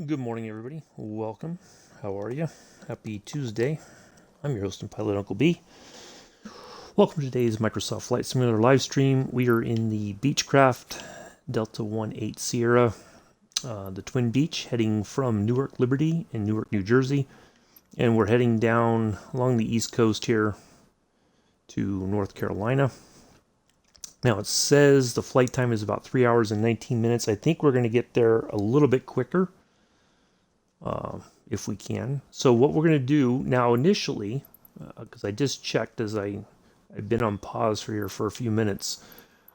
Good morning, everybody. Welcome. How are you? Happy Tuesday. I'm your host and pilot, Uncle B. Welcome to today's Microsoft Flight Simulator live stream. We are in the Beechcraft Delta 18 Sierra, the Twin Beach, heading from Newark Liberty in Newark, New Jersey. And we're heading down along the East Coast here to North Carolina. Now it says the flight time is about 3 hours and 19 minutes. I think we're going to get there a little bit quicker. If we can. So what we're going to do now initially, because I just checked as I've been on pause for a few minutes.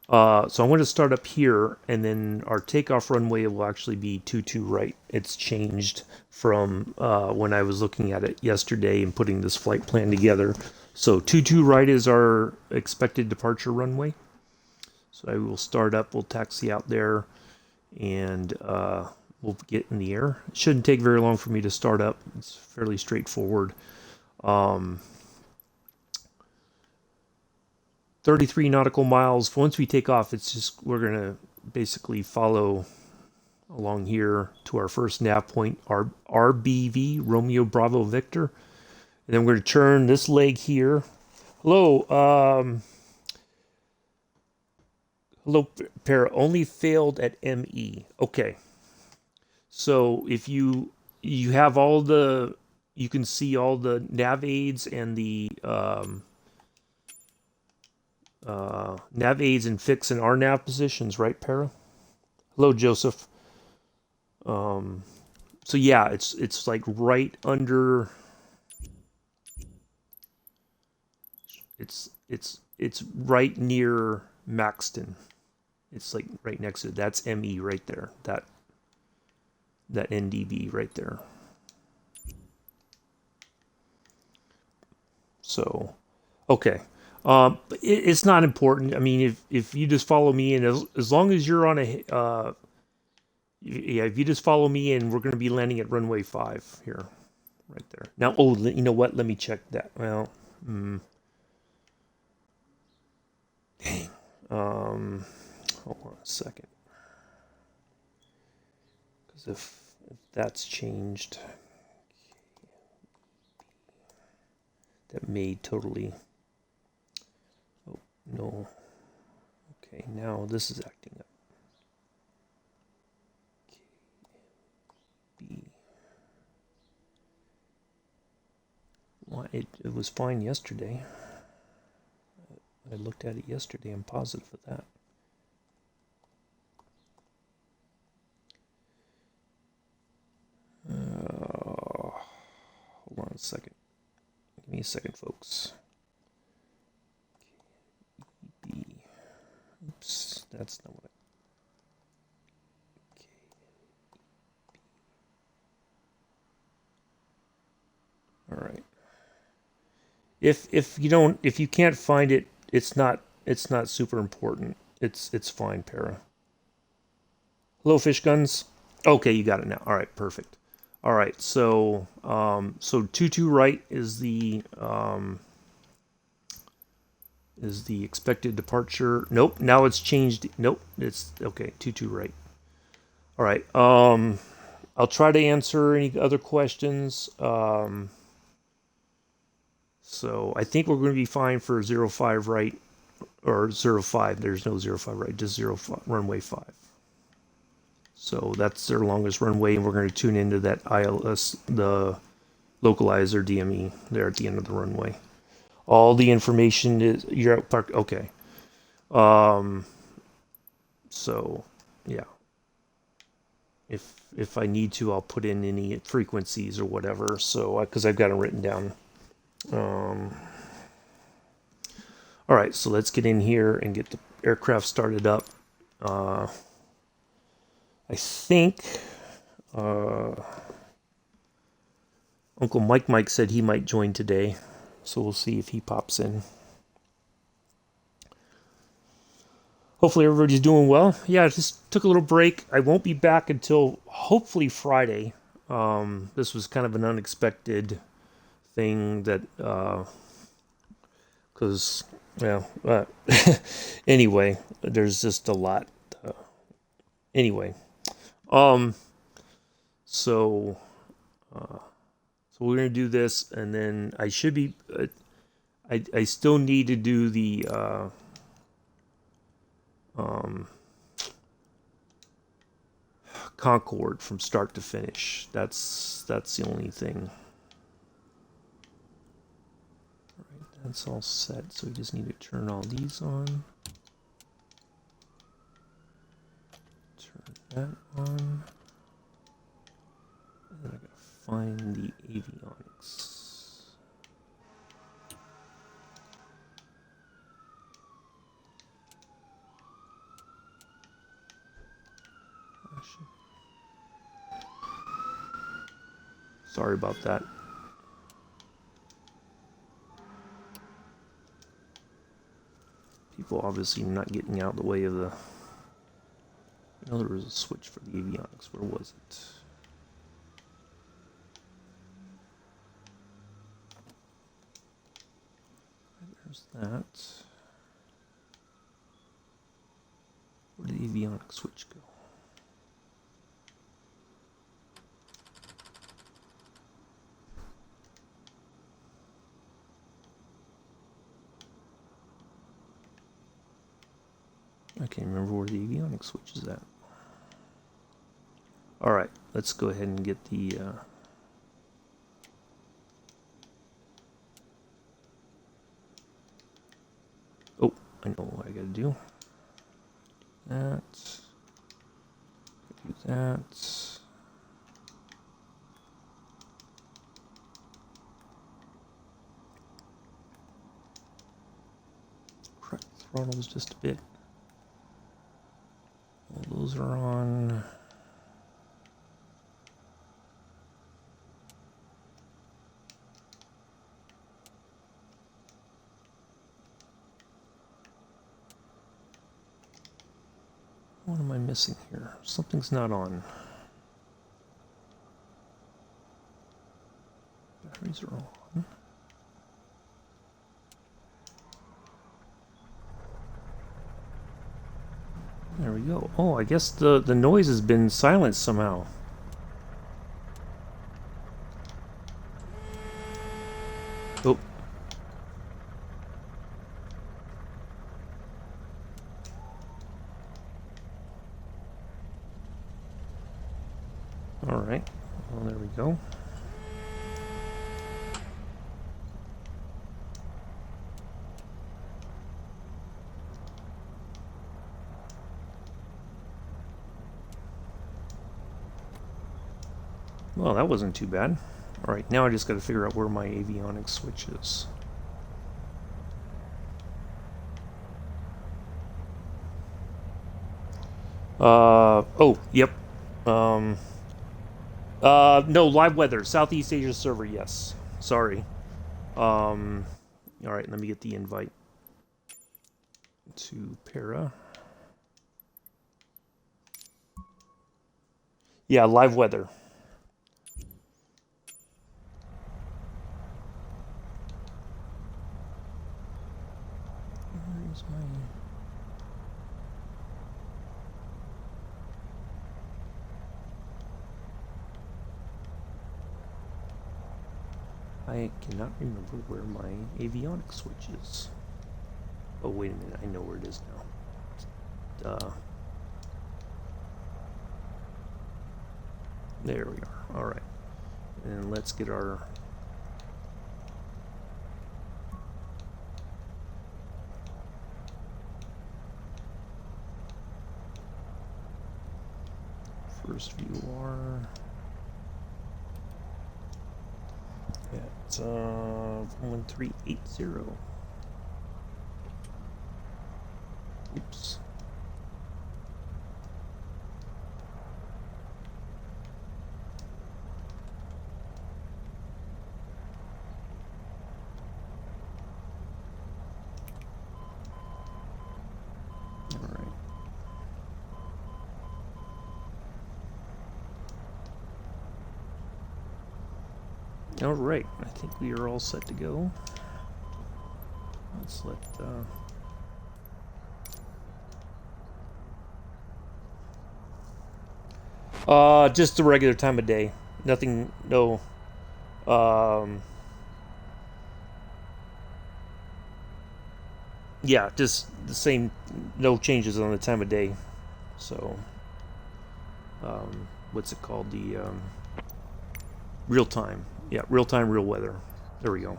So I'm going to start up here, and then our takeoff runway will actually be 22 right. It's changed from when I was looking at it yesterday and putting this flight plan together. So 22 right is our expected departure runway. So I will start up, we'll taxi out there, and we'll get in the air. It shouldn't take very long for me to start up. It's fairly straightforward. 33 nautical miles. Once we take off, it's just we're going to basically follow along here to our first nav point, RBV, Romeo Bravo Victor. And then we're going to turn this leg here. Hello, hello, Para. Only failed at ME. Okay. So if you have all the, you can see all the nav aids and the nav aids and fix and RNAV positions, right, Para? Hello, Joseph. So yeah, it's like right under. It's right near Maxton. It's like right next to it. That's ME right there. That NDB right there. So, okay. It's not important. I mean, if you just follow me, and as long as you're on a, yeah, if you just follow me, and we're going to be landing at runway 5 here, right there. Now, oh, you know what? Let me check that. Well, dang. Hold on a second. Because if that's changed, that may totally. Oh no. Okay, now this is acting up. KB. Well, it was fine yesterday. I looked at it yesterday. I'm positive of that. Hold on a second. Give me a second, folks. Oops, that's not what I. All right. If you can't find it, it's not super important. It's fine, Para. Hello, fish guns. Okay, you got it now. All right, perfect. All right, so 22 right is the expected departure. Nope, now it's changed. Nope, it's okay. 22 right. All right. I'll try to answer any other questions. So I think we're going to be fine for 05 right, or 05. There's no 05 right, just 05, runway 5. So that's their longest runway, and we're going to tune into that ILS, the localizer DME there at the end of the runway. All the information is you're at park. Okay. So yeah. If I need to, I'll put in any frequencies or whatever. So because I've got them written down. All right, so let's get in here and get the aircraft started up. I think Uncle Mike said he might join today, so we'll see if he pops in. Hopefully everybody's doing well. Yeah, I just took a little break. I won't be back until hopefully Friday. This was kind of an unexpected thing that because anyway, there's just a lot. Anyway, So, so we're gonna do this, and then I should be. I still need to do the Concord from start to finish. That's the only thing. All right, that's all set. So we just need to turn all these on. Turn that on. And then I gotta find the avionics. Sorry about that. People obviously not getting out of the way of the... I know there was a switch for the avionics. Where was it? There's that. Where did the avionics switch go? I can't remember where the avionics switch is at. Alright, let's go ahead and get the... Oh, I know what I gotta do. That. Do that. Correct throttles just a bit. All those are on. What am I missing here? Something's not on. Batteries are all on. There we go. Oh, I guess the noise has been silenced somehow. Oh. Alright. Well, there we go. Well, that wasn't too bad. Alright, now I just got to figure out where my avionics switch is. Oh, yep. No, live weather. Southeast Asia server, yes. Sorry. Alright, let me get the invite to Para. Yeah, live weather. Where's my... I cannot remember where my avionics switch is. Oh, wait a minute. I know where it is now. There we are. All right. And let's get our... first view R at 1380. Oops. All right, I think we are all set to go. Let's let Just the regular time of day. Nothing, no. Um, yeah, just the same. No changes on the time of day. So, what's it called? The real time. Yeah, real time, real weather. There we go.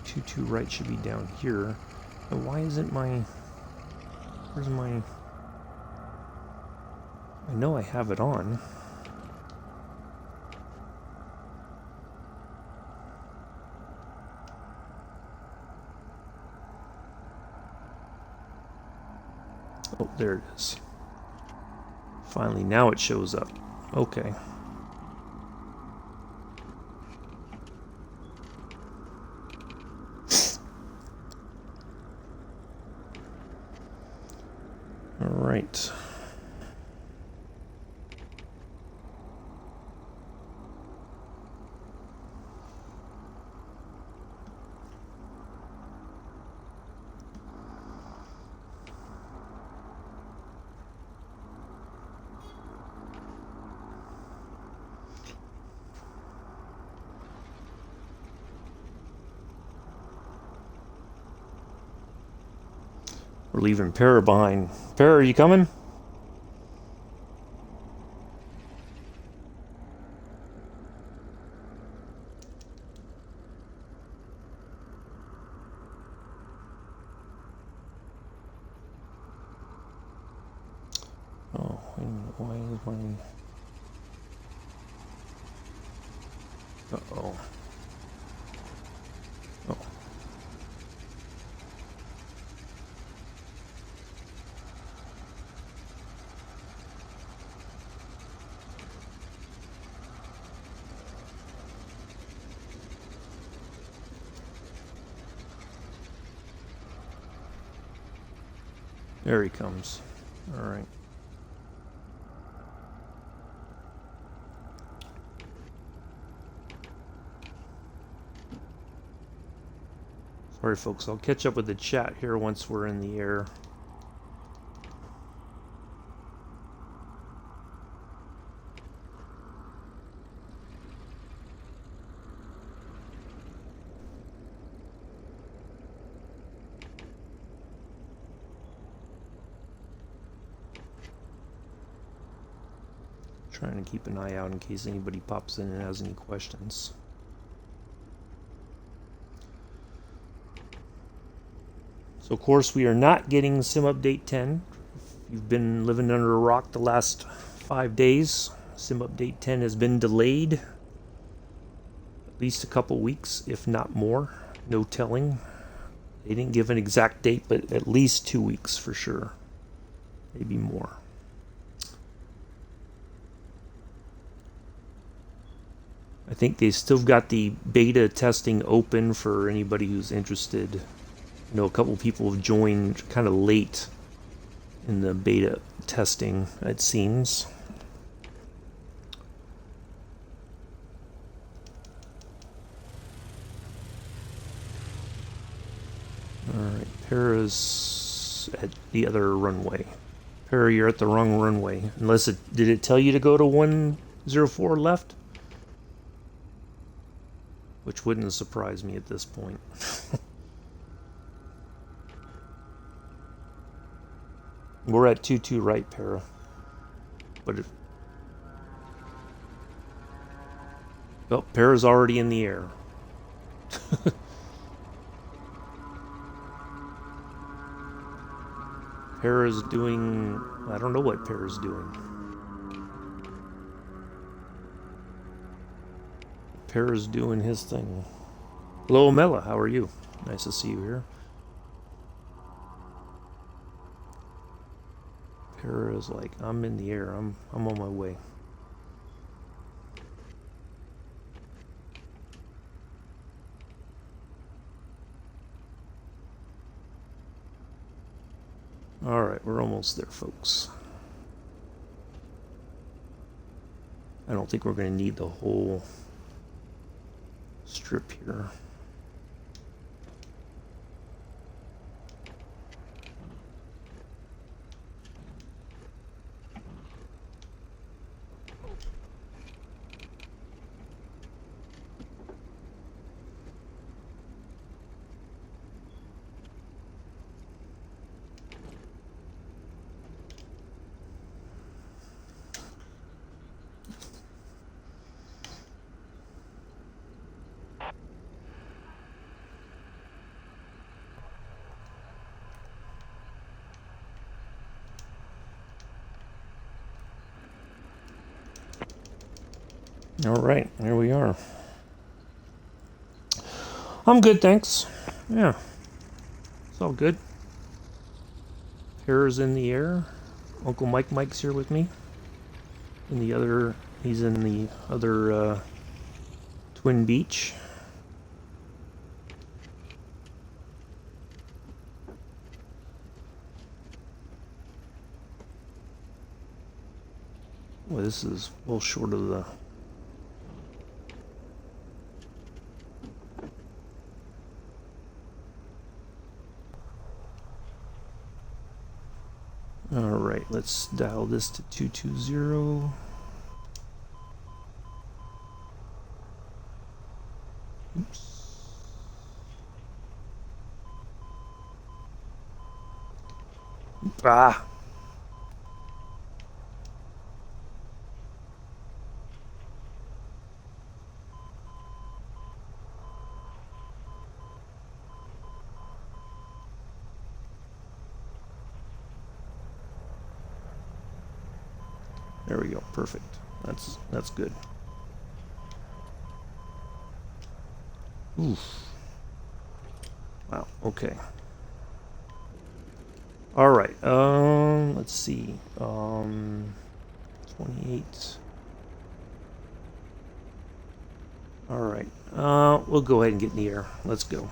Okay, 2 right should be down here. And why isn't my? Where's my? I know I have it on. Oh, there it is. Finally, now it shows up. Okay. All right. We're leaving Para behind. Para, are you coming? Oh, wait a minute. Why is my... Uh-oh. Oh. There he comes. All right. Sorry, folks. I'll catch up with the chat here once we're in the air. Trying to keep an eye out in case anybody pops in and has any questions. So, of course, we are not getting Sim Update 10. If you've been living under a rock the last 5 days, Sim Update 10 has been delayed at least a couple weeks, if not more. No telling. They didn't give an exact date, but at least 2 weeks for sure. Maybe more. I think they still got the beta testing open for anybody who's interested. You know, a couple people have joined kind of late in the beta testing, it seems. Alright, Para's at the other runway. Para, you're at the wrong runway. Unless it... Did it tell you to go to 104 left? Which wouldn't surprise me at this point. We're at 22 right, Para. But if... Oh, Para's already in the air. Para's doing... I don't know what Para's doing. Para's doing his thing. Hello, Mela. How are you? Nice to see you here. Para's like, I'm in the air. I'm on my way. All right, we're almost there, folks. I don't think we're going to need the whole strip here. All right, there we are. I'm good, thanks. Yeah, it's all good. Hair's in the air. Uncle Mike's here with me. In the other, he's in the other Twin Beach. Well, this is well short of the... Alright, let's dial this to 220. Oops. Ah! There we go. Perfect. That's good. Oof. Wow. Okay. All right. Let's see. 28. All right. We'll go ahead and get in the air. Let's go.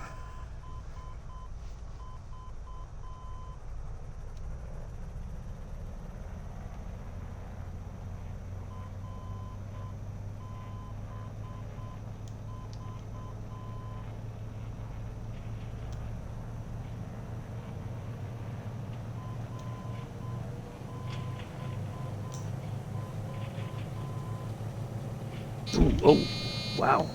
Ooh, oh, wow.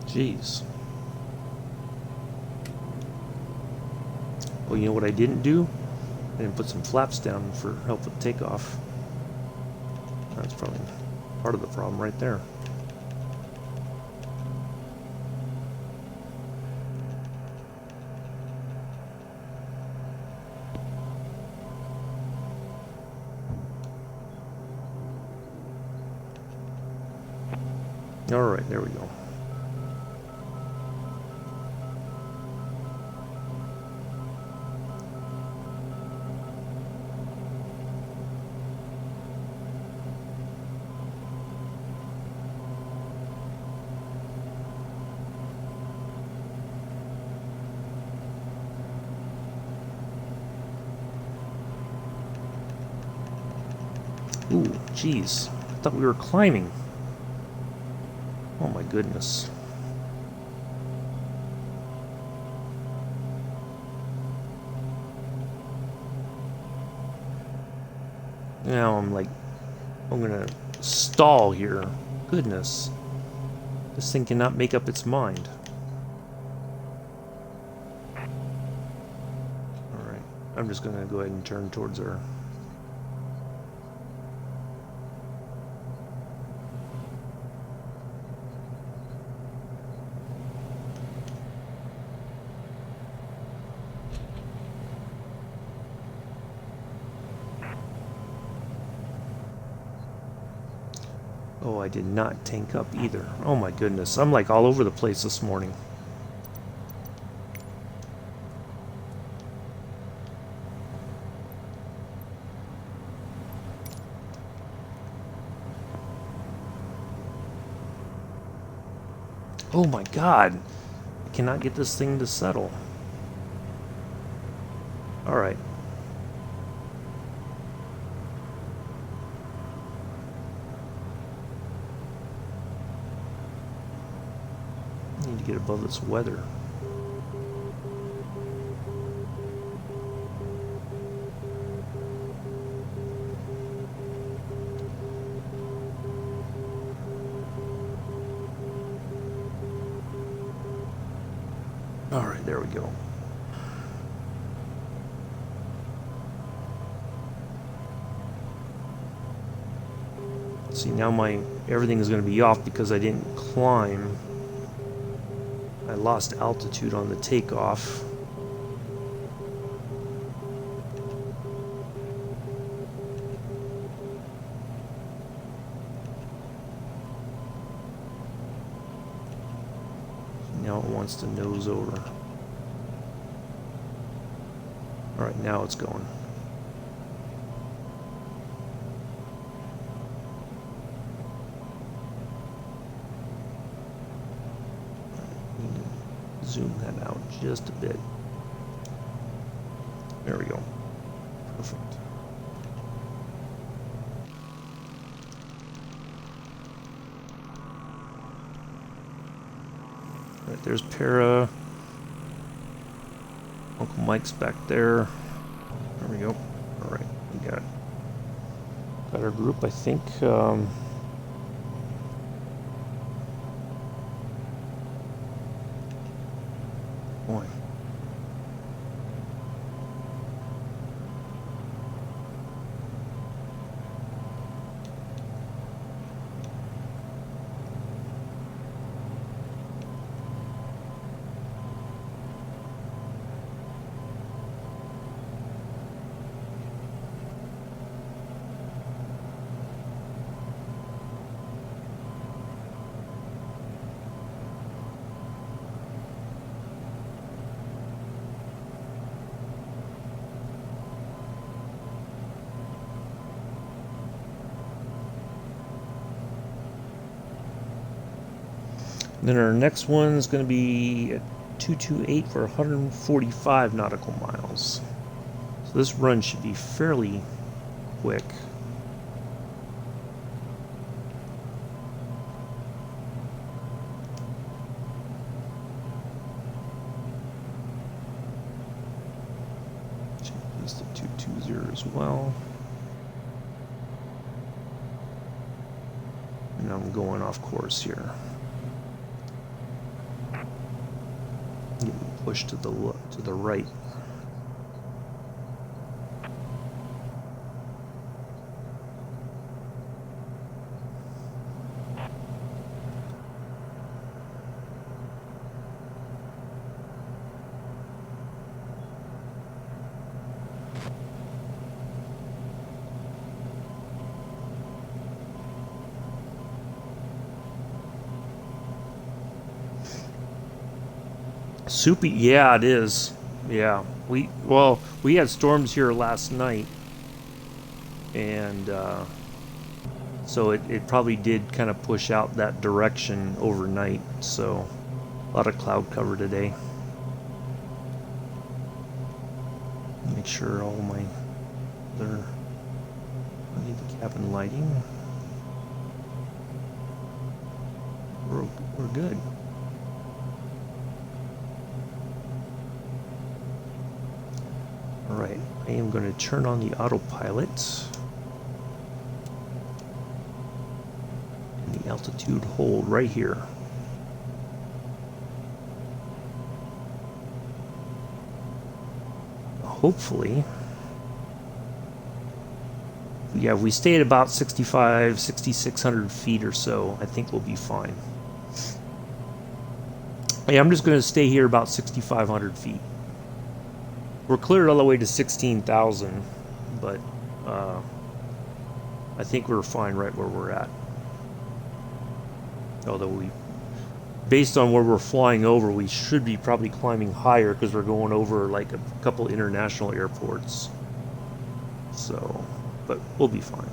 Jeez. Well, you know what I didn't do? I didn't put some flaps down for help with takeoff. That's probably part of the problem right there. All right, there we go. Ooh, jeez. I thought we were climbing. Oh my goodness. Now I'm gonna stall here. Goodness. This thing cannot make up its mind. Alright, I'm just gonna go ahead and turn towards our... Oh, I did not tank up either. Oh my goodness. I'm like all over the place this morning. Oh my god. I cannot get this thing to settle. Alright. Need to get above this weather. Alright, there we go. See, now everything is going to be off because I didn't climb. I lost altitude on the takeoff. Now it wants to nose over. Alright, now it's going. Zoom that out just a bit. There we go. Perfect. All right, there's Para. Uncle Mike's back there. There we go. All right, we got our group, I think. Boy. Then our next one is going to be at 228 for 145 nautical miles. So this run should be fairly quick. Change this to 220 as well. And I'm going off course here. Push to the right. Soupy, yeah, it is. Yeah, we had storms here last night, and so it probably did kind of push out that direction overnight. So a lot of cloud cover today. Make sure all my other, I need the cabin lighting. We're good. Alright, I am going to turn on the autopilot. And the altitude hold right here. Hopefully. Yeah, if we stay at about 6,600 feet or so, I think we'll be fine. Yeah, I'm just going to stay here about 6,500 feet. We're cleared all the way to 16,000, but I think we're fine right where we're at. Although based on where we're flying over, we should be probably climbing higher because we're going over like a couple international airports. So, but we'll be fine.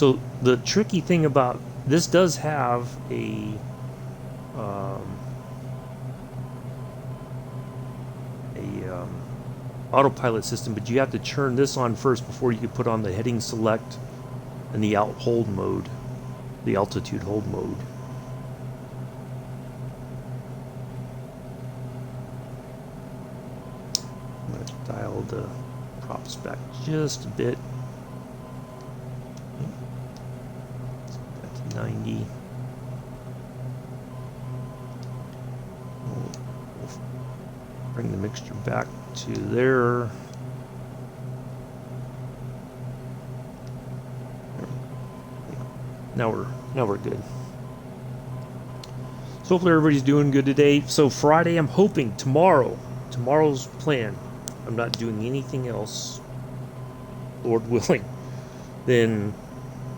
So the tricky thing about this does have a um, autopilot system, but you have to turn this on first before you can put on the heading select and the hold mode, the altitude hold mode. I'm going to dial the props back just a bit. That's 90. We'll bring the mixture back to there. Now we're good. So hopefully everybody's doing good today. So Friday, I'm hoping tomorrow's plan, I'm not doing anything else, Lord willing. Then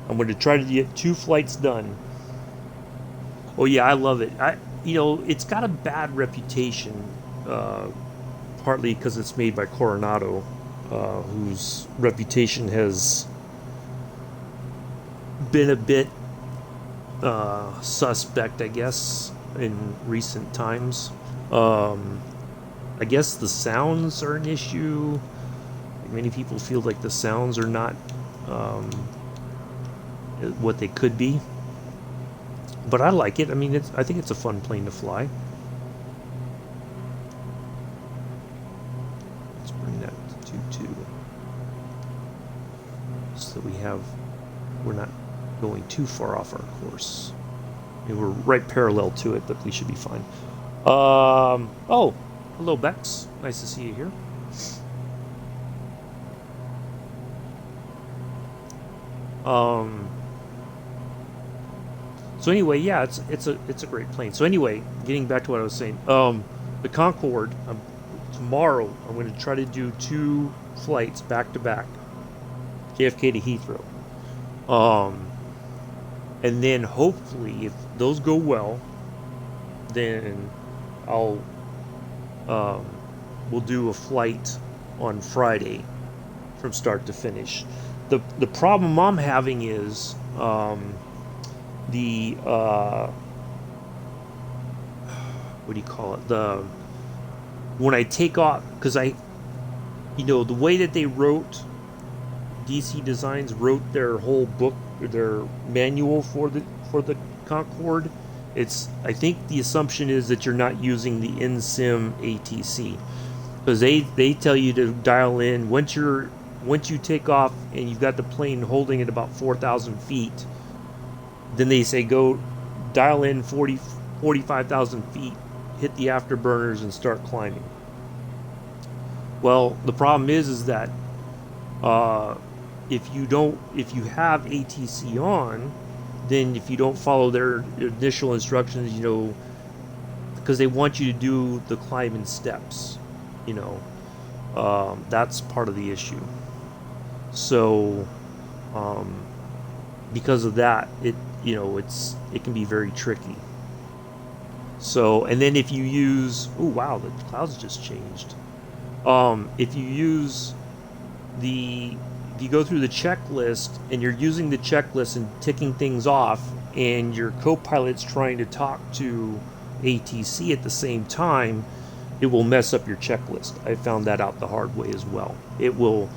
I'm going to try to get 2 flights done. Oh yeah, I love it. It's got a bad reputation, partly because it's made by Coronado, whose reputation has been a bit suspect, I guess, in recent times. I guess the sounds are an issue. Many people feel like the sounds are not what they could be. But I like it. I mean, I think it's a fun plane to fly. Let's bring that to 2.2. So that we're not going too far off our course. I mean, we're right parallel to it, but we should be fine. Oh, hello Bex. Nice to see you here. So anyway, yeah, it's a great plane. So anyway, getting back to what I was saying, the Concorde, tomorrow I'm going to try to do 2 flights back to back, JFK to Heathrow. And then hopefully, if those go well, then we'll do a flight on Friday from start to finish. The problem I'm having is what do you call it? When I take off, because the way that they wrote, DC Designs wrote their whole book, their manual for the Concorde. I think the assumption is that you're not using the NSIM ATC, because they tell you to dial in once you take off and you've got the plane holding at about 4,000 feet. Then they say go dial in 45,000 feet, hit the afterburners and start climbing. Well, the problem is that if you have ATC on, then if you don't follow their initial instructions, because they want you to do the climb in steps, that's part of the issue. So because of that, it can be very tricky. So, and then if you use, oh wow, the clouds just changed. If you go through the checklist and you're using the checklist and ticking things off, and your co-pilot's trying to talk to ATC at the same time, it will mess up your checklist. I found that out the hard way as well. It will,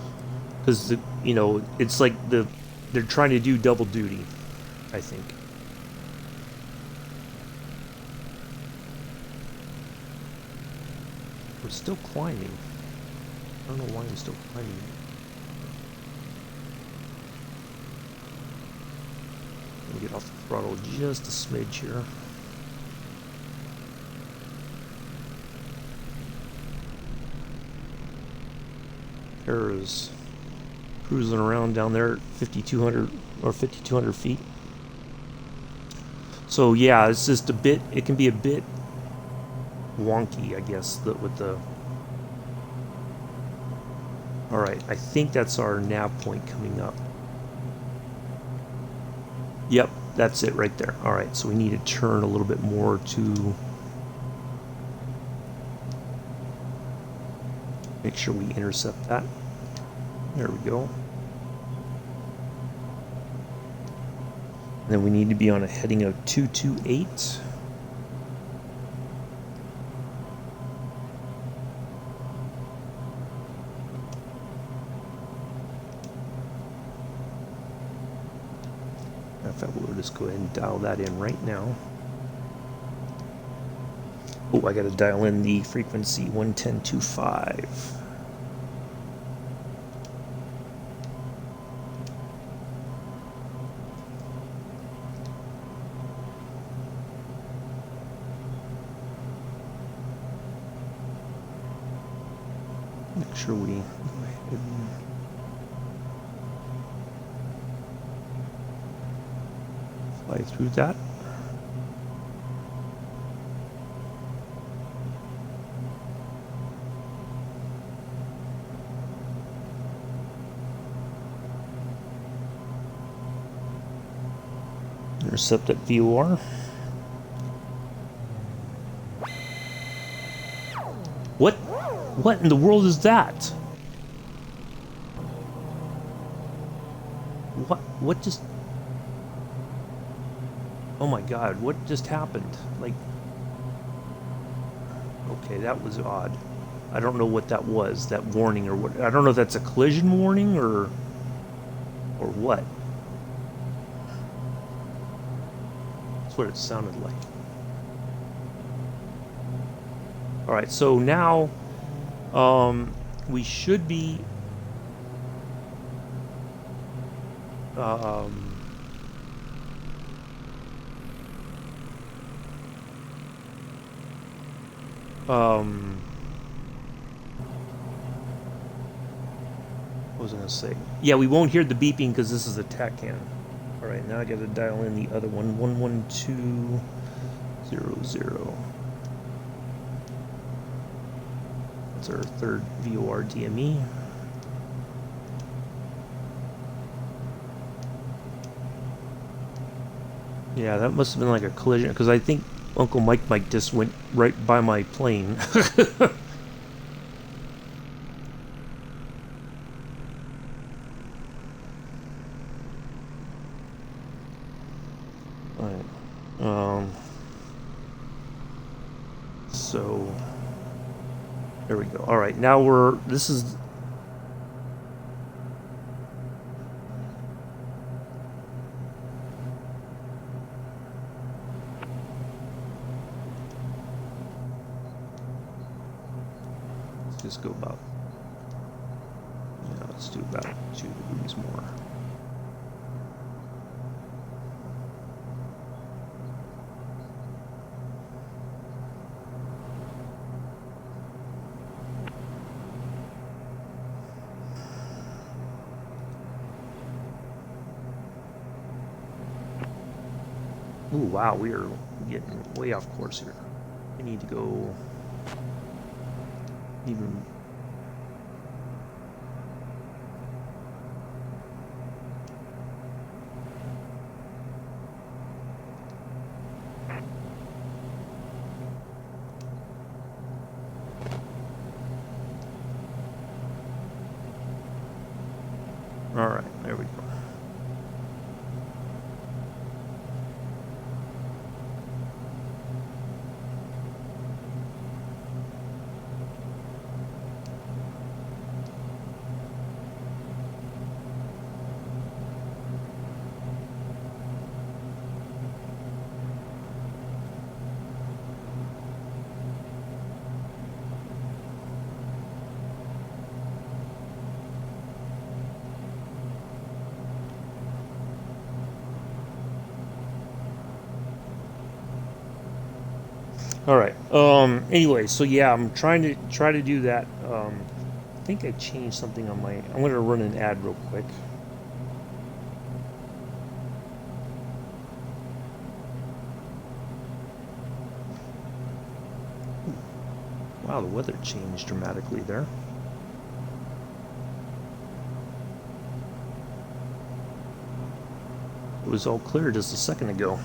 because it's like they're trying to do double duty, I think. We're still climbing. I don't know why I'm still climbing. Let me get off the throttle just a smidge here. Air is cruising around down there at 5,200 or 5,200 feet. So yeah, it's just it can be a bit wonky, I guess, with the... Alright, I think that's our nav point coming up. Yep, that's it right there. Alright, so we need to turn a little bit more to make sure we intercept that. There we go. Then we need to be on a heading of 228. In fact, we'll just go ahead and dial that in right now. Oh, I got to dial in the frequency 110.25. Make sure we go ahead and fly through that. Intercept at VOR. What in the world is that? What just... Oh my god, what just happened? Like... Okay, that was odd. I don't know what that was, that warning or what. I don't know if that's a collision warning or what. That's what it sounded like. Alright, so now we should be what was I gonna say? Yeah, we won't hear the beeping because this is a TACAN. Alright, now I gotta dial in the other one, 11200. That's our third VOR DME. Yeah, that must have been like a collision, because I think Uncle Mike just went right by my plane. Alright. So there we go. Alright, now this is... Let's just go about... Yeah, let's do about 2 degrees more. Ooh, wow, we are getting way off course here. We need to go even... All right, there we go. All right. Anyway, so yeah, I'm trying to do that. I think I changed something on my... I'm going to run an ad real quick. Wow, the weather changed dramatically there. It was all clear just a second ago.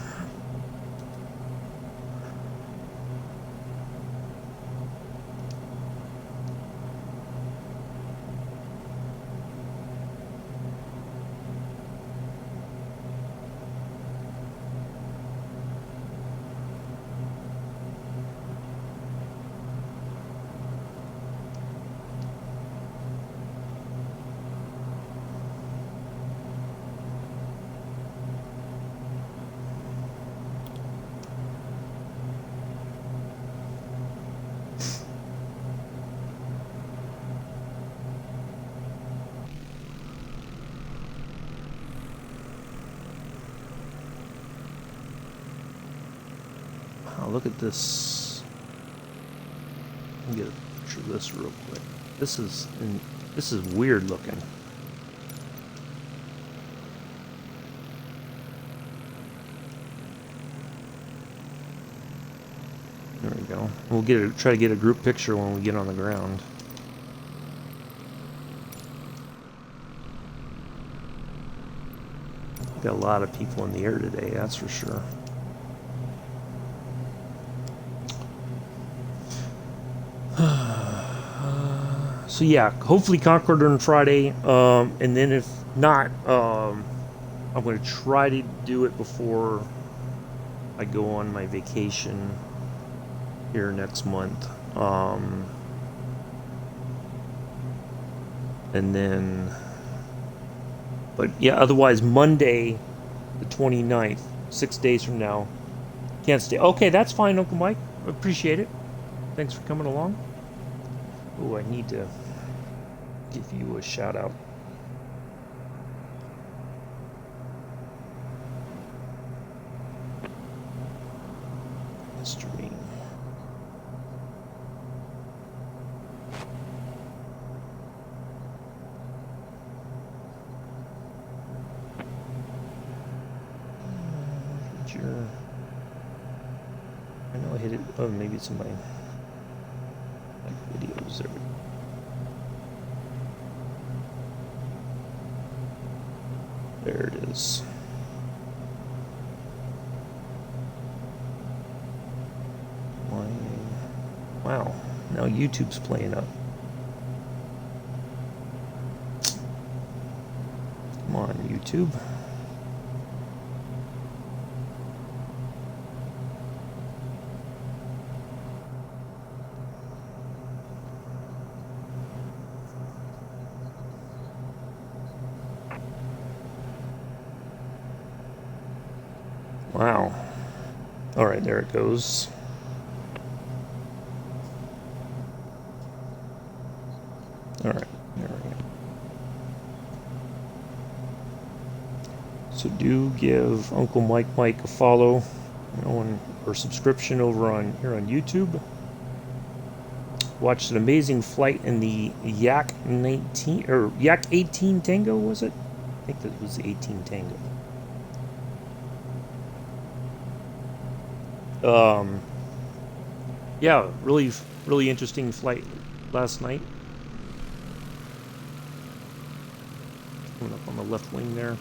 Wow, look at this. Let me get a picture of this real quick. This is weird looking. There we go. We'll try to get a group picture when we get on the ground. Got a lot of people in the air today, that's for sure. So yeah, hopefully Concord on Friday, and then if not, I'm going to try to do it before I go on my vacation here next month. And then, but yeah, otherwise Monday, the 29th, 6 days from now, can't stay. Okay, that's fine, Uncle Mike. Appreciate it. Thanks for coming along. Oh, I need to give you a shout out. History. I know I hit it. Oh, maybe it's in my videos there. There it is. Wow, now YouTube's playing up. Come on, YouTube. Wow. All right, there it goes. All right, there we go. So do give Uncle Mike a follow, or subscription over on here on YouTube. Watched an amazing flight in the Yak 19 or Yak 18 Tango, was it? I think that was the 18 Tango. Yeah, really interesting flight last night. Coming up on the left wing there.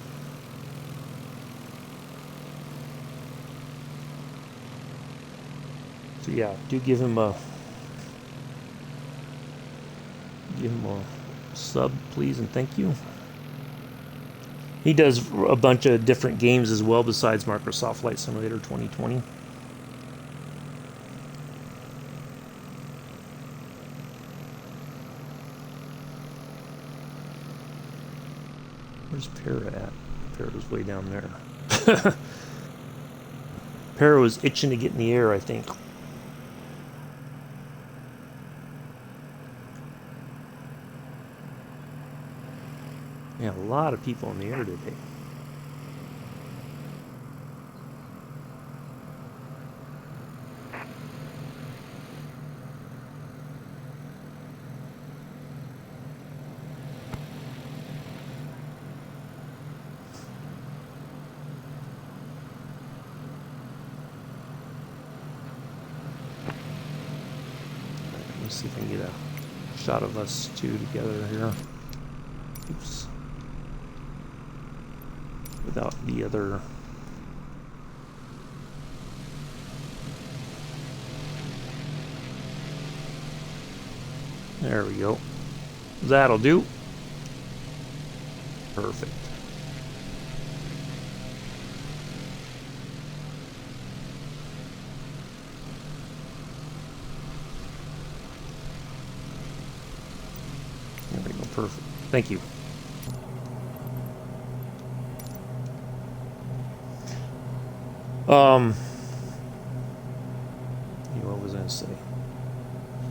So yeah, do give him a sub, please, and thank you. He does a bunch of different games as well besides Microsoft Flight Simulator 2020. Where's Para at? Para's way down there. Para was itching to get in the air, I think. Yeah, a lot of people in the air today. See if I can get a shot of us two together here. Oops. Without the other. There we go. That'll do. Perfect. There we go. Perfect. Thank you. What was I going to say?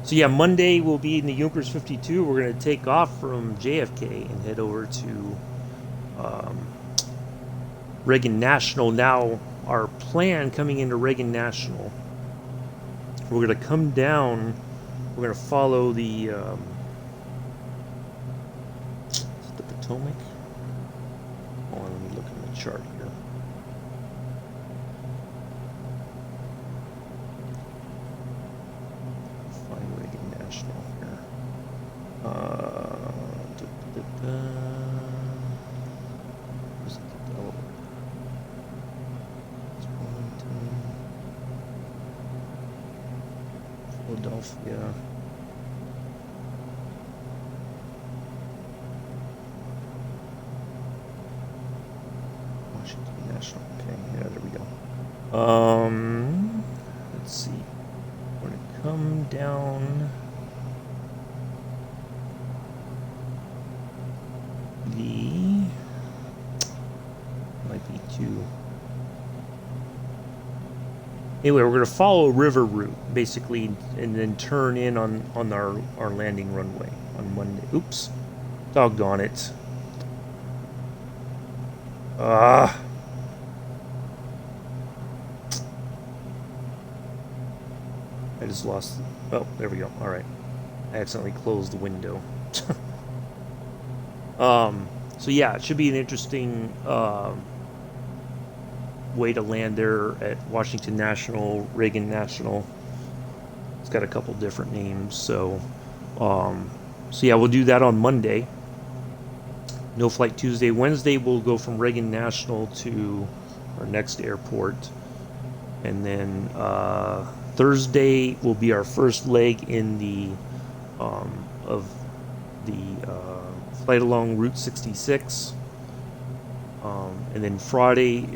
So yeah, Monday we'll be in the Junkers 52. We're going to take off from JFK and head over to Reagan National. Now, our plan coming into Reagan National we're going to come down. We're going to follow the is it the Potomac? Hold on, let me look at the chart here. Find Reagan National here. Where's the Delaware? It's Wilmington, Philadelphia. Washington National. Okay, yeah, there we go. Let's see. We're gonna come down. Might be too. Anyway, we're gonna follow a river route basically, and then turn in on our landing runway on Monday. Oops, doggone it. I just lost. Oh, there we go. All right, I accidentally closed the window. So yeah, it should be an interesting way to land there at Washington National, Reagan National. It's got a couple different names, so yeah, we'll do that on Monday. No flight Tuesday. Wednesday we'll go from Reagan National to our next airport, and then Thursday will be our first leg in the of the flight along Route 66, and then Friday,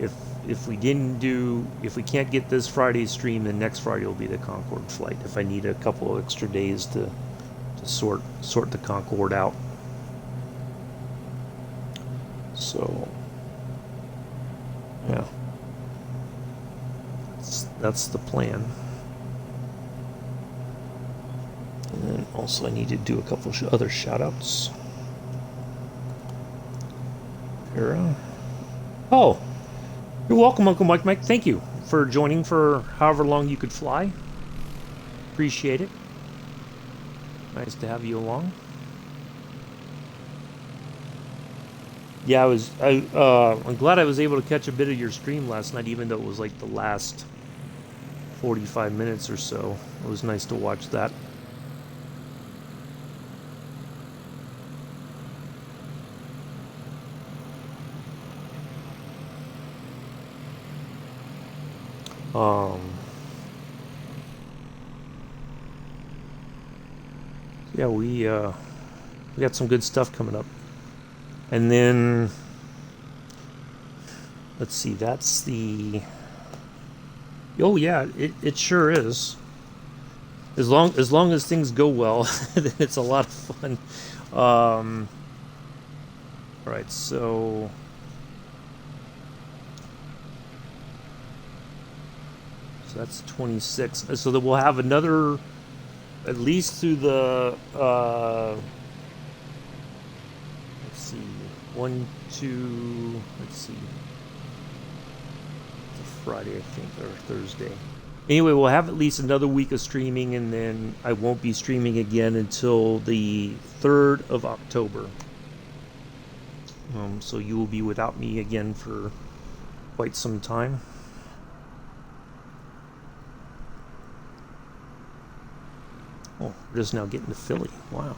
if we can't get this Friday's stream, then next Friday will be the Concorde flight. If I need a couple of extra days to sort the Concorde out. So yeah, that's the plan. And then also I need to do a couple other shout-outs. Oh, you're welcome, Uncle Mike. Thank you for joining for however long you could fly. Appreciate it. Nice to have you along. Yeah, I'm glad I was able to catch a bit of your stream last night, even though it was like the last 45 minutes or so. It was nice to watch that. Yeah, we got some good stuff coming up. And then let's see, that's the, oh yeah, it sure is. As long as things go well, then it's a lot of fun. All right, so that's 26. So that we'll have another, at least through the let's see, 1, 2, let's see, it's a Friday I think, or Thursday. Anyway, we'll have at least another week of streaming, and then I won't be streaming again until the 3rd of October. So you will be without me again for quite some time. Oh, we're just now getting to Philly. Wow.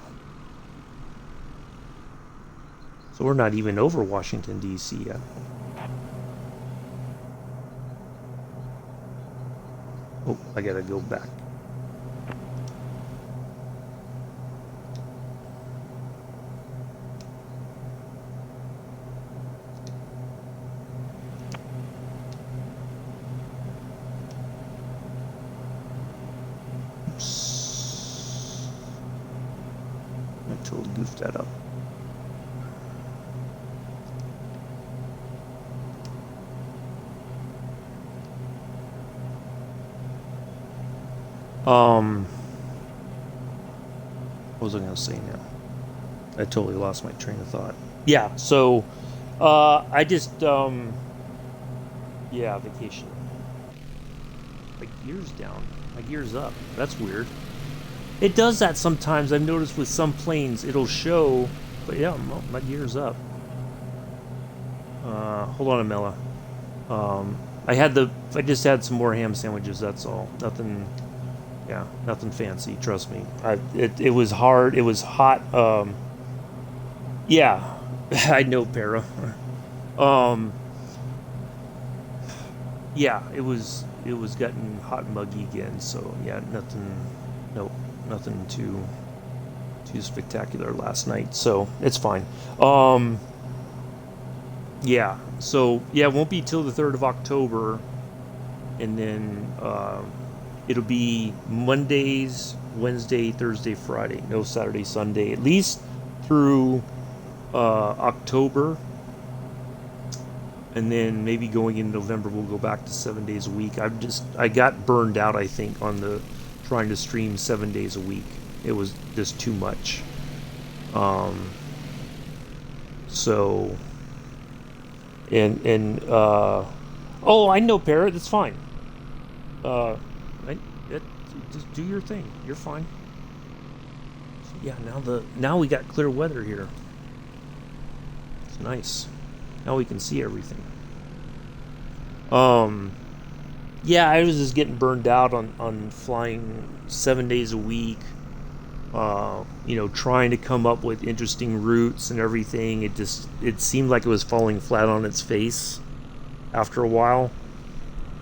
So we're not even over Washington, D.C. yet. Oh, I gotta go back. Oops. I totally goofed that up. What was I going to say now? I totally lost my train of thought. Yeah, so I just yeah, vacation. My gear's down. My gear's up. That's weird. It does that sometimes. I've noticed with some planes, it'll show, but yeah, my gear's up. Hold on, Amela. I just had some more ham sandwiches. That's all. Nothing. Yeah, nothing fancy. Trust me. It was hard. It was hot. Yeah, I know, Para. Um, yeah, it was getting hot and muggy again. So yeah, nothing. Nope, nothing too spectacular last night. So it's fine. Yeah. So yeah, it won't be till the 3rd of October, and then it'll be Mondays, Wednesday, Thursday, Friday. No Saturday, Sunday. At least through October, and then maybe going in November we'll go back to 7 days a week. I got burned out, I think, on the trying to stream 7 days a week. It was just too much. So and oh, I know, Parrot. That's fine. Uh, just do your thing. You're fine. So yeah, now we got clear weather here. It's nice. Now we can see everything. Yeah, I was just getting burned out on flying 7 days a week. Trying to come up with interesting routes and everything. It seemed like it was falling flat on its face after a while.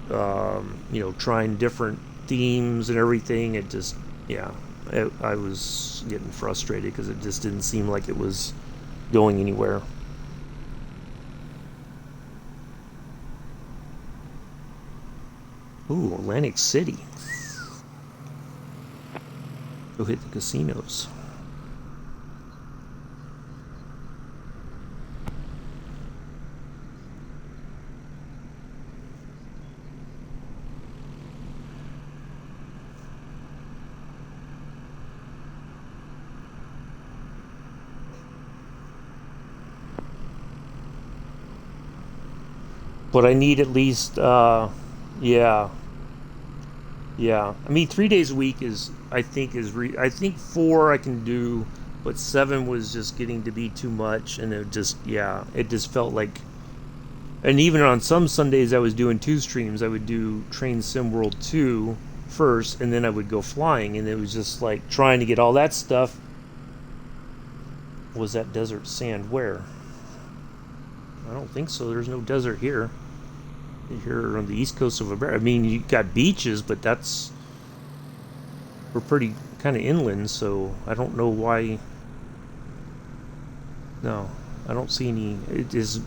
Trying different themes and everything. I was getting frustrated because it just didn't seem like it was going anywhere. Ooh, Atlantic City. Go hit the casinos. But I need at least, yeah. Yeah, I mean 3 days a week I think 4 I can do, but 7 was just getting to be too much, and it just felt like. And even on some Sundays I was doing 2 streams. I would do Train Sim World 2 first, and then I would go flying, and it was just like trying to get all that stuff. Was that desert sand where? I don't think so. There's no desert here. Here on the east coast of America. I mean, you got beaches, but we're pretty kind of inland, so I don't know why. No, I don't see any. It's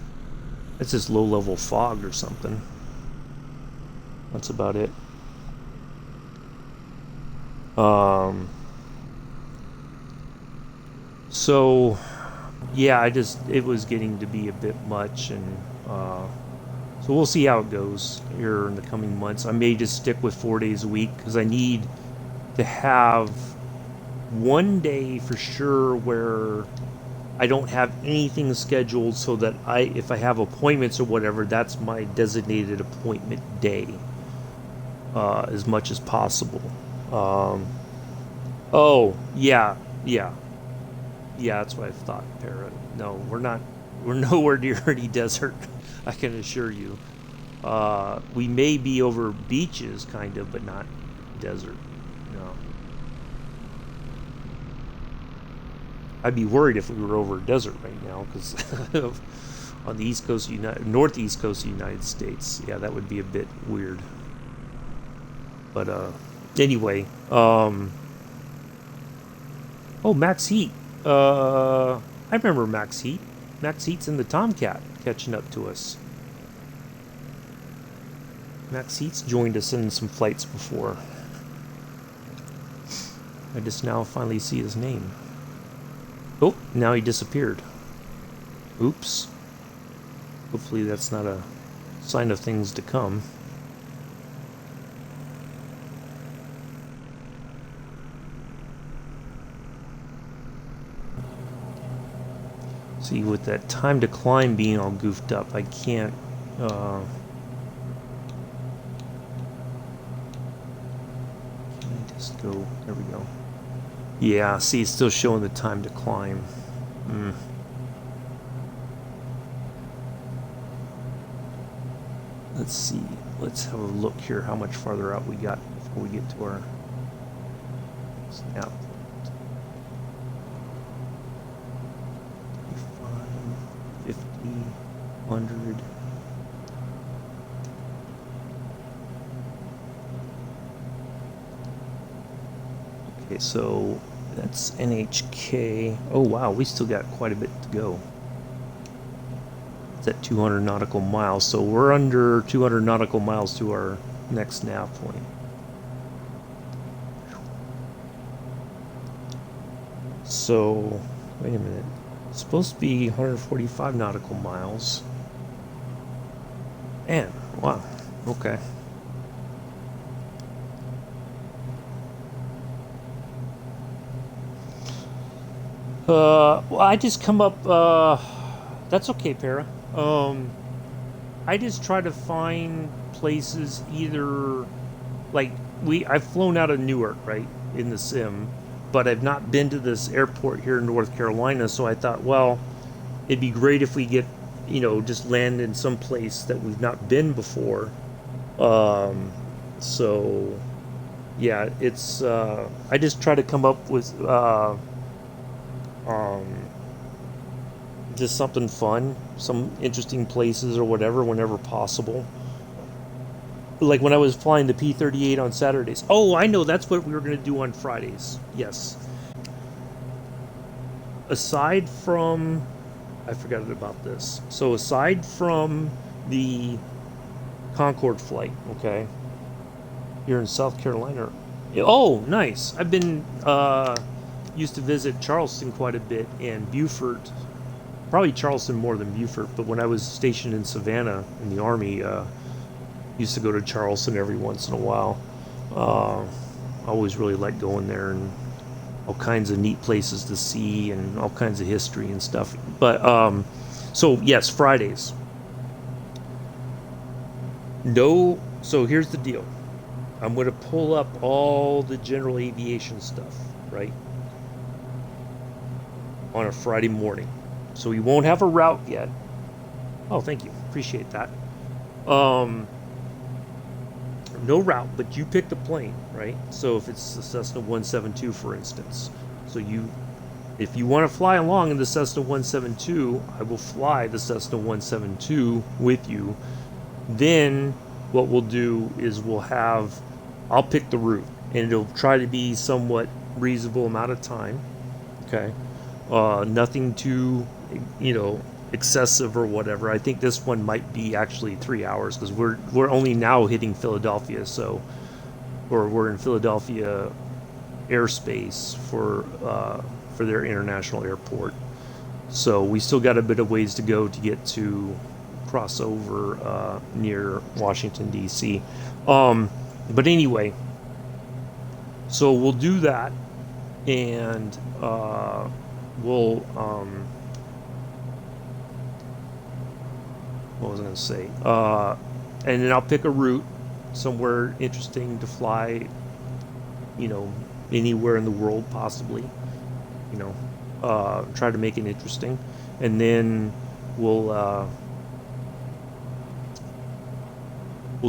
just low level fog or something. That's about it. So yeah, it was getting to be a bit much, and so we'll see how it goes here in the coming months. I may just stick with 4 days a week because I need to have one day for sure where I don't have anything scheduled, so that if I have appointments or whatever, that's my designated appointment day, as much as possible. Oh, yeah, yeah. Yeah, that's what I thought, Parrot. No, we're not. We're nowhere near any desert. I can assure you. We may be over beaches, kind of, but not desert. No. I'd be worried if we were over a desert right now, because on the northeast coast of the United States, yeah, that would be a bit weird. But anyway, oh, Max Heat. I remember Max Heat. Max Heat's in the Tomcat catching up to us. Max Heat's joined us in some flights before. I just now finally see his name. Oh, now he disappeared. Oops. Hopefully that's not a sign of things to come. See, with that time to climb being all goofed up, I can't Let's go. There we go. Yeah, see, it's still showing the time to climb. Let's see. Let's have a look here how much farther out we got before we get to our snap. 25, 50, 100. Okay, so that's NHK. Oh wow, we still got quite a bit to go. It's at 200 nautical miles, so we're under 200 nautical miles to our next nav point. So, wait a minute. It's supposed to be 145 nautical miles. Man, wow. Okay. Well, I just come up, that's okay, Para. I just try to find places either, like, I've flown out of Newark, right, in the sim, but I've not been to this airport here in North Carolina, so I thought, well, it'd be great if we get, just land in some place that we've not been before. So, yeah, it's, I just try to come up with, just something fun, some interesting places or whatever, whenever possible. Like when I was flying the P-38 on Saturdays. Oh, I know, that's what we were going to do on Fridays. Yes. Aside from, I forgot about this. So aside from the Concorde flight, okay, you're in South Carolina. Oh, nice. I've been, used to visit Charleston quite a bit, and Beaufort. Probably Charleston more than Beaufort, but when I was stationed in Savannah in the Army, used to go to Charleston every once in a while. I always really liked going there, and all kinds of neat places to see and all kinds of history and stuff. But, so yes, Fridays. No, so here's the deal. I'm going to pull up all the general aviation stuff, right? On a Friday morning. So we won't have a route yet. Oh, thank you. Appreciate that. No route, but you pick the plane, right? So if it's the Cessna 172, for instance. So if you want to fly along in the Cessna 172, I will fly the Cessna 172 with you. Then what we'll do is I'll pick the route, and it'll try to be somewhat reasonable amount of time. Okay. Nothing too, excessive or whatever. I think this one might be actually 3 hours because we're only now hitting Philadelphia, or we're in Philadelphia airspace for their international airport. So we still got a bit of ways to go to get to cross over near Washington D.C. But anyway, so we'll do that, and we'll what was I going to say? And then I'll pick a route somewhere interesting to fly, anywhere in the world possibly, try to make it interesting. And then we'll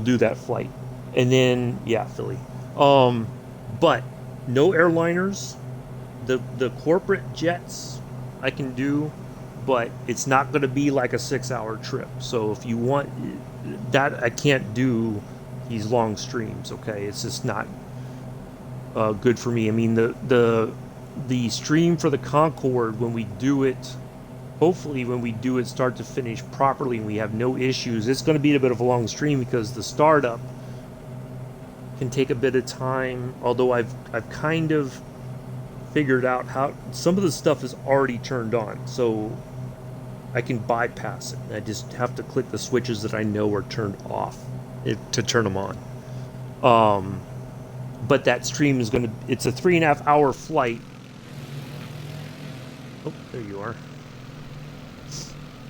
do that flight. And then, yeah, Philly. But no airliners. The corporate jets I can do, but it's not going to be like a 6-hour trip. So if you want that, I can't do these long streams. Okay, it's just not good for me. I mean, the stream for the Concorde, when we do it, hopefully when we do it start to finish properly and we have no issues, it's going to be a bit of a long stream because the startup can take a bit of time. Although I've kind of figured out how some of the stuff is already turned on, so I can bypass it. I just have to click the switches that I know are turned off to turn them on. But that stream is it's a 3.5 hour flight. Oh, there you are.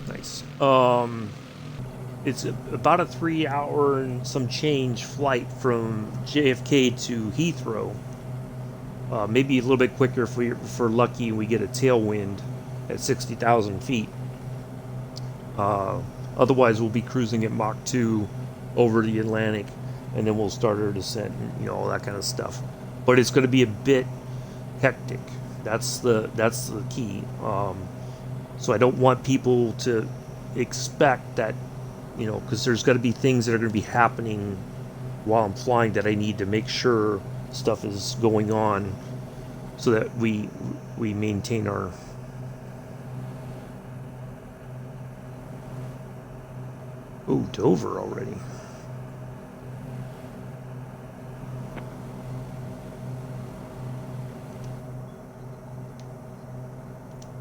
Nice. It's about a 3 hour and some change flight from JFK to Heathrow. Maybe a little bit quicker if we're lucky and we get a tailwind at 60,000 feet. Otherwise, we'll be cruising at Mach 2 over the Atlantic, and then we'll start our descent and, you know, all that kind of stuff. But it's going to be a bit hectic. That's the key. So I don't want people to expect that, you know, because there's got to be things that are going to be happening while I'm flying that I need to make sure stuff is going on so that we maintain our. Oh, Dover already.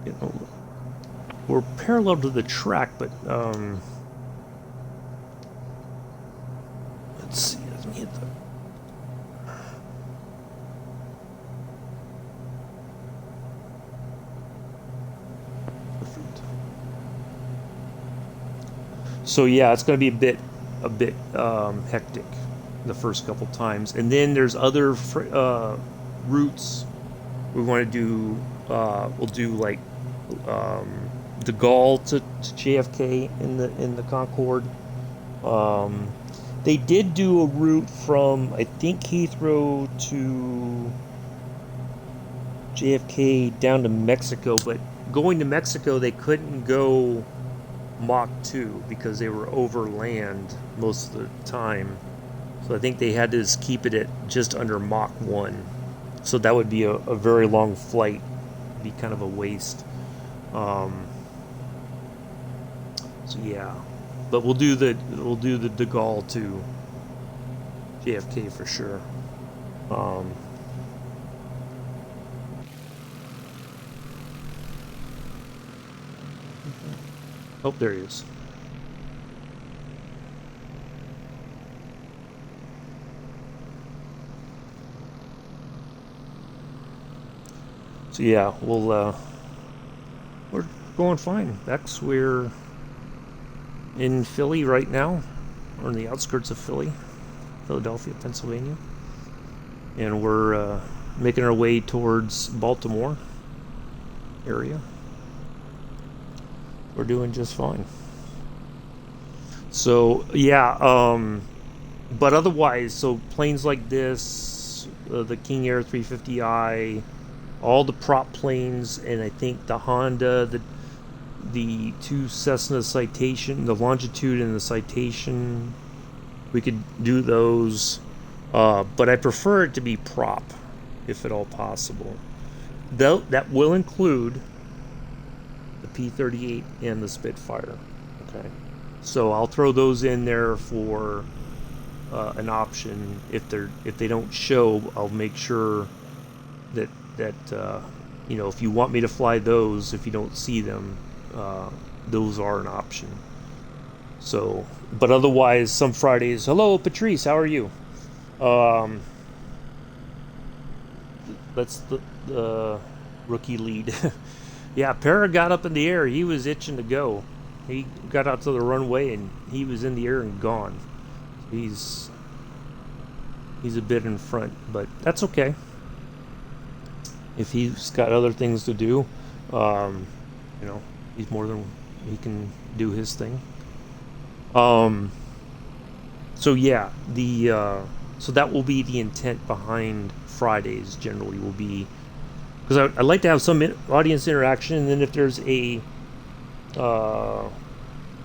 You know, we're parallel to the track, but let's see. Let me hit the. Perfect. So yeah, it's going to be a bit hectic the first couple times, and then there's other routes we want to do. We'll do like De Gaulle to JFK in the Concorde. They did do a route from, I think, Heathrow to JFK down to Mexico, but going to Mexico they couldn't go Mach 2 because they were over land most of the time. So I think they had to just keep it at just under Mach 1. So that would be a very long flight. Be kind of a waste. So yeah, but we'll do the De Gaulle to JFK for sure. Oh, there he is. So yeah, we're going fine. We're in Philly right now. We're on the outskirts of Philadelphia, Pennsylvania. And we're making our way towards Baltimore area. We're doing just fine. So yeah, but otherwise, so planes like this, the King Air 350i, all the prop planes, and I think the Honda, the two Cessna Citation, the Longitude and the Citation, we could do those, but I prefer it to be prop, if at all possible. Though that will include the P-38 and the Spitfire. Okay, so I'll throw those in there for an option. If they don't show, I'll make sure that you know, if you want me to fly those, if you don't see them, those are an option. So, but otherwise, some Fridays, hello Patrice, how are you? That's the rookie lead. Yeah, Para got up in the air. He was itching to go. He got out to the runway and he was in the air and gone. He's a bit in front, but that's okay. If he's got other things to do, you know, he can do his thing. So yeah, so that will be the intent behind Fridays. Generally, will be because I'd like to have some audience interaction, and then if there's a glad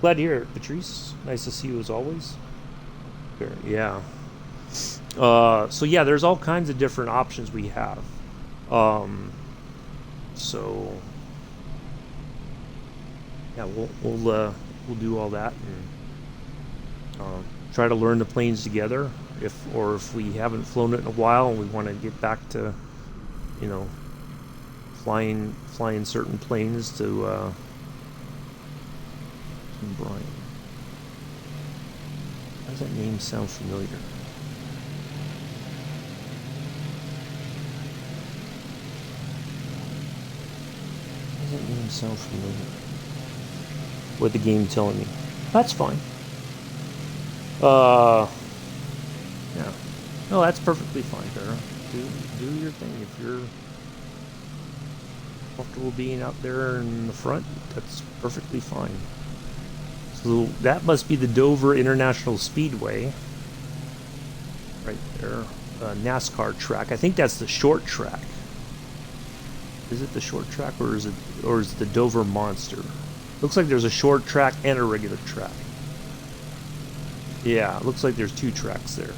to hear it, Patrice. Nice to see you as always. Yeah. So yeah, there's all kinds of different options we have. So yeah, we'll do all that and try to learn the planes together. If we haven't flown it in a while and we want to get back to, you know, flying certain planes to Brian. Why does that name sound familiar? That name sound familiar? What the game telling me? That's fine. Yeah. No, that's perfectly fine, Vera. do your thing. If you're comfortable being out there in the front, that's perfectly fine. So that must be the Dover International Speedway. Right there. NASCAR track. I think that's the short track. Is it the short track or is it the Dover Monster? Looks like there's a short track and a regular track. Yeah, it looks like there's two tracks there.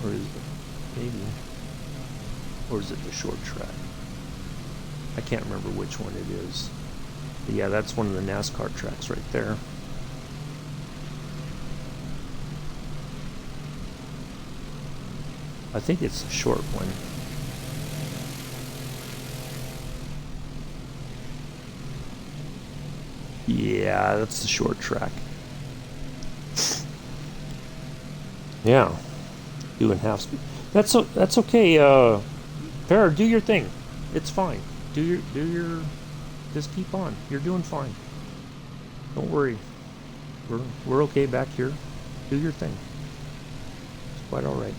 Or is it maybe? Or is it the short track? I can't remember which one it is. But yeah, that's one of the NASCAR tracks right there. I think it's the short one. Yeah, that's the short track. Yeah, doing half speed. That's okay. Farrah, do your thing. It's fine. Do your. Just keep on. You're doing fine. Don't worry. We're okay back here. Do your thing. It's quite all right.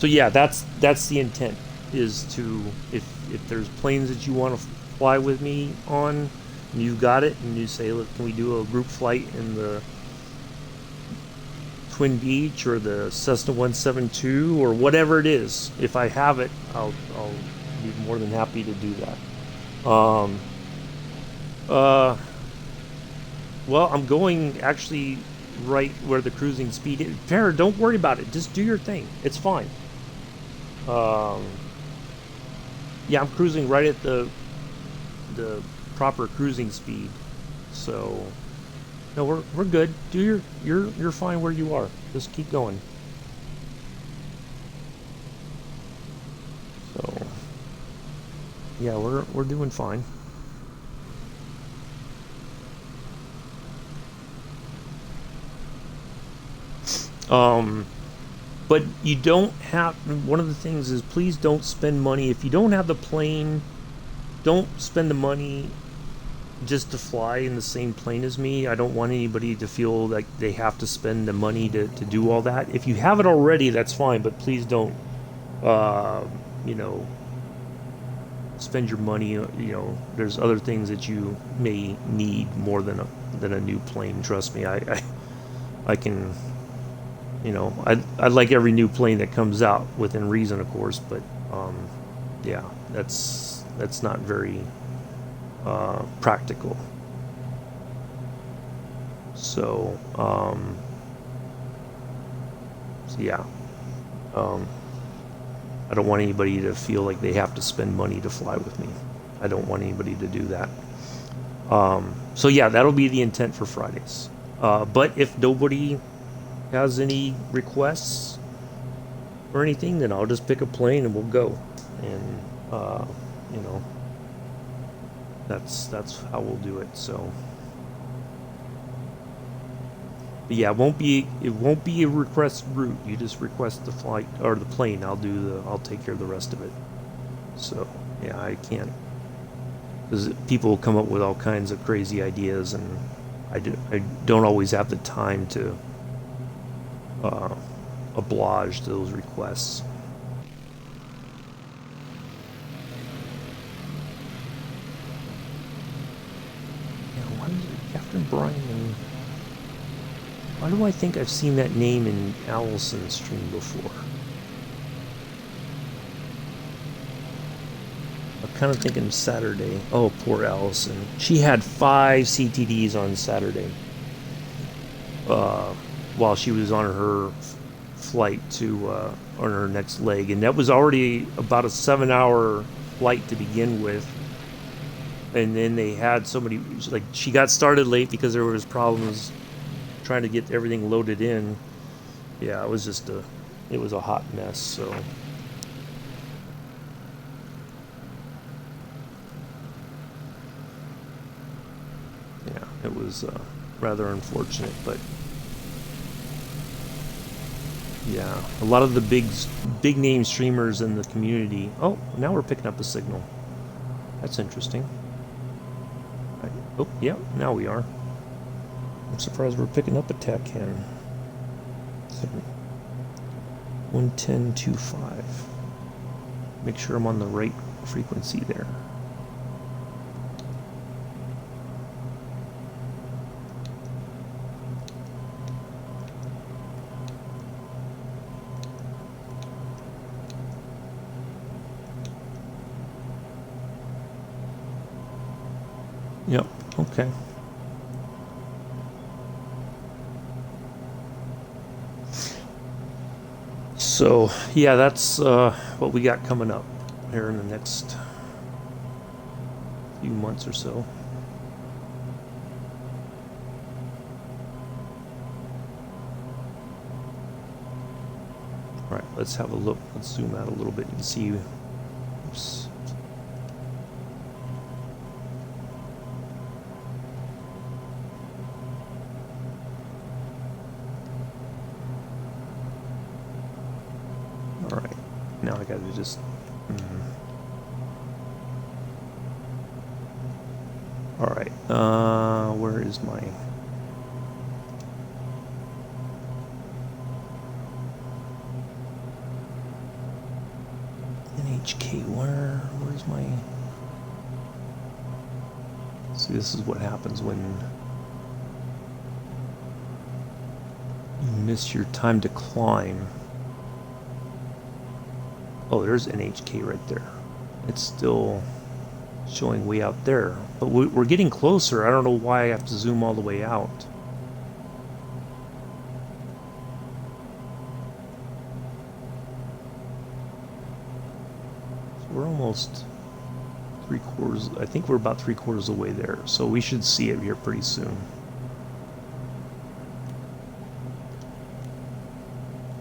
So yeah, that's the intent, is to, if there's planes that you want to fly with me on, and you got it, and you say, look, can we do a group flight in the Twin Beach or the Cessna 172 or whatever it is. If I have it, I'll be more than happy to do that. Well, I'm going actually right where the cruising speed is. Farrah, don't worry about it. Just do your thing. It's fine. Yeah, I'm cruising right at the proper cruising speed. So no, we're good. Do you're fine where you are. Just keep going. So yeah, we're doing fine. But you don't have, one of the things is, please don't spend money. If you don't have the plane, don't spend the money just to fly in the same plane as me. I don't want anybody to feel like they have to spend the money to do all that. If you have it already, that's fine, but please don't, spend your money. There's other things that you may need more than a new plane. Trust me, I can, I'd like every new plane that comes out within reason, of course, but yeah, that's not very practical. So yeah, I don't want anybody to feel like they have to spend money to fly with me. I don't want anybody to do that. So yeah, that'll be the intent for Fridays. But if nobody has any requests or anything, then I'll just pick a plane and we'll go. And that's how we'll do it. So but yeah, it won't be a request route. You just request the flight or the plane. I'll take care of the rest of it. So yeah, I can't, because people will come up with all kinds of crazy ideas, and I don't always have the time to oblige to those requests. Yeah, why is it Captain Brian? Why do I think I've seen that name in Allison's stream before? I'm kind of thinking Saturday. Oh, poor Allison. She had 5 CTDs on Saturday. While she was on her flight to on her next leg, and that was already about a 7-hour flight to begin with. And then they had somebody, like, she got started late because there was problems trying to get everything loaded in. Yeah, it was just it was a hot mess. So yeah, it was rather unfortunate, but Yeah, a lot of the big name streamers in the community. Oh, now we're picking up a signal. That's interesting. Oh, yeah, now we are. I'm surprised we're picking up a TAC can. 110.25. Make sure I'm on the right frequency there. Yep, okay. So, yeah, that's what we got coming up here in the next few months or so. All right, let's have a look. Let's zoom out a little bit and see. Oops. All right, now I gotta just. All right, where is my? NHK, where's my? See, this is what happens when you miss your time to climb. Oh, there's NHK right there. It's still showing way out there, but we're getting closer. I don't know why I have to zoom all the way out. So we're almost 3/4. I think we're about 3/4 of the way there, so we should see it here pretty soon.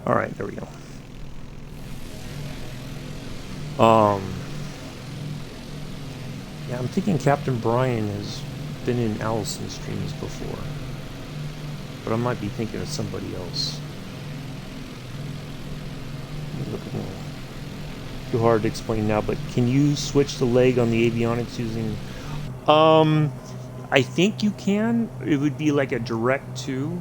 All right, there we go. Yeah, I'm thinking Captain Brian has been in Allison's streams before, but I might be thinking of somebody else. Too hard to explain now, but can you switch the leg on the avionics using? I think you can. It would be like a direct to.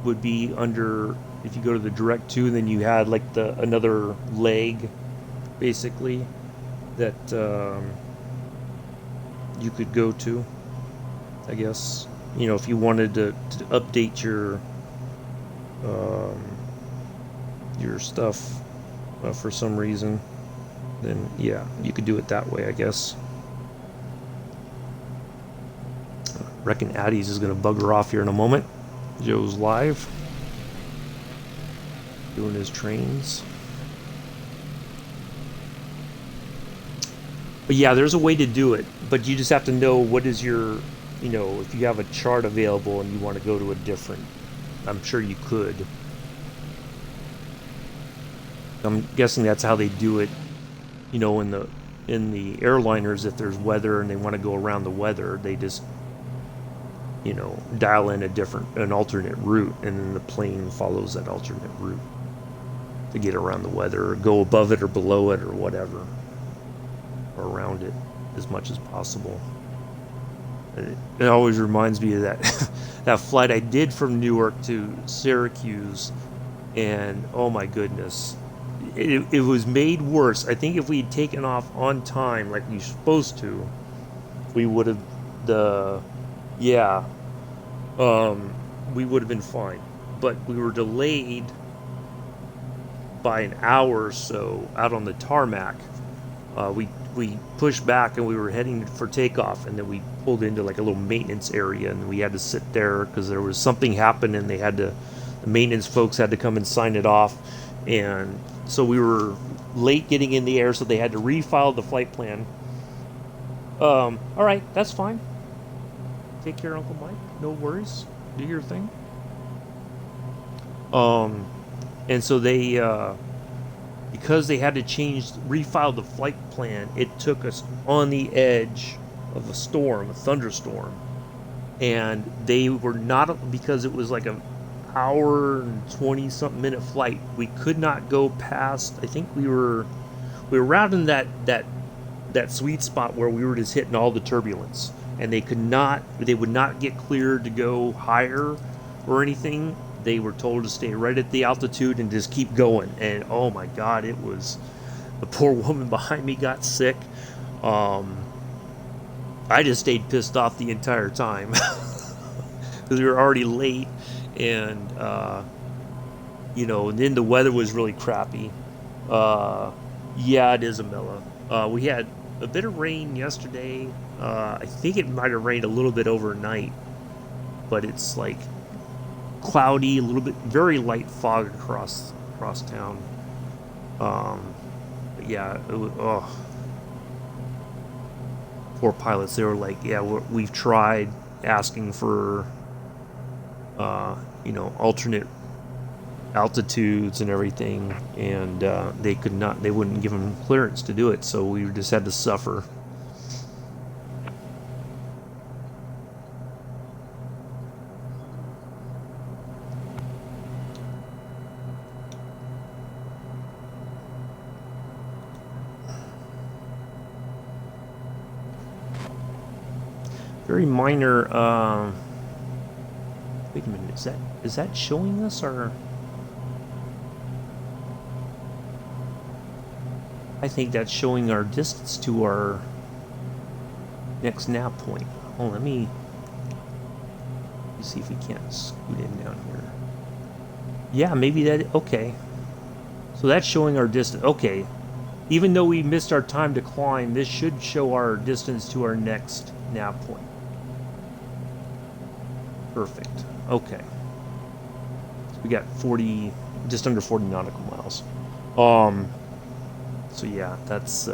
Would be under if you go to the direct to, and then you had like another leg, basically, that you could go to. I guess if you wanted to update your stuff for some reason, then yeah, you could do it that way, I guess. I reckon Addie's is going to bugger off here in a moment. Joe's live doing his trains. But yeah, there's a way to do it, but you just have to know what is your, if you have a chart available and you want to go to a different, I'm sure you could. I'm guessing that's how they do it, in the airliners. If there's weather and they want to go around the weather, they just dial in an alternate route, and then the plane follows that alternate route to get around the weather, or go above it or below it or whatever, or around it as much as possible. It always reminds me of that flight I did from Newark to Syracuse, and oh my goodness, it was made worse. I think if we had taken off on time like we were supposed to, we would have we would have been fine. But we were delayed by an hour or so out on the tarmac. We pushed back and we were heading for takeoff, and then we pulled into like a little maintenance area, and we had to sit there because there was something happened, and the maintenance folks had to come and sign it off, and so we were late getting in the air, so they had to refile the flight plan. All right, that's fine. Take care, Uncle Mike. No worries. Do your thing. And so they, because they had to refile the flight plan, it took us on the edge of a thunderstorm. And they were not, because it was like hour and 20 something minute flight. We could not go past, I think we were around in that sweet spot where we were just hitting all the turbulence, and they would not get cleared to go higher or anything. They were told to stay right at the altitude and just keep going. And oh my God, it was, the poor woman behind me got sick. I just stayed pissed off the entire time because we were already late, and and then the weather was really crappy. Yeah, it is, Amilla. We had a bit of rain yesterday. I think it might have rained a little bit overnight, but it's like cloudy, a little bit, very light fog across town. But yeah, it was, poor pilots. They were like, yeah, we've tried asking for alternate altitudes and everything, and they wouldn't give them clearance to do it, so we just had to suffer. Very minor. Wait a minute, is that showing us, or I think that's showing our distance to our next nav point. Oh, let me see if we can't scoot in down here. Yeah, maybe that. Okay, so that's showing our distance. Okay, even though we missed our time to climb, this should show our distance to our next nav point. Perfect. Okay. So we got just under 40 nautical miles. So yeah, that's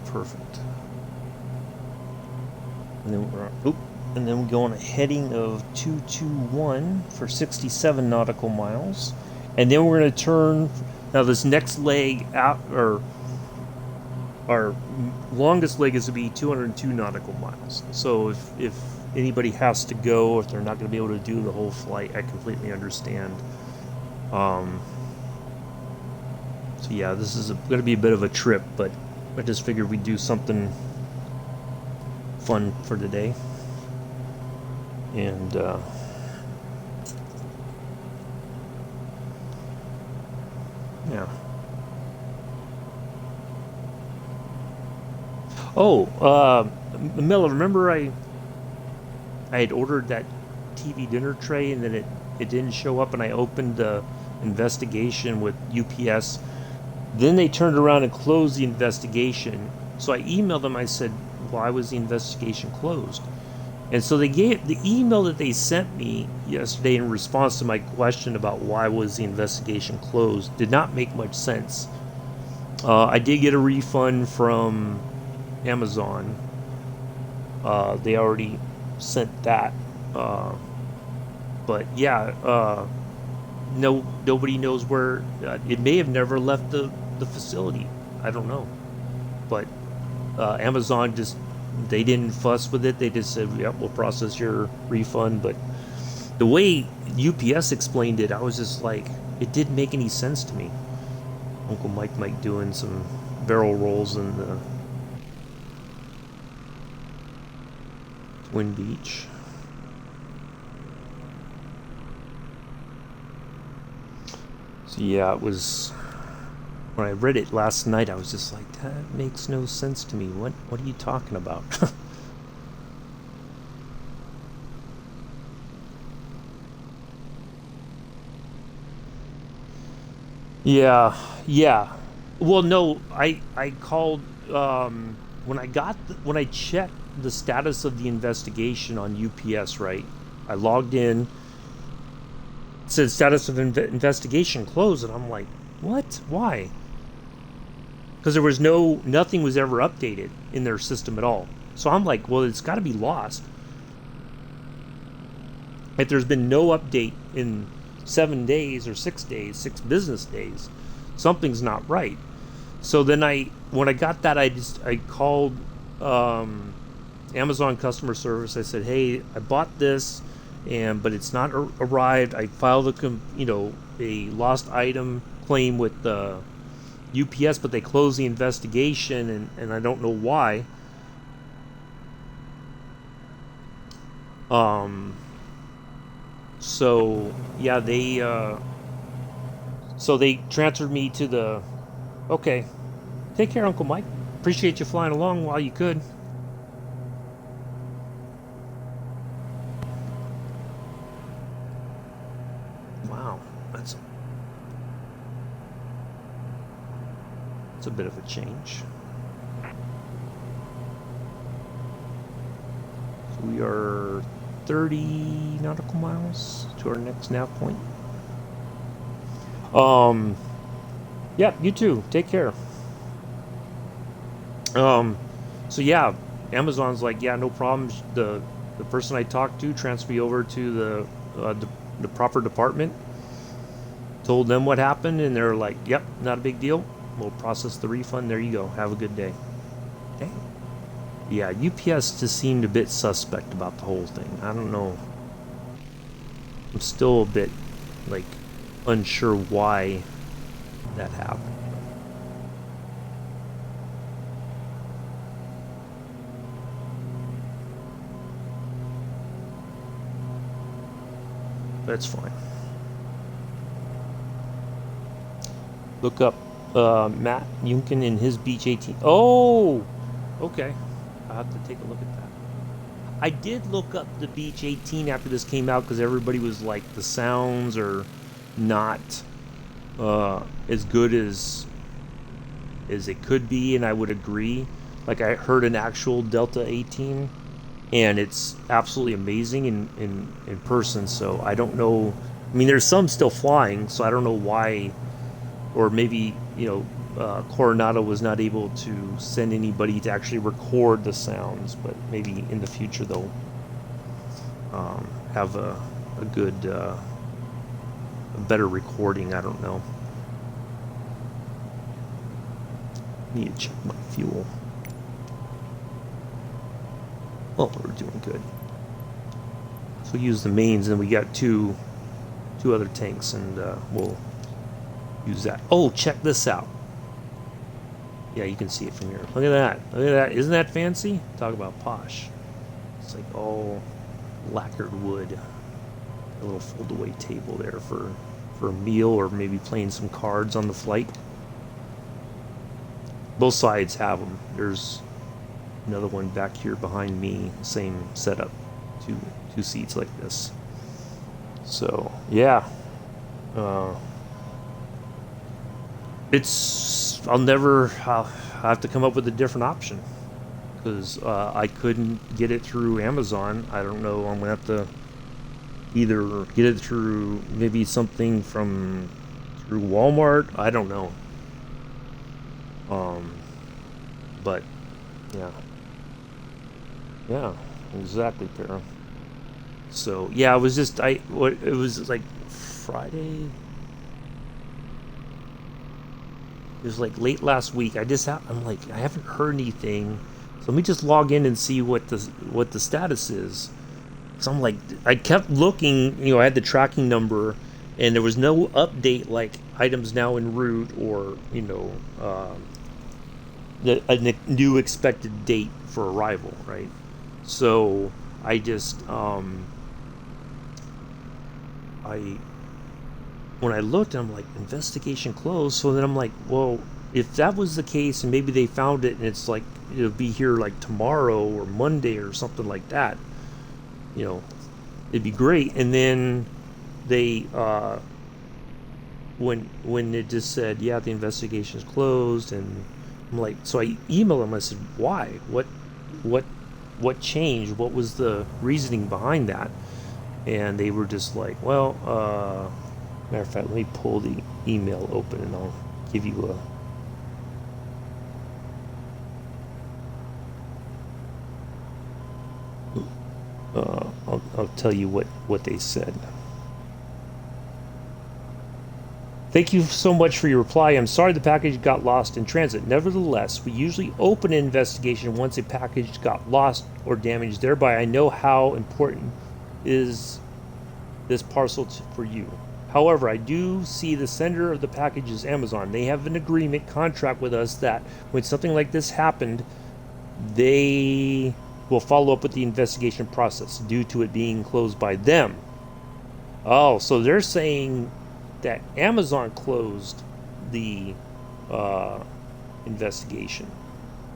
perfect. And then we're going a heading of 221 for 67 nautical miles. And then we're going to turn. Now this next leg out, or our longest leg, is to be 202 nautical miles. So if anybody has to go, if they're not going to be able to do the whole flight, I completely understand. So yeah, this is going to be a bit of a trip, but I just figured we'd do something fun for today. And yeah. Oh, Miller, remember I had ordered that TV dinner tray, and then it didn't show up, and I opened the investigation with UPS. Then they turned around and closed the investigation. So I emailed them. I said, why was the investigation closed? And so they gave the email that they sent me yesterday in response to my question about why was the investigation closed did not make much sense. I did get a refund from Amazon. They already sent that. But yeah, nobody knows where. It may have never left the facility. I don't know. But Amazon just, they didn't fuss with it. They just said, yep, we'll process your refund. But the way UPS explained it, I was just like, it didn't make any sense to me. Uncle Mike doing some barrel rolls in the Twin Beach. So yeah, it was, when I read it last night, I was just like, that makes no sense to me. What are you talking about? Yeah. Well, no, I called when I checked the status of the investigation on UPS, right? I logged in. It said status of investigation closed, and I'm like, what? Why? Because there was nothing was ever updated in their system at all. So I'm like, well, it's got to be lost. If there's been no update in 7 days or 6 days, 6 business days, something's not right. So then when I got that, I called Amazon customer service. I said, hey, I bought this, but it's not arrived. I filed a lost item claim with the UPS, but they closed the investigation, and I don't know why. So yeah, they transferred me to the. Okay, take care, Uncle Mike. Appreciate you flying along while you could. Wow, that's a bit of a change. So we are 30 nautical miles to our next nav point. Yeah, you too. Take care. So yeah, Amazon's like, yeah, no problems. The person I talked to transferred me over to the proper department. Told them what happened, and they're like, yep, not a big deal. We'll process the refund. There you go. Have a good day. Okay. Yeah, UPS just seemed a bit suspect about the whole thing. I don't know. I'm still a bit like unsure why that happened. That's fine. Look up Matt Yunkin in his Beech 18. Oh, okay. I'll have to take a look at that. I did look up the Beech 18 after this came out because everybody was like, the sounds are not as good as it could be, and I would agree. Like, I heard an actual Delta 18, and it's absolutely amazing in person. So I don't know. I mean, there's some still flying, so I don't know why, or maybe Coronado was not able to send anybody to actually record the sounds, but maybe in the future they'll have a good, a better recording. I don't know. Need to check my fuel. Well, we're doing good. So use the mains, and we got two other tanks, and we'll use that. Oh, check this out. Yeah, you can see it from here. Look at that. Look at that. Isn't that fancy? Talk about posh. It's like all lacquered wood. A little fold-away table there for a meal, or maybe playing some cards on the flight. Both sides have them. There's another one back here behind me. Same setup. Two seats like this. So yeah. I'll have to come up with a different option, because I couldn't get it through Amazon. I don't know. I'm gonna have to either get it through maybe something through Walmart. I don't know. But yeah, exactly, Para. So yeah, it was like Friday. It was like late last week. I'm like, I haven't heard anything, so let me just log in and see what the status is. So I'm like, I kept looking. I had the tracking number, and there was no update like items now en route, or a new expected date for arrival, right? So I just when I looked, I'm like, investigation closed. So then I'm like, well, if that was the case, and maybe they found it, and it's like it'll be here like tomorrow or Monday or something like that, it'd be great. And then they when it just said, yeah, the investigation is closed, and I'm like, so I emailed them. I said, why? What changed? What was the reasoning behind that? And they were just like, well, matter of fact, let me pull the email open, and I'll give you I'll tell you what they said. Thank you so much for your reply. I'm sorry the package got lost in transit. Nevertheless, we usually open an investigation once a package got lost or damaged. Thereby, I know how important is this parcel for you. However, I do see the sender of the package is Amazon. They have an agreement contract with us that when something like this happened, they will follow up with the investigation process due to it being closed by them. Oh, so they're saying that Amazon closed the investigation,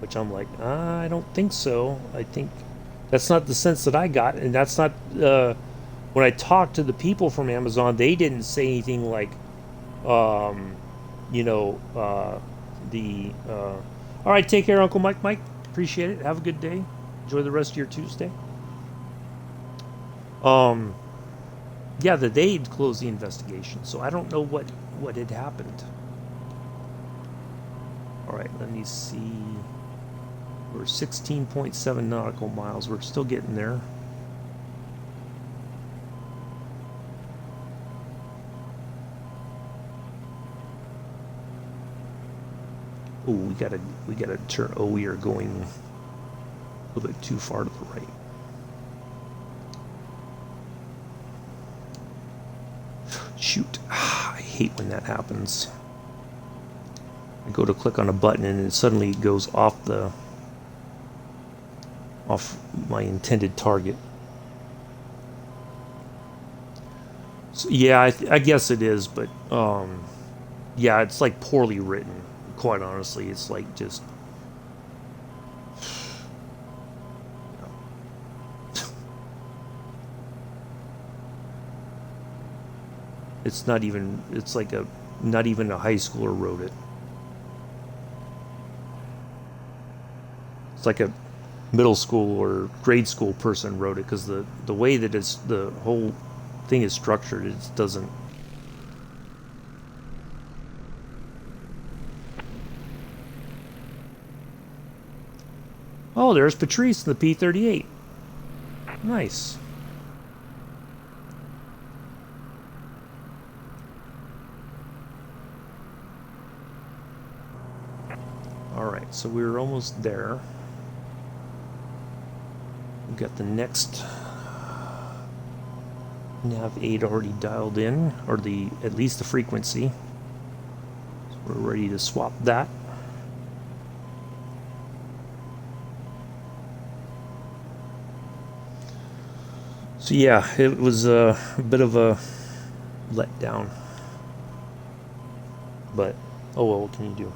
which I'm like, I don't think so. I think that's not the sense that I got, and that's not. When I talked to the people from Amazon, they didn't say anything like, um, you know, the. All right, take care, Uncle Mike. Mike, appreciate it. Have a good day. Enjoy the rest of your Tuesday. Um, yeah, that they'd closed the investigation, so I don't know what had happened. All right, let me see. We're 16.7 nautical miles. We're still getting there. Oh, we gotta turn. Oh, we are going a little bit too far to the right. Shoot, I hate when that happens. I go to click on a button and it suddenly goes off my intended target. So, yeah, I guess it is, but yeah, it's like poorly written. Quite honestly, it's like just. It's not even. It's like not even a high schooler wrote it. It's like a middle school or grade school person wrote it, because the way that the whole thing is structured, it doesn't. Oh, there's Patrice in the P-38. Nice. Alright, so we're almost there. We've got the next nav 8 already dialed in, or at least the frequency. So we're ready to swap that. So yeah, it was a bit of a letdown. But, oh well, what can you do?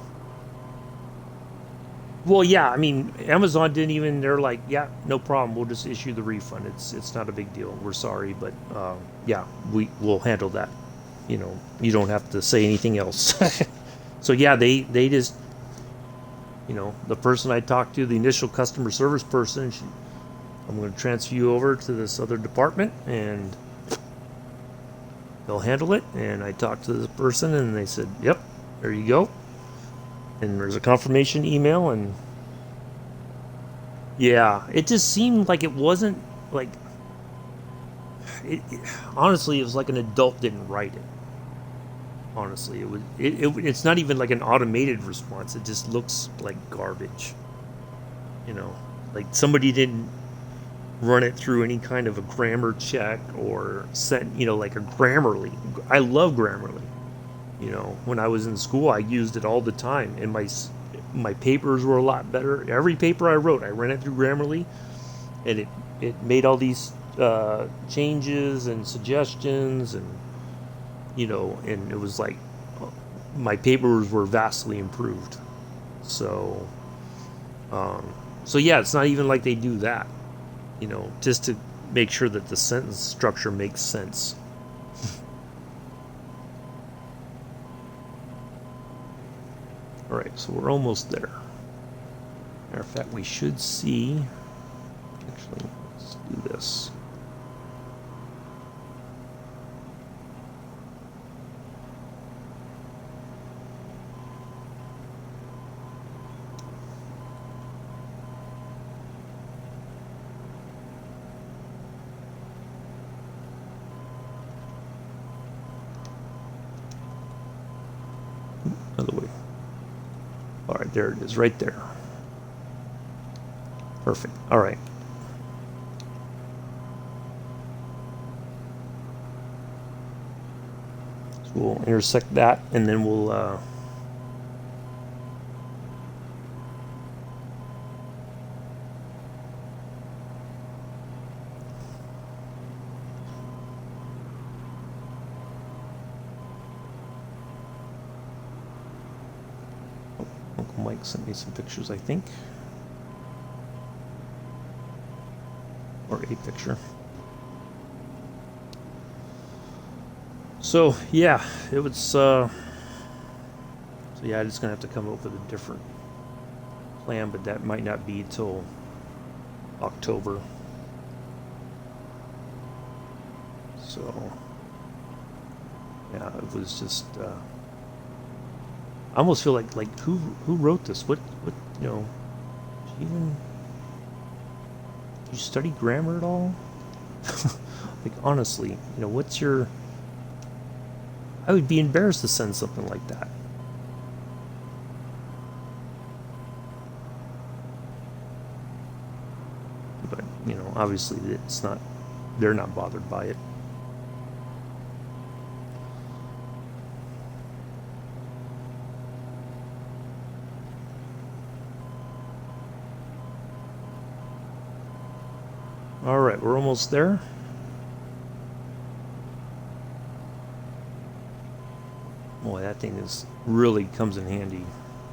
Well, yeah, I mean, Amazon didn't even, they're like, yeah, no problem, we'll just issue the refund. It's not a big deal. We're sorry, but yeah, we'll handle that. You know, you don't have to say anything else. So yeah, they just, you know, the person I talked to, the initial customer service person, I'm going to transfer you over to this other department and they'll handle it. And I talked to this person and they said, yep, there you go. And there's a confirmation email. And yeah, it just seemed like it wasn't like, honestly, it was like an adult didn't write it. Honestly, it's not even like an automated response. It just looks like garbage. You know, like somebody didn't run it through any kind of a grammar check or sent, you know, like a Grammarly. I love Grammarly. You know, when I was in school, I used it all the time, and my papers were a lot better. Every paper I wrote, I ran it through Grammarly, and it made all these changes and suggestions, and you know, and it was like my papers were vastly improved. So, so yeah, it's not even like they do that. You know, just to make sure that the sentence structure makes sense. All right, so we're almost there. Matter of fact, we should see. Actually, let's do this. there it is, right there. Perfect. All right. So we'll intersect that, and then we'll Uncle Mike sent me some pictures, I think. Or a picture. So yeah, it was so yeah, I'm just gonna have to come up with a different plan, but that might not be till October. So yeah, it was just I almost feel like who wrote this? What you know, did you study grammar at all? Like honestly, you know, what's your, I would be embarrassed to send something like that. But, you know, obviously it's not, they're not bothered by it. All right, we're almost there. Boy, that thing is really comes in handy.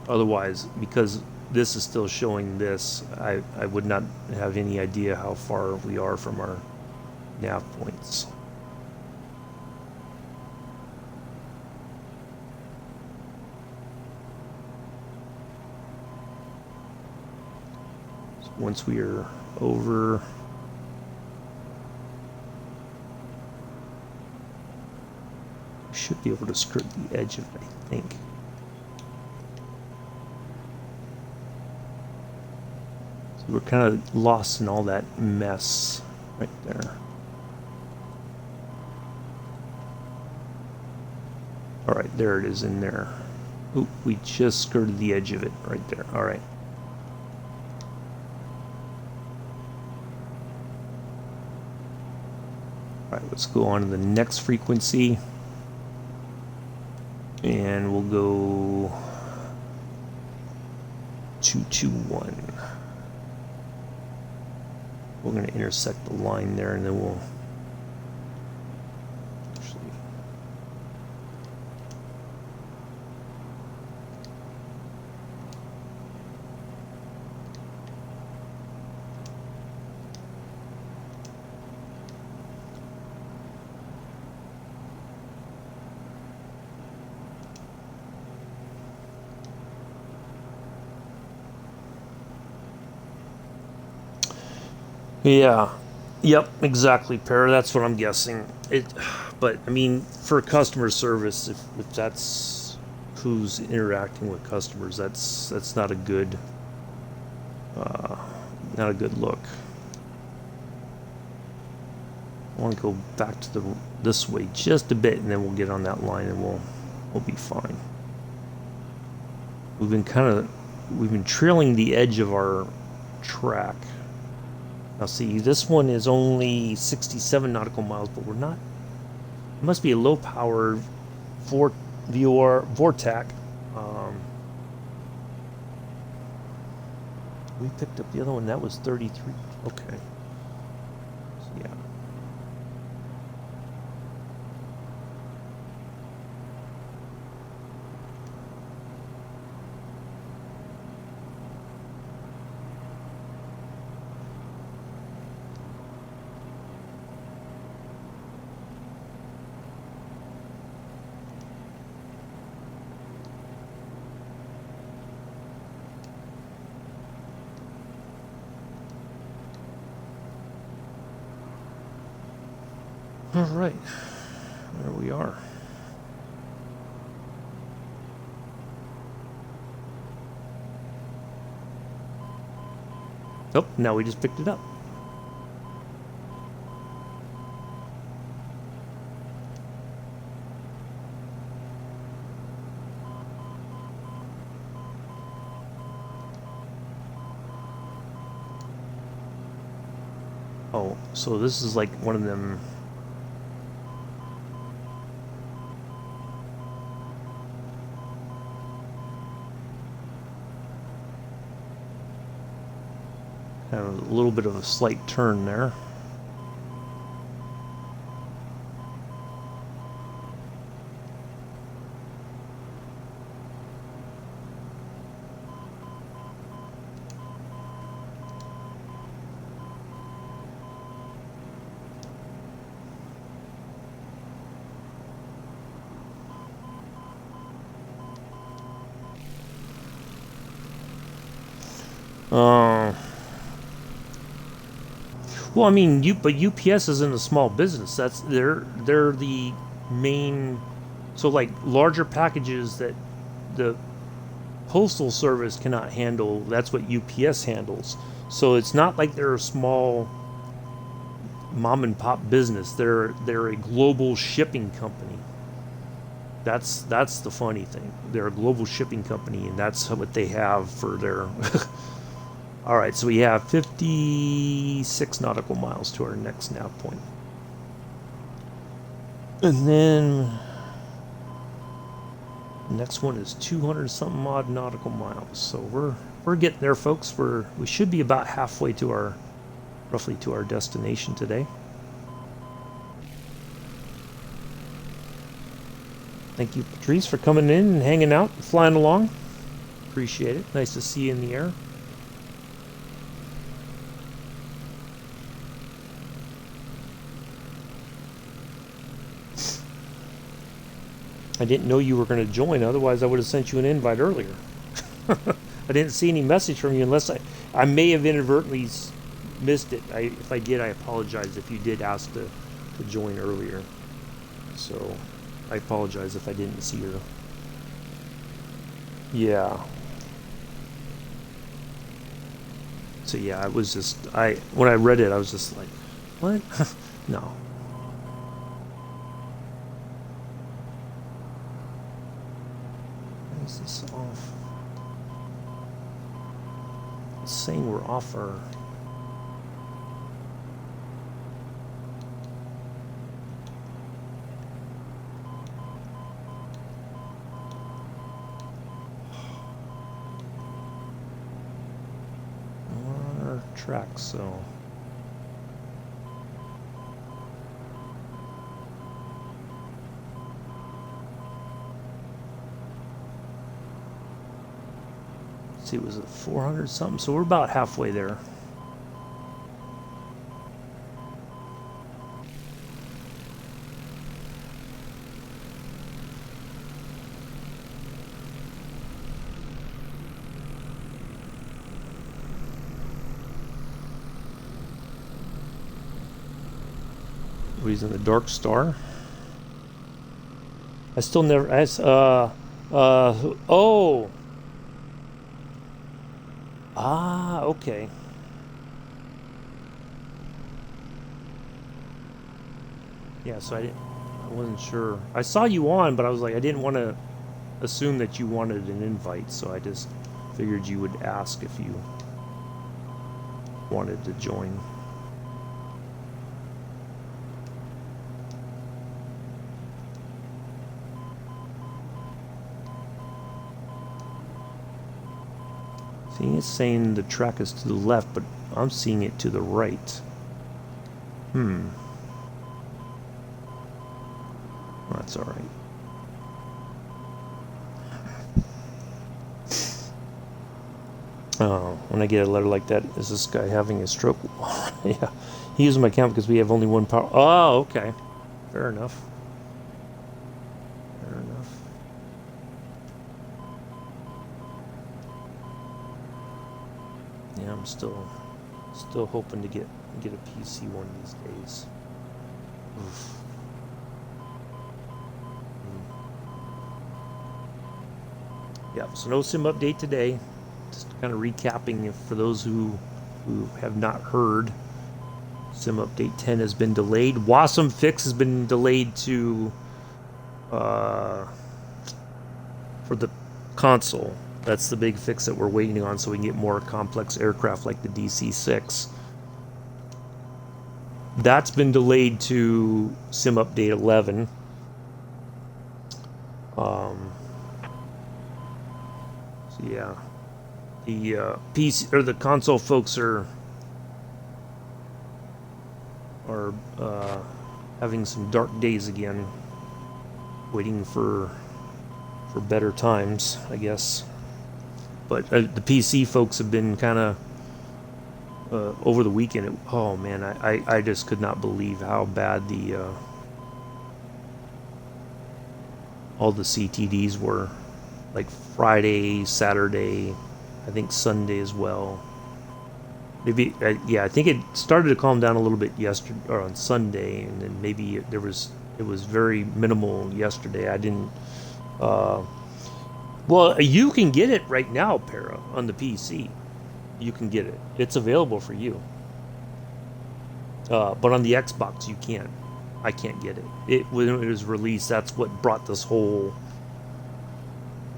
Otherwise, because this is still showing this, I would not have any idea how far we are from our nav points. So once we are over, we should be able to skirt the edge of it, I think. We're kind of lost in all that mess right there. All right, there it is in there. Oop, we just skirted the edge of it right there. All right. All right, let's go on to the next frequency. And we'll go 221. We're going to intersect the line there, and then we'll actually yeah. Yep, exactly, Para. That's what I'm guessing. But I mean, for customer service, if that's who's interacting with customers, that's not a good look. I want to go back to this way just a bit, and then we'll get on that line, and we'll be fine. We've been trailing the edge of our track. Now see, this one is only 67 nautical miles, but we're not. It must be a low power VORTAC. We picked up the other one, that was 33. Okay. So, yeah. All right, there we are. Oh, now we just picked it up. Oh, so this is like one of them. Kind of a little bit of a slight turn there. Well, I mean, but UPS isn't a small business. They're the main. So like larger packages that the postal service cannot handle, that's what UPS handles. So it's not like they're a small mom and pop business. They're a global shipping company. That's the funny thing. They're a global shipping company, and that's what they have for their. All right, so we have 56 nautical miles to our next nav point. And then the next one is 200 something odd nautical miles. So we're getting there, folks. We should be about halfway to roughly to our destination today. Thank you, Patrice, for coming in and hanging out, and flying along. Appreciate it. Nice to see you in the air. I didn't know you were going to join, otherwise I would have sent you an invite earlier. I didn't see any message from you unless I may have inadvertently missed it. If I did, I apologize if you did ask to join earlier. So I apologize if I didn't see your... Yeah. So yeah, I was just... when I read it, I was just like, what? No. Is this off? It's saying we're off our... We're on our track, so... See, was it 400 something? So we're about halfway there. He's in the Dark Star. I still never... oh! Ah, okay. Yeah, so I wasn't sure. I saw you on, but I was like, I didn't want to assume that you wanted an invite, so I just figured you would ask if you wanted to join. See, it's saying the track is to the left, but I'm seeing it to the right. That's all right. Oh, when I get a letter like that, is this guy having a stroke? Yeah, he uses my account because we have only one power. Oh, okay. Fair enough. Fair enough. Yeah, I'm still hoping to get a PC one of these days. Oof. Yeah, so no sim update today. Just kind of recapping for those who have not heard. Sim update 10 has been delayed. Wasm fix has been delayed to for the console. That's the big fix that we're waiting on, so we can get more complex aircraft like the DC-6. that's been delayed to sim update 11. So yeah, the PC or the console folks are having some dark days again, waiting for better times, I guess. But the PC folks have been kind of over the weekend. Oh man, I just could not believe how bad the all the CTDs were. Like Friday, Saturday, I think Sunday as well. Maybe yeah, I think it started to calm down a little bit yesterday or on Sunday, and then maybe it was very minimal yesterday. I didn't. Well, you can get it right now, Para, on the PC. You can get it. It's available for you. But on the Xbox, you can't. I can't get it. When it was released, that's what brought this whole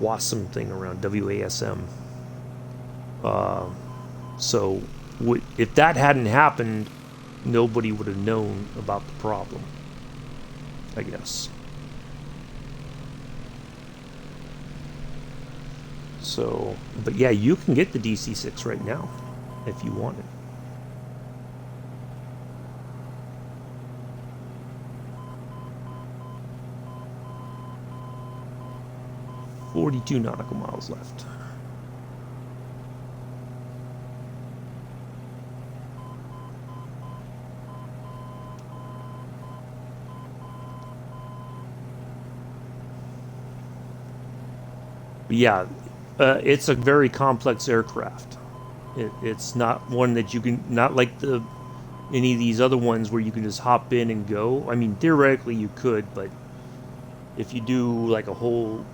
WASM thing around, WASM. So if that hadn't happened, nobody would have known about the problem, I guess. So, but yeah, you can get the DC6 right now if you want it. $42 nautical miles left. But yeah, it's a very complex aircraft. It's not one that you can, not like any of these other ones where you can just hop in and go. I mean, theoretically you could, but if you do like a whole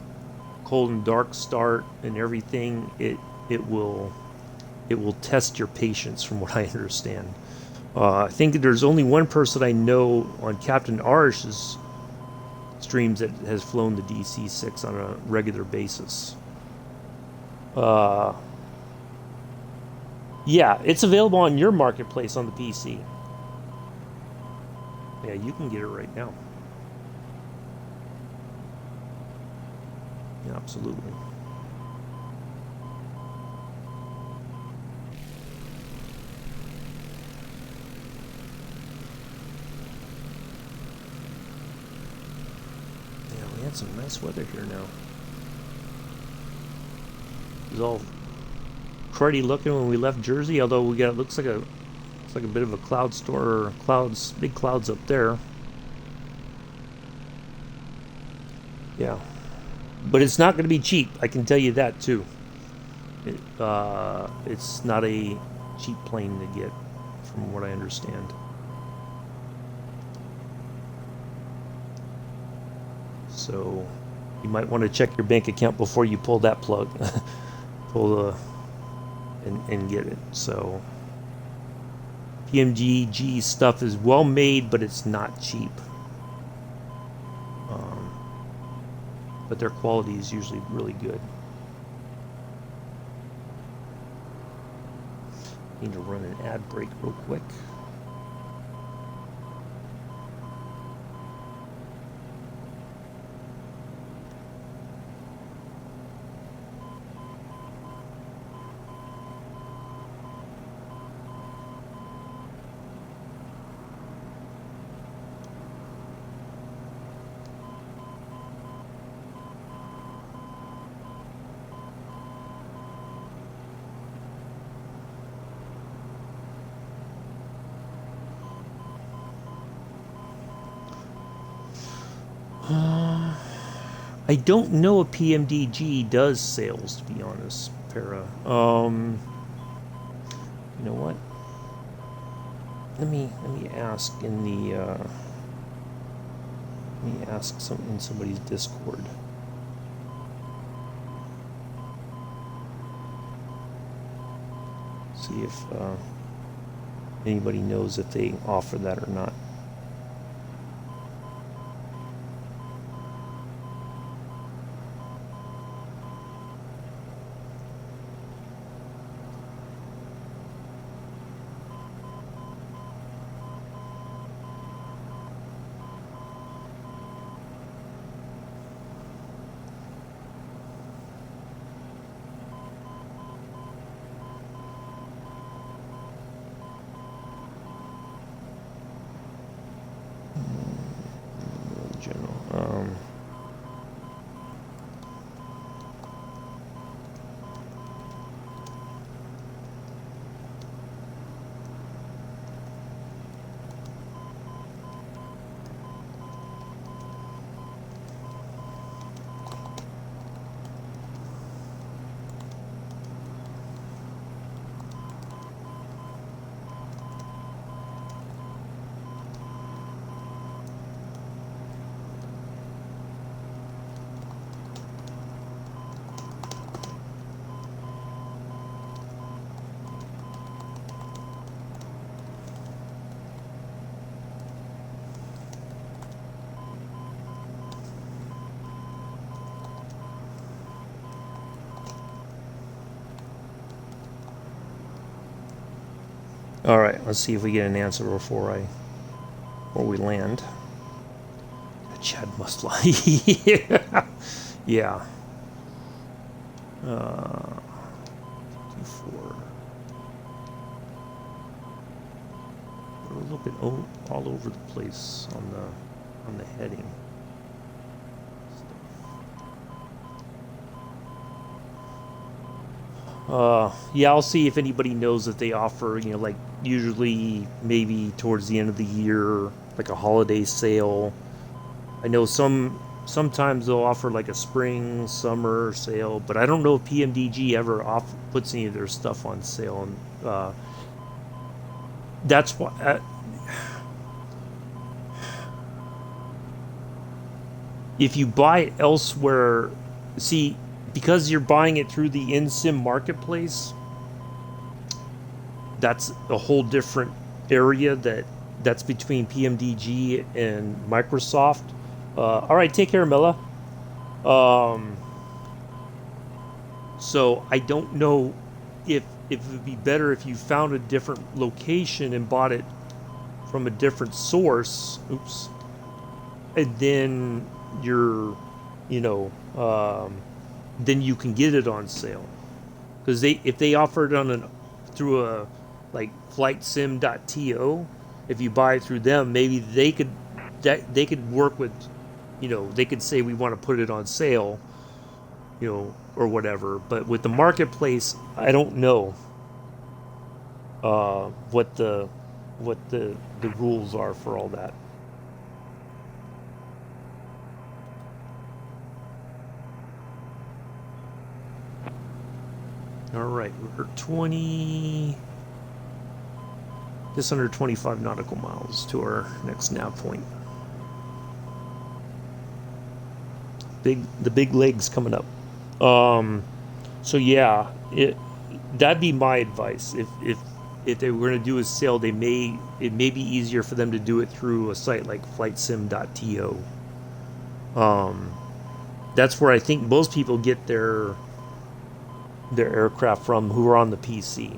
cold and dark start and everything, it will test your patience, from what I understand. I think there's only one person I know on Captain Arish's streams that has flown the DC-6 on a regular basis. Yeah, it's available on your marketplace on the PC. Yeah, you can get it right now. Yeah, absolutely. Yeah, we had some nice weather here now. It was all cruddy looking when we left Jersey, although we got, looks like a bit of a cloud storm, big clouds up there. Yeah, but it's not going to be cheap, I can tell you that too. It's not a cheap plane to get, from what I understand. So you might want to check your bank account before you pull that plug. And get it. So PMGG stuff is well made, but it's not cheap. But their quality is usually really good. Need to run an ad break real quick. I don't know if PMDG does sales, to be honest, Para. You know what? Let me ask in the let me ask something in somebody's Discord. See if anybody knows if they offer that or not. general. All right, let's see if we get an answer before we land. Chad must fly. Yeah. 54. We're a little bit all over the place on the heading. Yeah, I'll see if anybody knows that they offer, you know, like usually maybe towards the end of the year, like a holiday sale. I know sometimes they'll offer like a spring, summer sale, but I don't know if PMDG ever puts any of their stuff on sale. And that's why if you buy it elsewhere, see, because you're buying it through the in-sim marketplace, that's a whole different area that's between PMDG and Microsoft. All right, take care, Milla. So I don't know if it would be better if you found a different location and bought it from a different source. Oops. And then you're, you know, then you can get it on sale. Because if they offer it on through a like flightsim.to, if you buy it through them, maybe they could work with, you know, they could say we want to put it on sale, you know, or whatever. But with the marketplace, I don't know what the rules are for all that. All right, we're 20, just under 25 nautical miles to our next nav point. The big legs coming up. So yeah, that'd be my advice. If they were going to do a sale, it may be easier for them to do it through a site like flightsim.to. That's where I think most people get their aircraft from who are on the PC.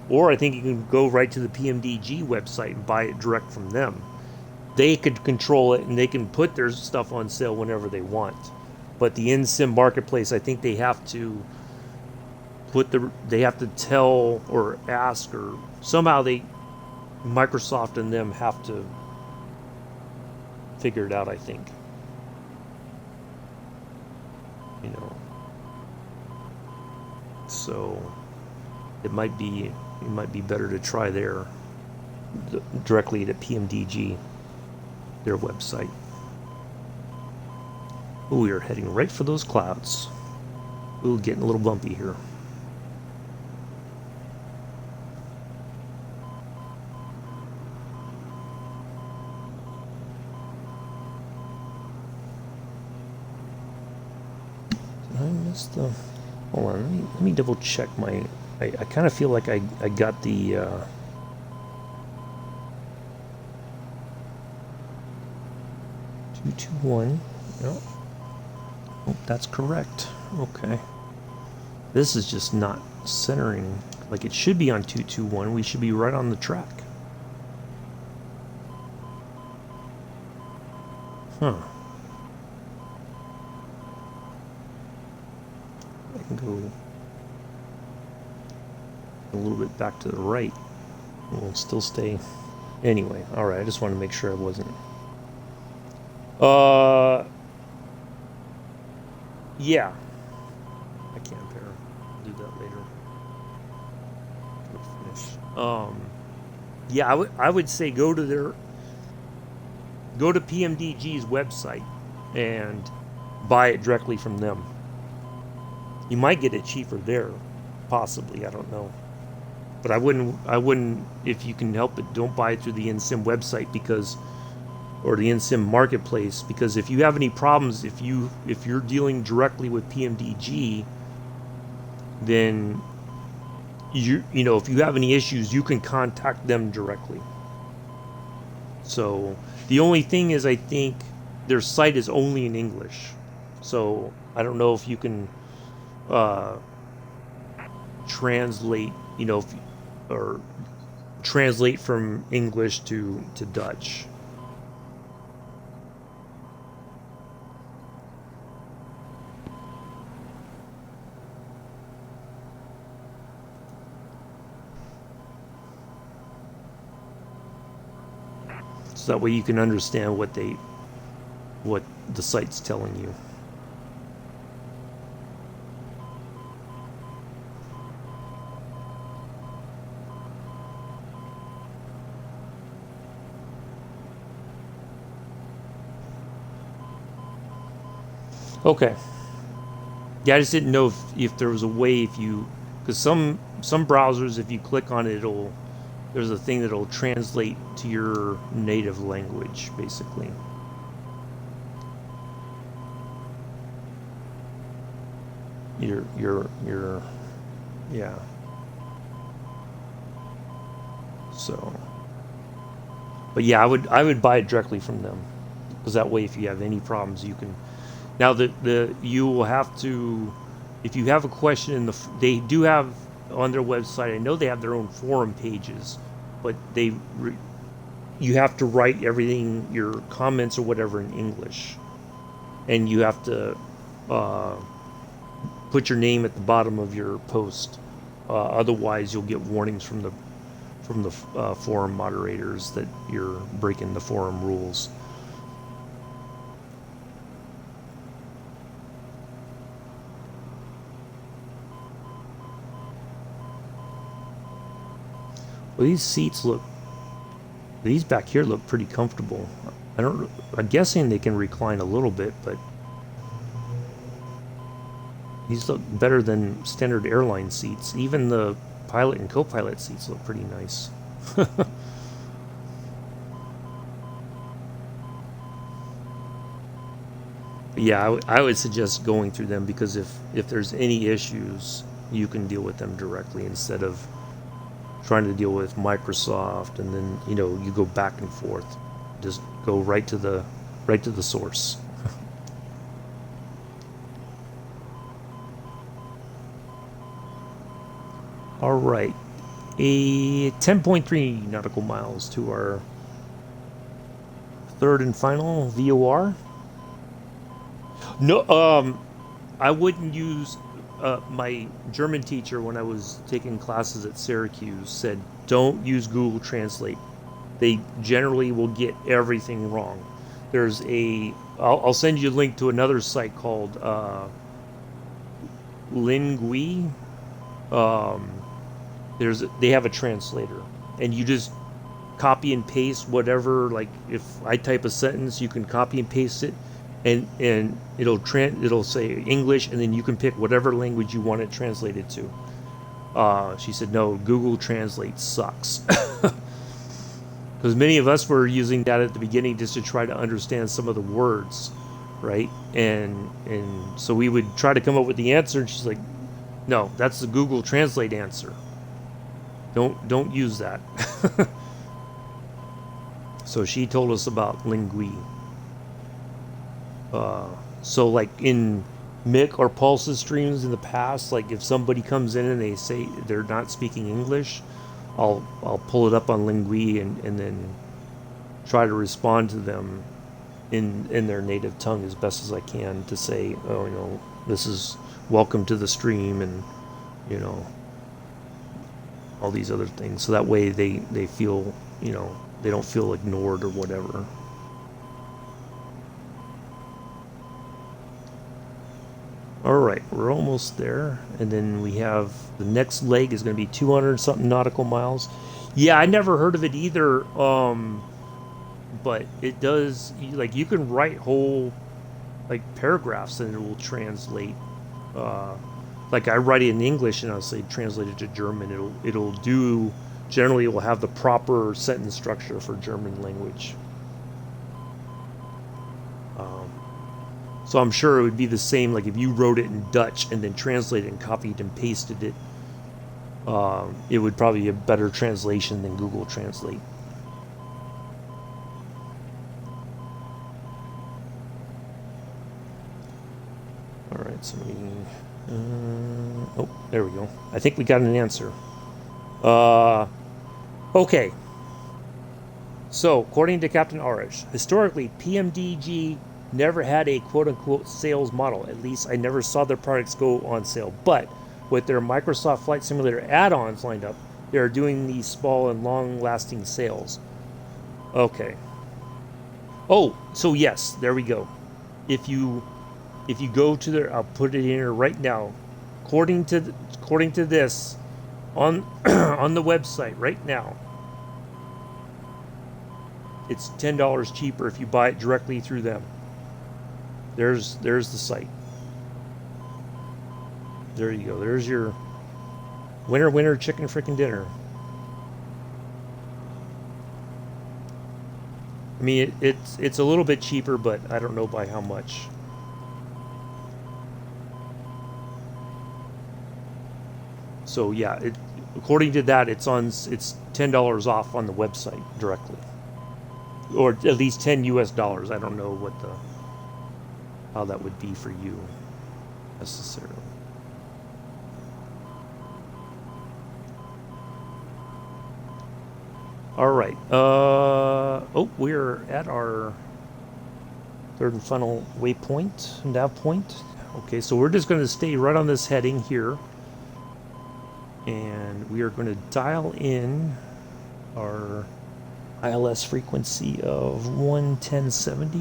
Or I think you can go right to the PMDG website and buy it direct from them. They could control it and they can put their stuff on sale whenever they want. But the in-sim marketplace, I think they have to tell or ask, or somehow Microsoft and them have to figure it out, I think. You know. So it might be better to try directly to PMDG, their website. Ooh, we are heading right for those clouds. Ooh, getting a little bumpy here. Did I miss the... Hold on, let me double check my... I kind of feel like I got the... 221. Yep. Oh, that's correct. Okay. This is just not centering like it should be on 221. We should be right on the track. Huh. I can go a little bit back to the right. We'll still stay. Anyway, alright, I just wanted to make sure I wasn't Uh, yeah, I can pair. I'll do that later. Finish. Yeah, I would say go to PMDG's website and buy it directly from them. You might get it cheaper there, possibly. I don't know, but I wouldn't if you can help it. Don't buy it through the NSIM website because or the NSIM marketplace because if you have any problems, if you're dealing directly with PMDG, then you know if you have any issues, you can contact them directly. So the only thing is, I think their site is only in English. So I don't know if you can uh, translate, or translate from English to Dutch. So that way you can understand what the site's telling you. Okay. Yeah, I just didn't know if there was a way if you because some browsers if you click on it it'll there's a thing that'll translate to your native language basically. Your yeah. So, but yeah, I would buy it directly from them because that way if you have any problems you can. Now the you will have to if you have a question they do have on their website. I know they have their own forum pages, but you have to write everything your comments or whatever in English, and you have to uh, put your name at the bottom of your post. Otherwise, you'll get warnings from the forum moderators that you're breaking the forum rules. Well, these back here look pretty comfortable. I'm guessing they can recline a little bit, but these look better than standard airline seats. Even the pilot and co-pilot seats look pretty nice. Yeah, I would suggest going through them because if there's any issues, you can deal with them directly instead of trying to deal with Microsoft and then you go back and forth. Just go right to the source. All right, a 10.3 nautical miles to our third and final VOR. No, I wouldn't use. My German teacher, when I was taking classes at Syracuse, said don't use Google Translate. They generally will get everything wrong. There's I'll send you a link to another site called Lingui. Um, they have a translator, and you just copy and paste whatever. Like if I type a sentence, you can copy and paste it, and it'll say English, and then you can pick whatever language you want it translated to. She said, no, Google Translate sucks. Because many of us were using that at the beginning just to try to understand some of the words, right? And so we would try to come up with the answer, and she's like, no, that's the Google Translate answer. Don't use that. So she told us about Lingui. So like in MIC or Pulses streams in the past, like if somebody comes in and they say they're not speaking English, I'll pull it up on Lingui and then try to respond to them in their native tongue as best as I can to say, oh, this is welcome to the stream, and all these other things. So that way they feel, they don't feel ignored or whatever. All right, we're almost there. And then we have the next leg is going to be 200 something nautical miles. Yeah, I never heard of it either. But it does, like, you can write whole, like, paragraphs and it will translate. Uh, like, I write it in English and I'll say translate it to German. It'll do, generally it will have the proper sentence structure for German language. Um, so I'm sure it would be the same, like if you wrote it in Dutch and then translated and copied and pasted it, it would probably be a better translation than Google Translate. All right, so oh, there we go. I think we got an answer. Okay. So, according to Captain Arish, historically, PMDG never had a quote-unquote sales model. At least I never saw their products go on sale. But with their Microsoft Flight Simulator add-ons lined up, they are doing these small and long-lasting sales. Okay. Oh, so yes, there we go. If you go to their, I'll put it in here right now. According to this, on on the website right now, it's $10 cheaper if you buy it directly through them. There's the site. There you go. There's your winner chicken frickin' dinner. I mean, it's a little bit cheaper, but I don't know by how much. So yeah, according to that, it's $10 off on the website directly, or at least $10 US. I don't know how that would be for you necessarily. All right. Oh, we're at our third and final waypoint, nav point. Okay, so we're just going to stay right on this heading here. And we are going to dial in our ILS frequency of 11070.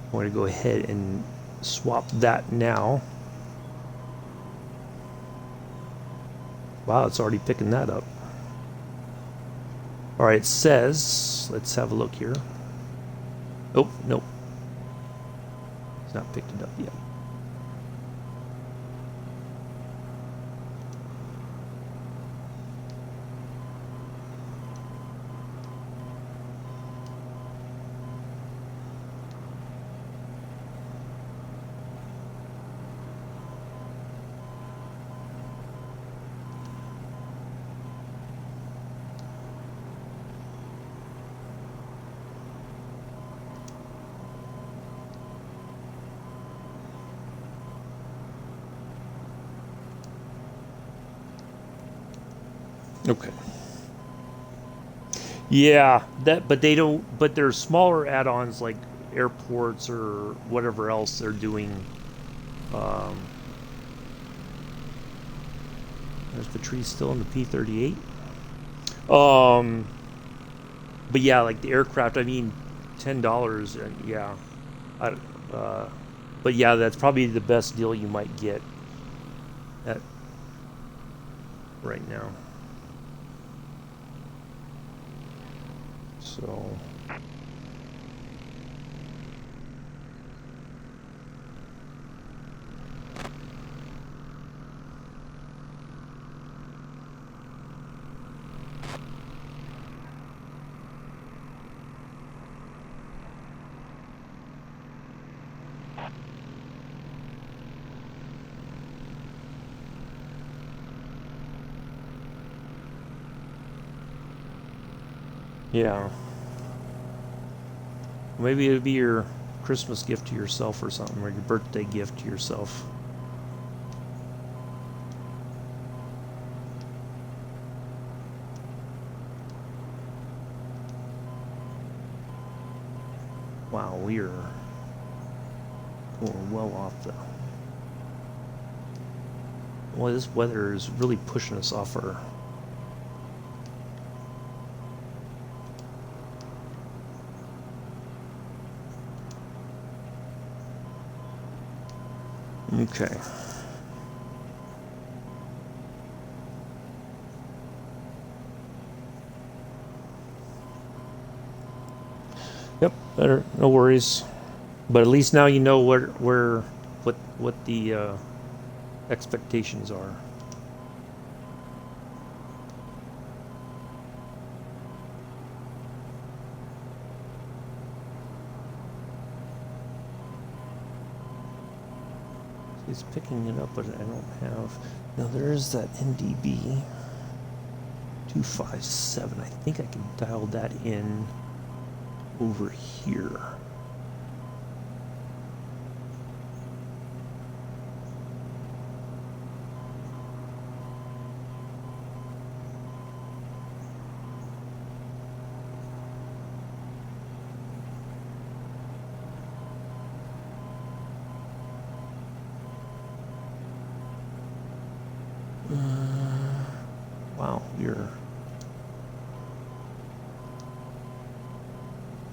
I'm going to go ahead and swap that now. Wow, it's already picking that up. All right, it says, let's have a look here. Oh, nope. It's not picked it up yet. Okay. Yeah, but they don't, but there's smaller add-ons like airports or whatever else they're doing. There's the tree still in the P-38. But yeah, like the aircraft, I mean, $10, yeah. But yeah, that's probably the best deal you might get at right now. So yeah. Maybe it'd be your Christmas gift to yourself or something, or your birthday gift to yourself. Wow, we are well off the... Well, this weather is really pushing us off our... Okay. Yep, better, no worries. But at least now you know what the expectations are. He's picking it up, but I don't have. Now there's that NDB 257. I think I can dial that in over here. Wow,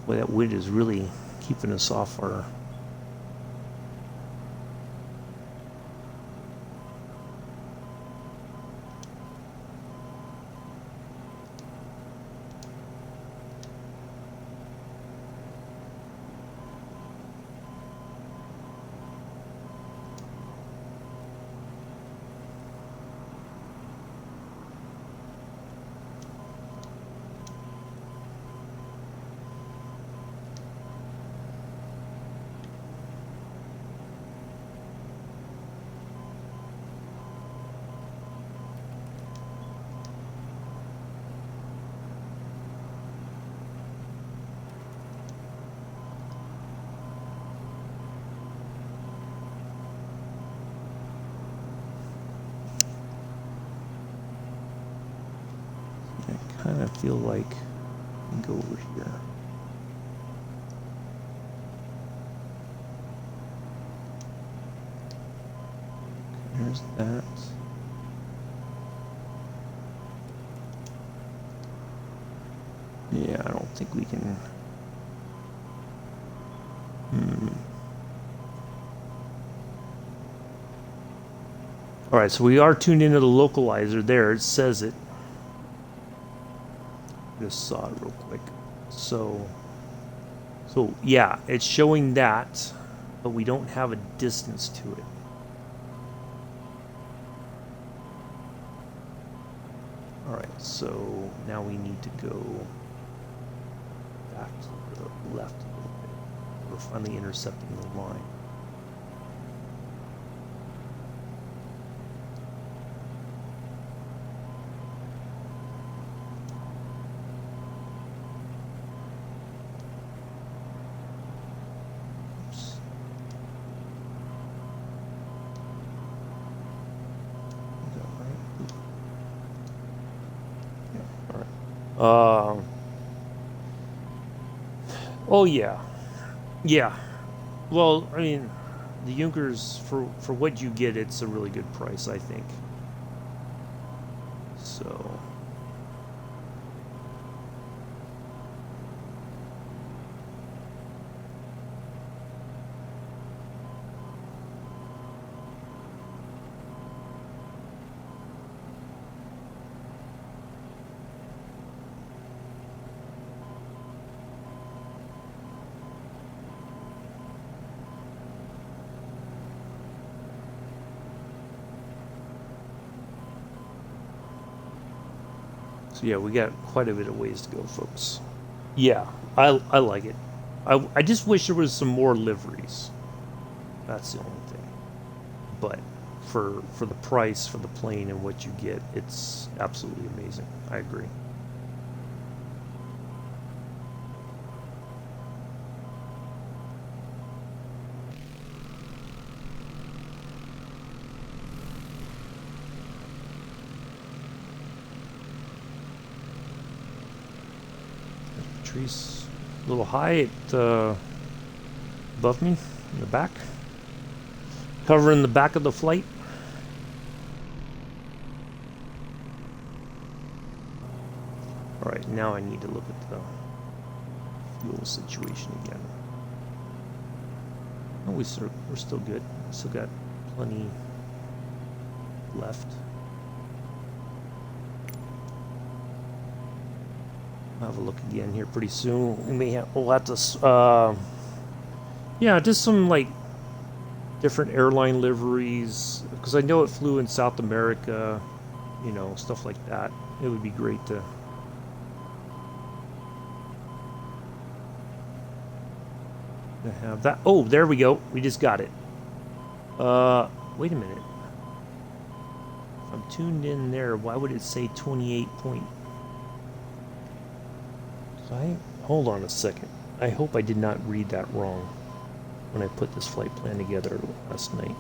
boy, that wind is really keeping us off our. I kind of feel like I can go over here. There's that. Yeah, I don't think we can. All right, so we are tuned into the localizer there. It says it. Just saw it real quick. So yeah, it's showing that, but we don't have a distance to it. All right, so now we need to go back to the left a little bit. We're finally intercepting the line. Oh yeah, yeah. Well, I mean, the Junkers for what you get, it's a really good price, I think. So. So yeah, we got quite a bit of ways to go, folks. Yeah, I like it. I just wish there was some more liveries. That's the only thing. But for the price, for the plane and what you get, it's absolutely amazing. I agree. Trees a little high at above me in the back, covering the back of the flight. All right, now I need to look at the fuel situation again. Oh, we're still good. Still got plenty left. I'll have a look again here pretty soon. We may have, we'll have to, yeah, just some like different airline liveries, because I know it flew in South America, you know, stuff like that. It would be great to have that. Oh, there we go. We just got it. Wait a minute. If I'm tuned in there, why would it say 28 point? Hold on a second. I hope I did not read that wrong when I put this flight plan together last night.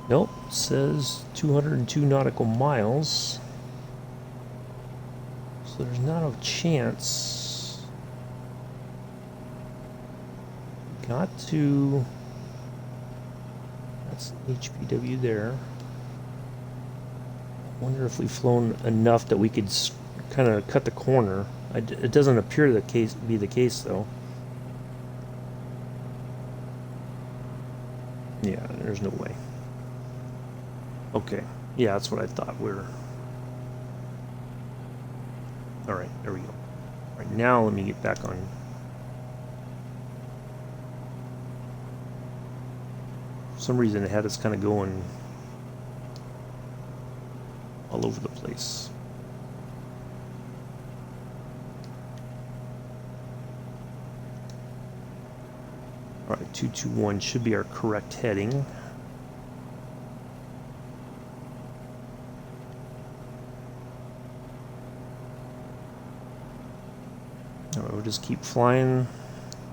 Nope, it says 202 nautical miles. So there's not a chance. Got to... That's HPW there. I wonder if we've flown enough that we could kind of cut the corner. It doesn't appear to be the case though. Yeah, there's no way. Okay, yeah, that's what I thought. All right, there we go. All right, now let me get back on. For some reason it had us kind of going all over the place. All right, 221 should be our correct heading. All right, we'll just keep flying.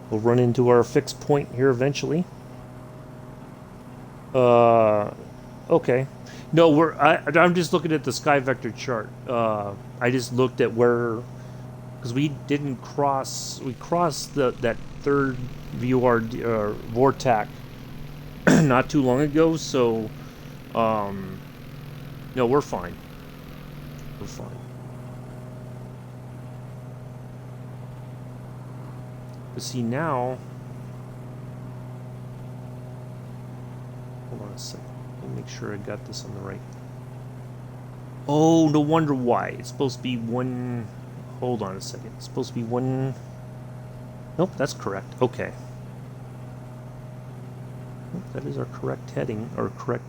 We'll run into our fixed point here eventually. Okay. No, I'm just looking at the sky vector chart. I just looked at where, because we didn't cross. We crossed that third vortac not too long ago, so no, we're fine. We're fine. But see now, hold on a second. Let me make sure I got this on the right. Oh, no wonder why. It's supposed to be one. Hold on a second. It's supposed to be one. Nope, that's correct. Okay. That is our correct heading, or correct.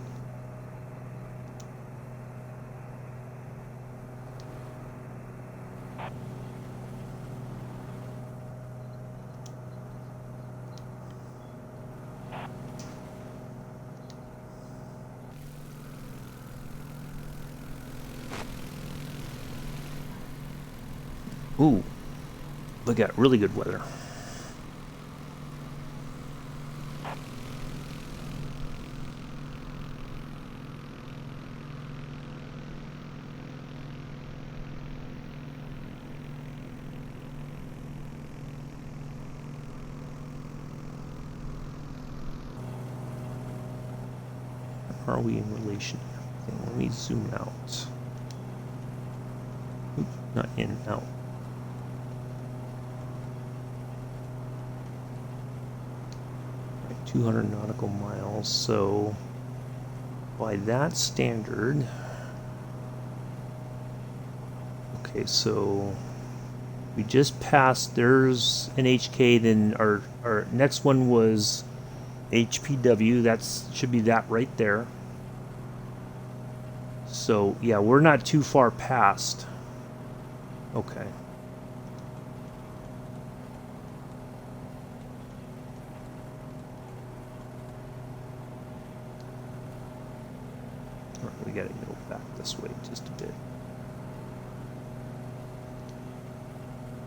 Ooh, we got really good weather. How are we in relation? Okay, let me zoom out. Oops, not in, out. Right, 200 nautical miles, so by that standard, okay, so we just passed, there's an HK, then our next one was HPW, that's should be that right there. So yeah, we're not too far past. Okay. All right, we gotta go back this way just a bit.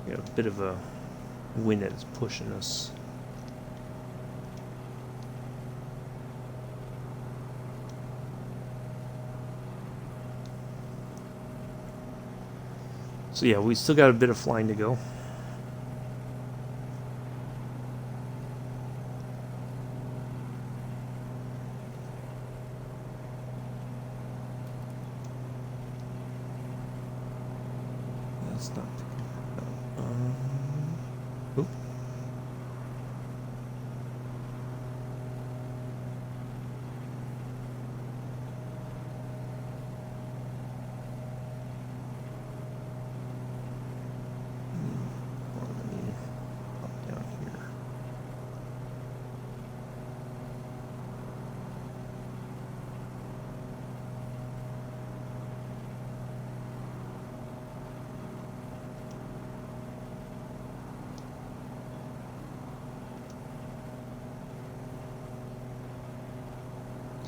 We got a bit of a wind that's pushing us. So yeah, we still got a bit of flying to go. That's not. Oop.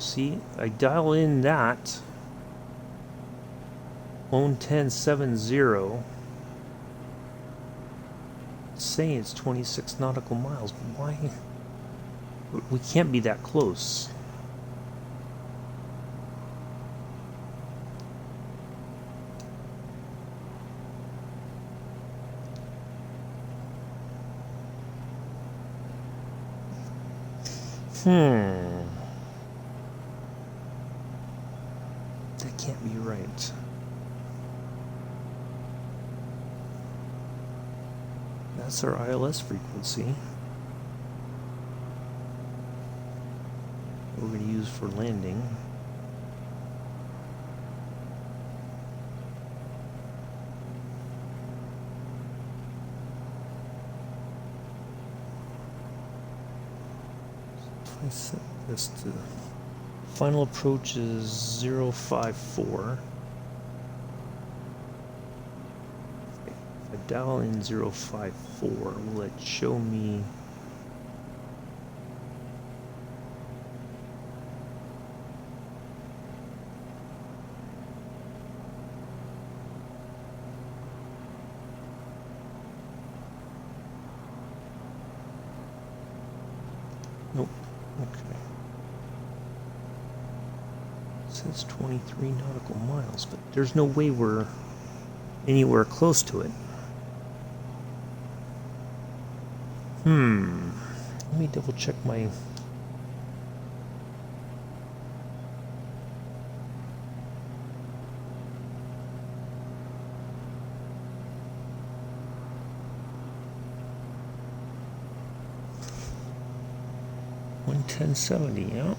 See, I dial in that 1070. It's saying it's 26 nautical miles, but why? We can't be that close. That can't be right. That's our ILS frequency. We're going to use for landing. I set this to final approach is 054. If I dial in 054, will it show me? Nope. Okay. It says 23 nautical miles, but there's no way we're anywhere close to it. Let me double check my... One 1070, yeah.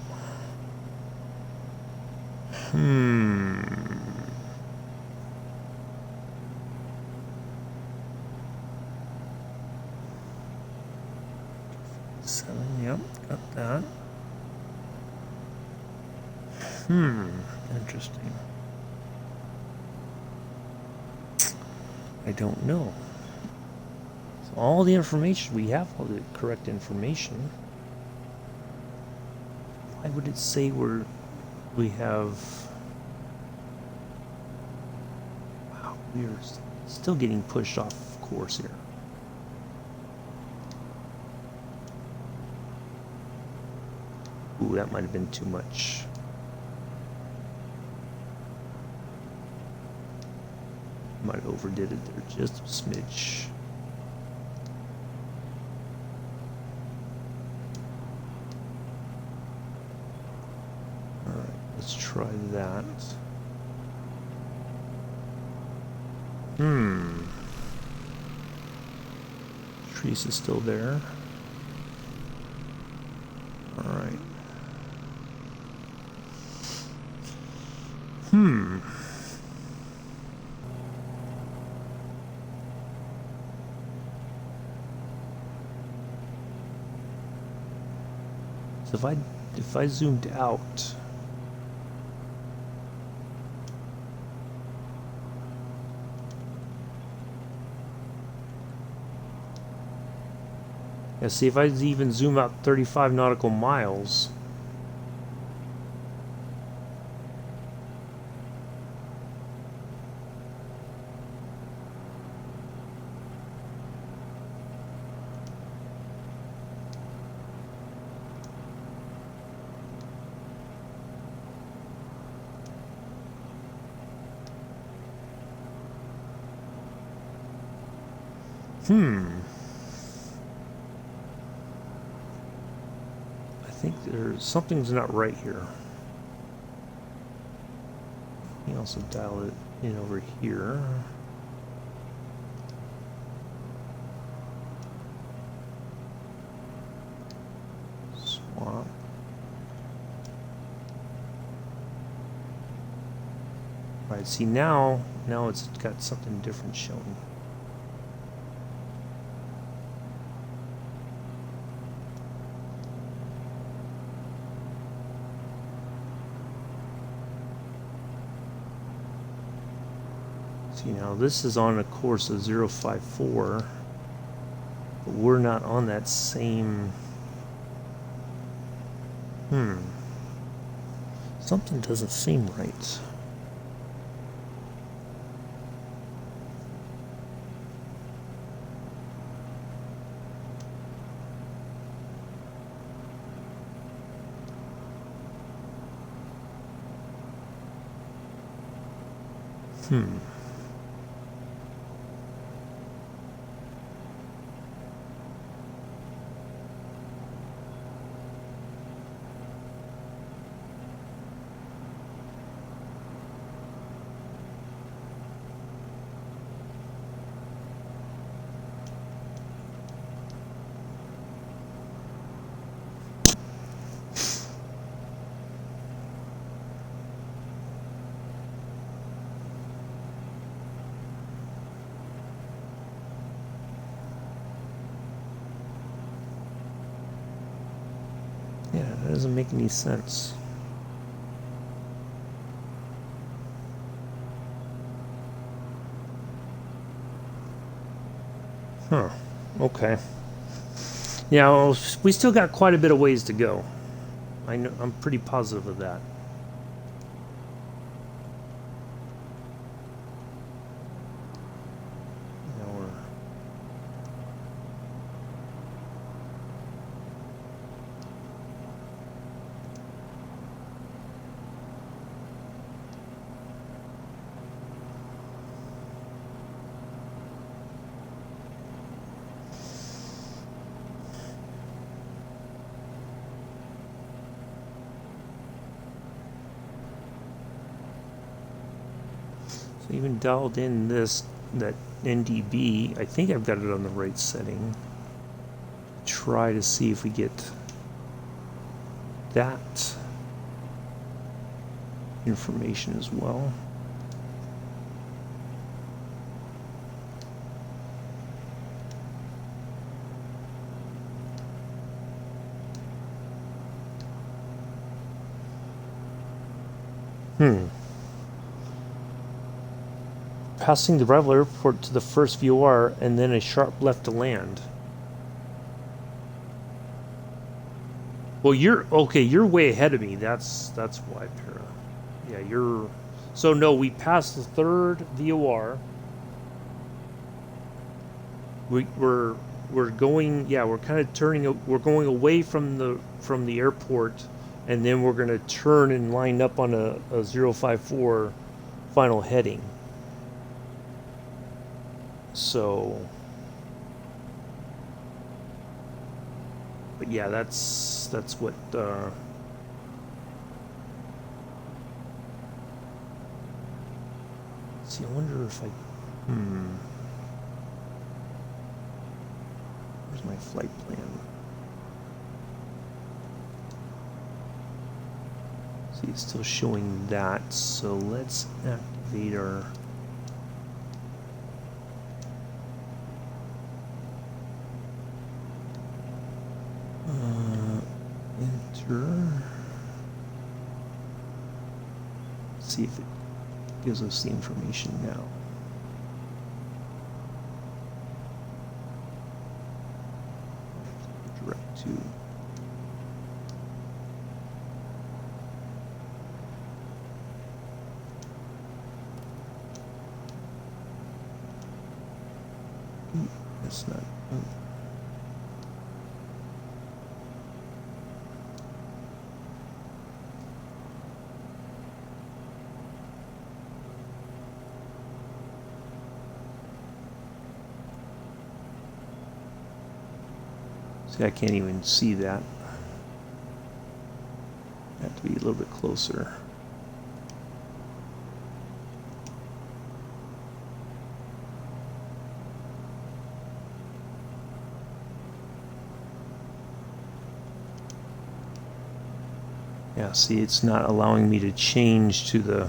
7, yep, got that. Interesting. I don't know. So all the information, we have all the correct information. Why would it say we have... Wow, we are still getting pushed off course here. Ooh, that might have been too much. Might have overdid it there just a smidge. Alright, let's try that. Trees is still there. Alright. So if I zoomed out, yeah, see if I even zoom out 35 nautical miles, I think something's not right here. You can also dial it in over here. Swap. Right, see now it's got something different showing. See, now this is on a course of 054, but we're not on that same... Something doesn't seem right. Hmm. Yeah, that doesn't make any sense. Huh. Okay. Yeah, well, we still got quite a bit of ways to go. I know, I'm pretty positive of that. Now we're so even dialed in that NDB. I think I've got it on the right setting. Try to see if we get that information as well. Passing the rival airport to the first VOR and then a sharp left to land. Well, you're okay. You're way ahead of me. That's why, Para. Yeah, you're. So no, we passed the third VOR. We're going. Yeah, we're kind of turning. We're going away from the airport, and then we're going to turn and line up on a 054 final heading. So, but yeah, that's what. See, I wonder if I. Where's my flight plan? See, it's still showing that. So let's activate our. Enter. See if it gives us the information now. Direct to. That's not. Oh. See, I can't even see that. I have to be a little bit closer. Yeah, see, it's not allowing me to change to the...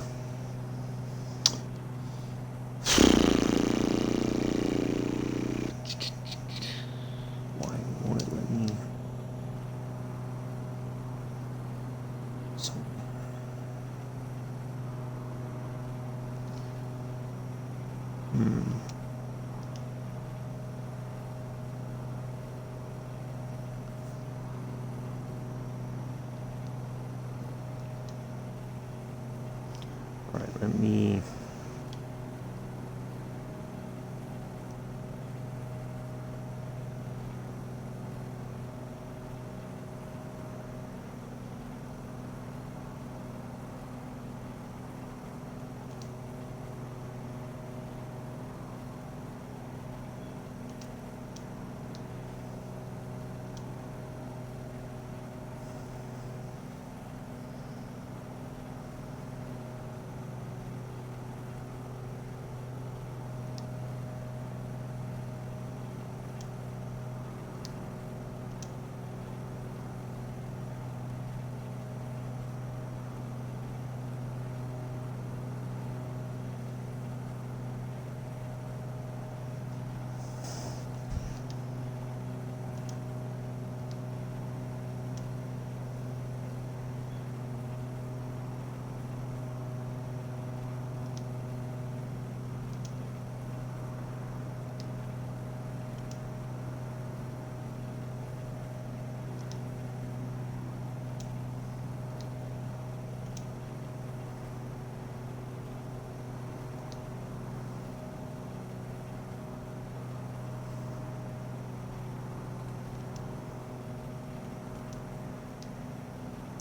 Why won't it let me... So... All right, let me...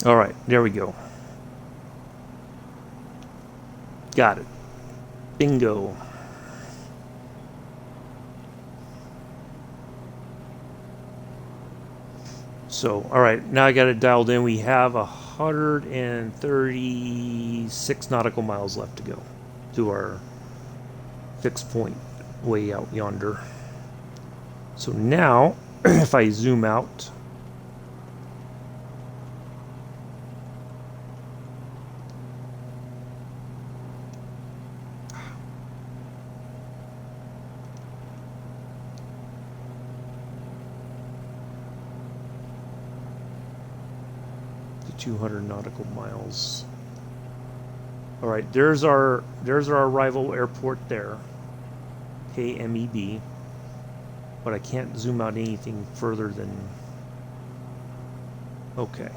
All right, there we go. Got it. Bingo. So, all right, now I got it dialed in. We have 136 nautical miles left to go to our fixed point way out yonder. So now, if I zoom out, to 200 nautical miles. All right, there's our arrival airport there, KMEB. But I can't zoom out anything further than... Okay.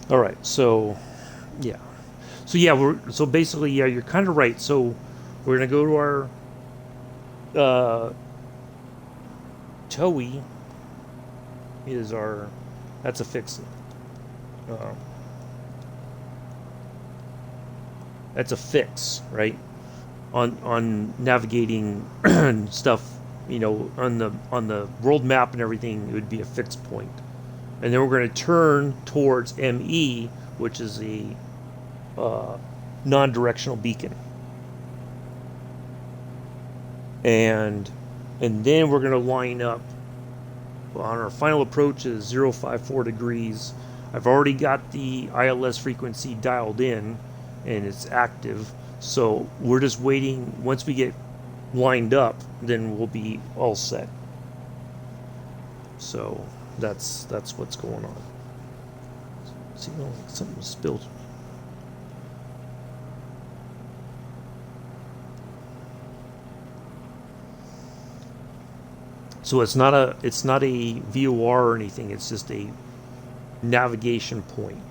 All right, so yeah. So yeah, so basically, yeah, you're kind of right. So we're gonna go to our TOE is our, that's a fix. That's a fix, right? On navigating stuff, you know, on the world map and everything, it would be a fixed point. And then we're going to turn towards ME, which is a non-directional beacon, and then we're going to line up on our final approach is 054 degrees. I've already got the ILS frequency dialed in and it's active, so we're just waiting. Once we get lined up, then we'll be all set. So that's what's going on. See, something spilled. So it's not a VOR or anything. It's just a navigation point.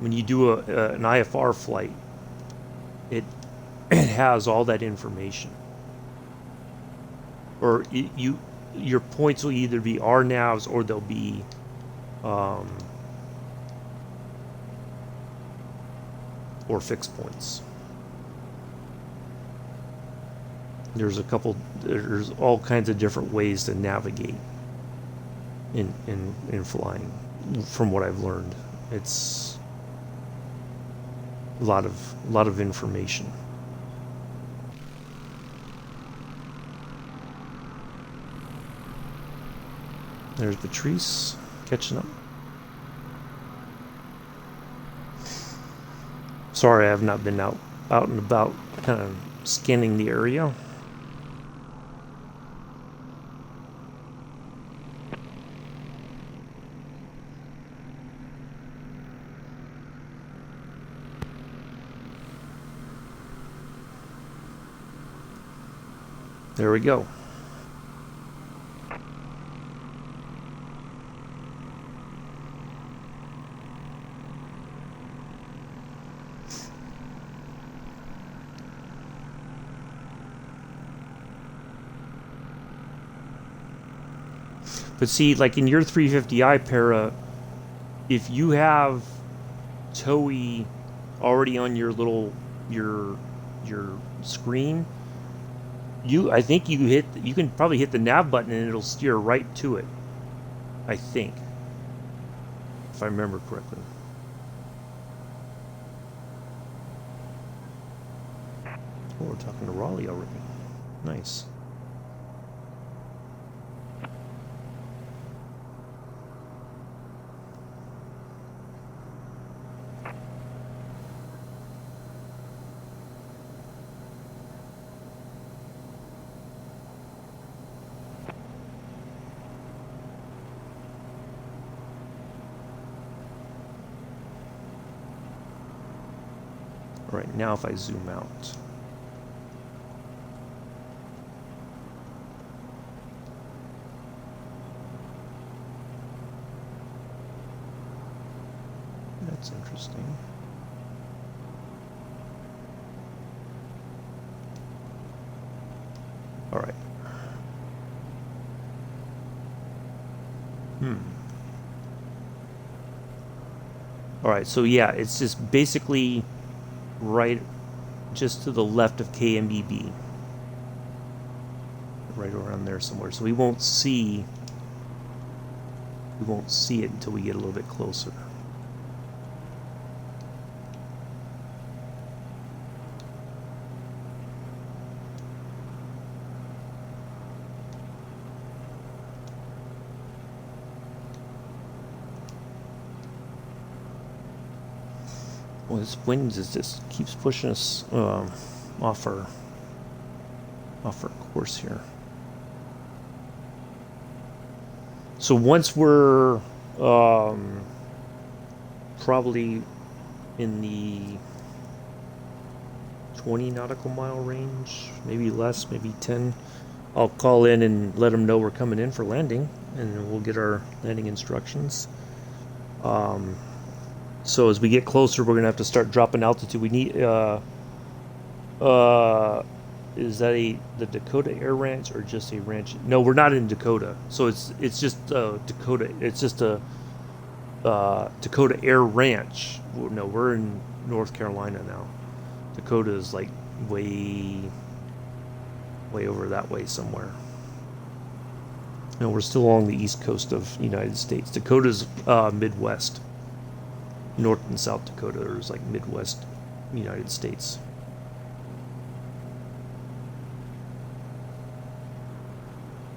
When you do an IFR flight, it has all that information. Or your points will either be RNAVs or they'll be or fixed points. There's all kinds of different ways to navigate in flying, from what I've learned. It's a lot of information. There's Patrice catching up. Sorry, I have not been out and about, kind of scanning the area. There we go. But see, like in your 350i para, if you have TOEI already on your little your screen, I think you can probably hit the nav button and it'll steer right to it. I think, if I remember correctly. Oh, we're talking to Raleigh already. Nice. All right, now if I zoom out. That's interesting. All right. All right, so yeah, it's just basically right just to the left of KMBB. Right around there somewhere. So we won't see it until we get a little bit closer. Well, this wind just keeps pushing us off our course here. So once we're probably in the 20 nautical mile range, maybe less, maybe 10, I'll call in and let them know we're coming in for landing, and then we'll get our landing instructions. So as we get closer, we're gonna have to start dropping altitude. We need is that the Dakota Air Ranch or just a ranch? No, we're not in Dakota. So it's just Dakota. It's just a Dakota Air Ranch. No, we're in North Carolina now. Dakota is like way over that way somewhere. No, we're still along the east coast of the United States. Dakota's Midwest. North and South Dakota is like Midwest United States.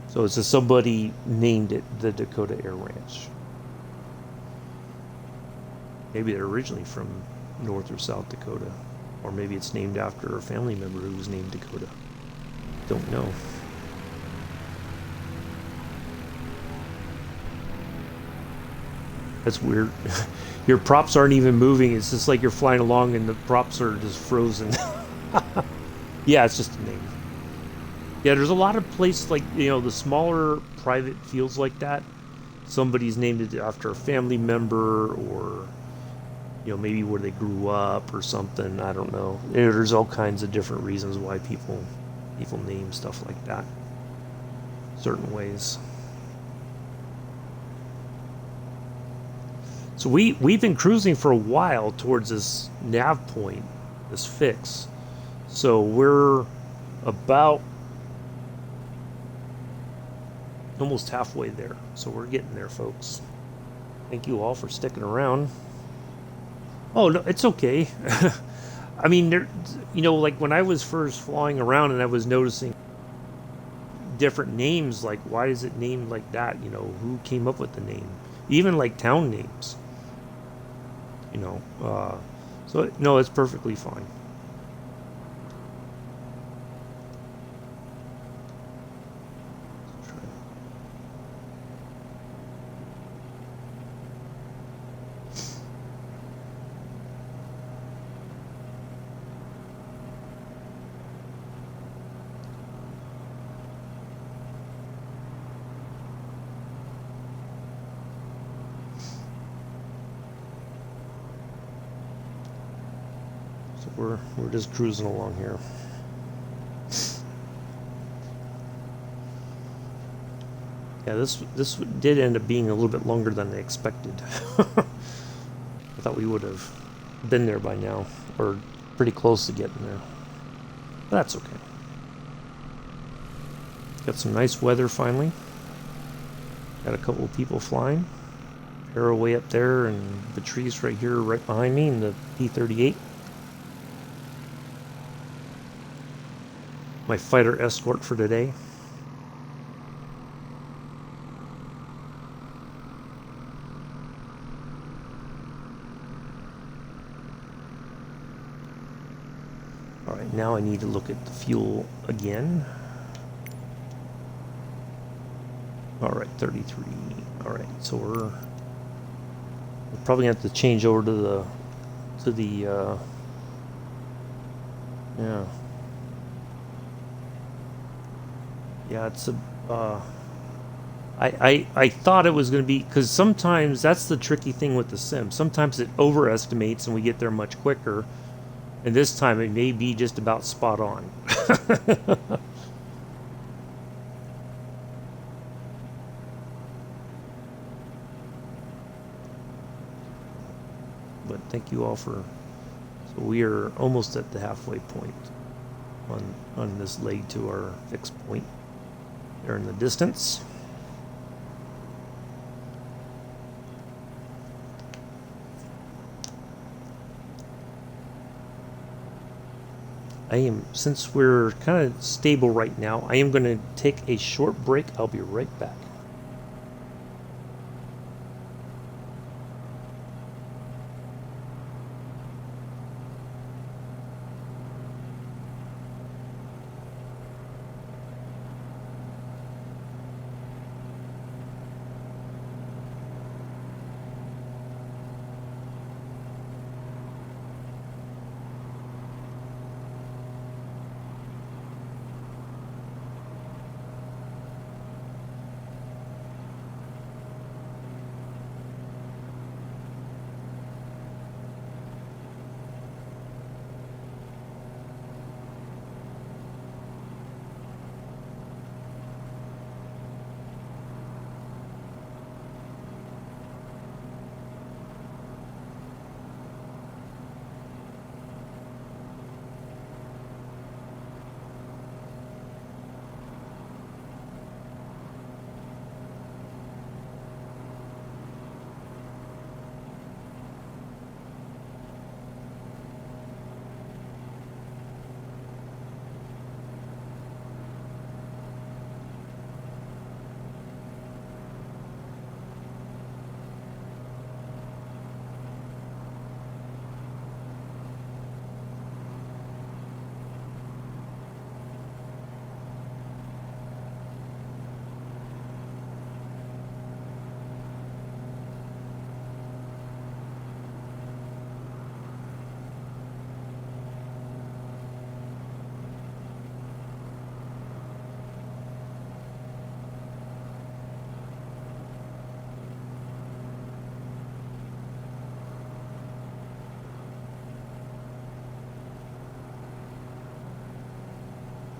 So it's just somebody named it the Dakota Air Ranch. Maybe they're originally from North or South Dakota, or maybe it's named after a family member who was named Dakota. Don't know. That's weird. Your props aren't even moving. It's just like you're flying along and the props are just frozen. Yeah, it's just a name. Yeah, there's a lot of places like, the smaller private fields like that. Somebody's named it after a family member, or, maybe where they grew up or something. I don't know. There's all kinds of different reasons why people name stuff like that certain ways. So we've been cruising for a while towards this nav point, this fix. So we're about almost halfway there. So we're getting there, folks. Thank you all for sticking around. Oh, no, it's okay. I mean, like when I was first flying around and I was noticing different names, like why is it named like that? Who came up with the name? Even like town names. So no, it's perfectly fine. we're just cruising along here. Yeah, this did end up being a little bit longer than I expected. I thought we would have been there by now, or pretty close to getting there. But that's okay. Got some nice weather finally. Got a couple of people flying. Arrow way up there, and the trees right here, right behind me, in the P-38. My fighter escort for today. Alright, now I need to look at the fuel again. Alright, 33. Alright, so we're probably going to have to change over to the yeah, it's a I thought it was going to be, because sometimes that's the tricky thing with the sim. Sometimes it overestimates and we get there much quicker, and this time it may be just about spot on. But thank you all for... So we are almost at the halfway point on this leg to our fixed point there in the distance. Since we're kind of stable right now, I am going to take a short break. I'll be right back.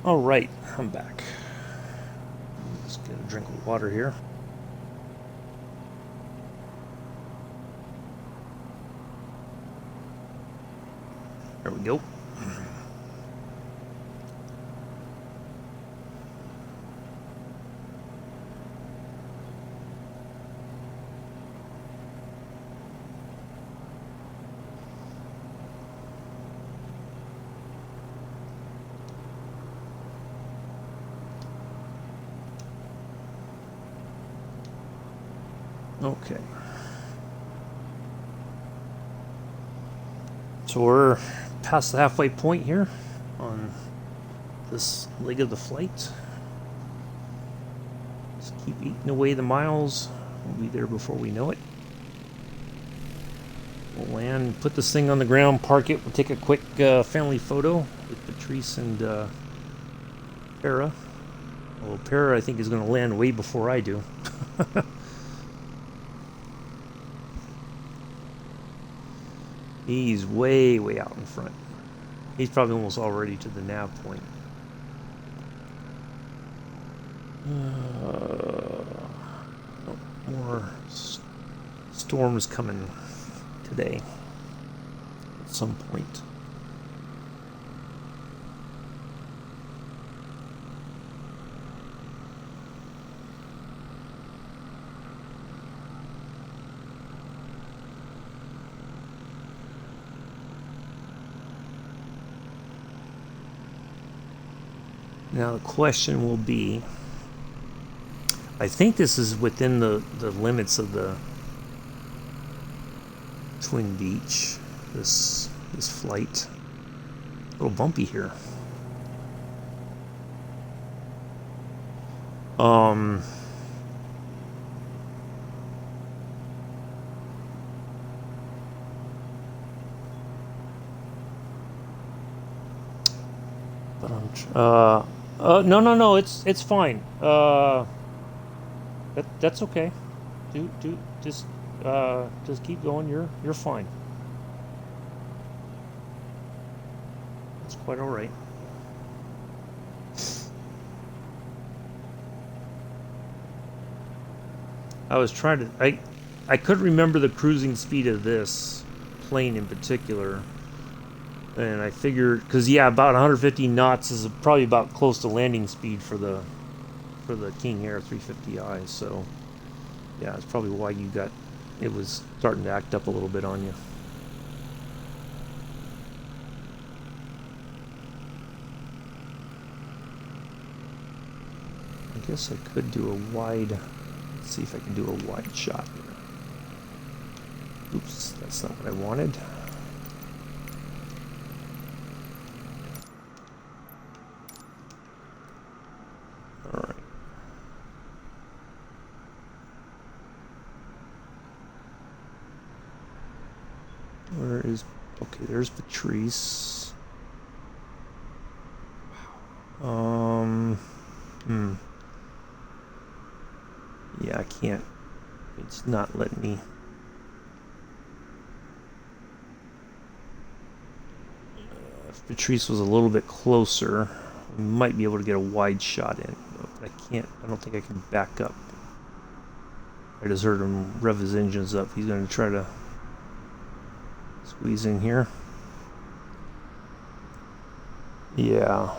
All right, I'm back. Let's get a drink of water here. There we go. Okay. So we're past the halfway point here on this leg of the flight. Just keep eating away the miles. We'll be there before we know it. We'll land, put this thing on the ground, park it. We'll take a quick family photo with Patrice and Para. Well, Para I think is going to land way before I do. He's way out in front. He's probably almost already to the nav point. More storms coming today at some point. Now the question will be, I think this is within the limits of the Twin Beach, this flight. A little bumpy here. But no, it's fine. That's okay. Just keep going. You're fine. It's quite all right. I was trying to I couldn't remember the cruising speed of this plane in particular, and I figured because about 150 knots is probably about close to landing speed for the King Air 350i. So yeah, it's probably why it was starting to act up a little bit on you. I guess I could do a wide. Let's see if I can do a wide shot here. Oops, that's not what I wanted. All right. Where is... Okay, there's Patrice. Yeah, I can't. It's not letting me. If Patrice was a little bit closer, we might be able to get a wide shot in. But I can't. I don't think I can back up. I just heard him rev his engines up. He's going to try to squeeze in here. Yeah,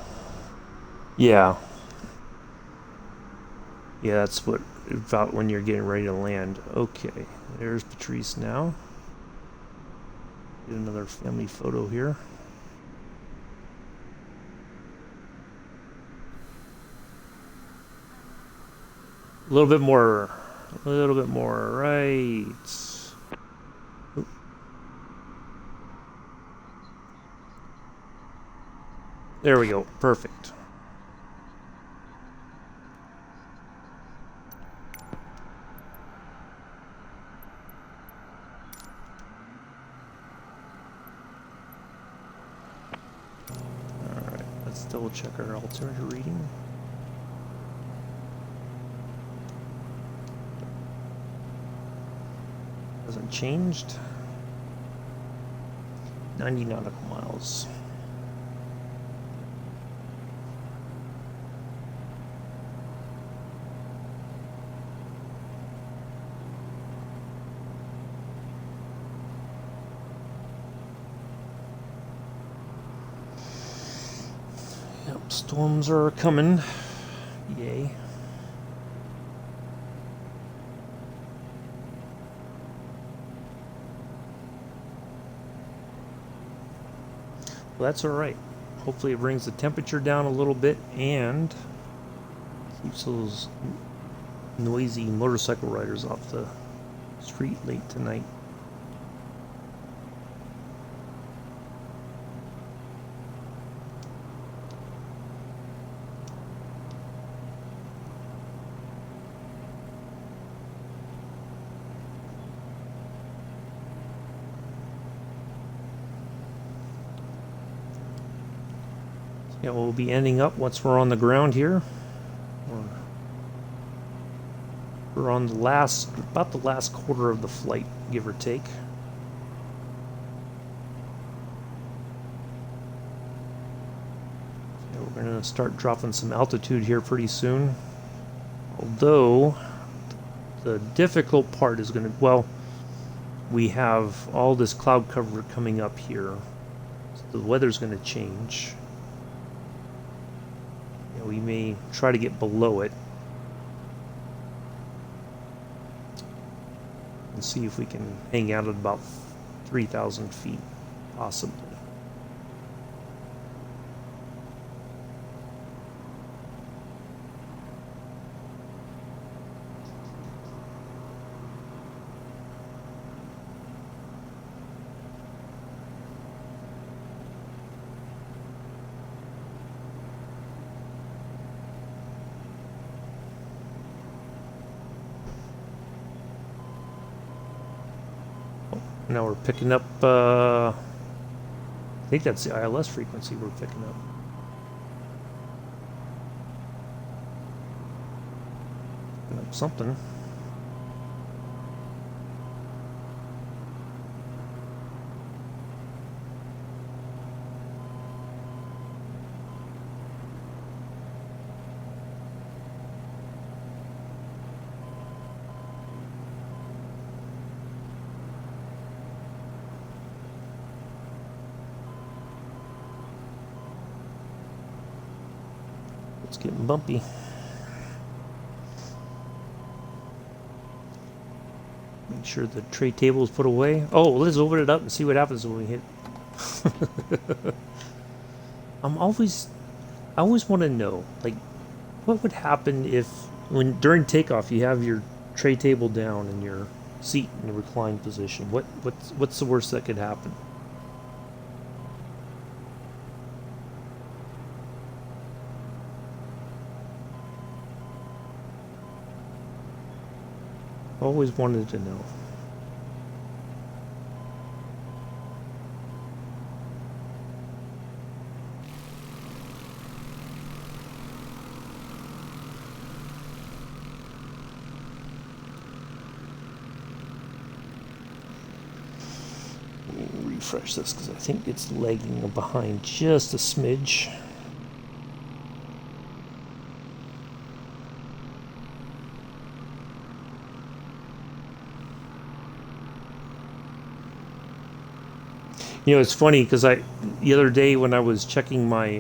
that's what about when you're getting ready to land. Okay, there's Patrice now. Get another family photo here. A little bit more, right. Oop. There we go, perfect. Alright, let's double check our altimeter reading. Hasn't changed. 90 nautical miles. Yep, storms are coming. Yay. Well, that's all right. Hopefully it brings the temperature down a little bit and keeps those noisy motorcycle riders off the street late tonight. Yeah, we'll be ending up once we're on the ground here. We're on about the last quarter of the flight, give or take. going to start dropping some altitude here pretty soon. Although, the difficult part is going to, well, we have all this cloud cover coming up here. So the weather's going to change. You know, we may try to get below it. And see if we can hang out at about 3,000 feet, possibly. Now we're picking up, I think that's the ILS frequency we're picking up. Picking up something. It's getting bumpy. Make sure the tray table is put away. Oh, let's open it up and see what happens when we hit. I always want to know, like, what would happen if, when during takeoff, you have your tray table down and your seat in the reclined position. What's the worst that could happen? Always wanted to know. Let me refresh this because I think it's lagging behind just a smidge. You know, it's funny because the other day when I was checking my,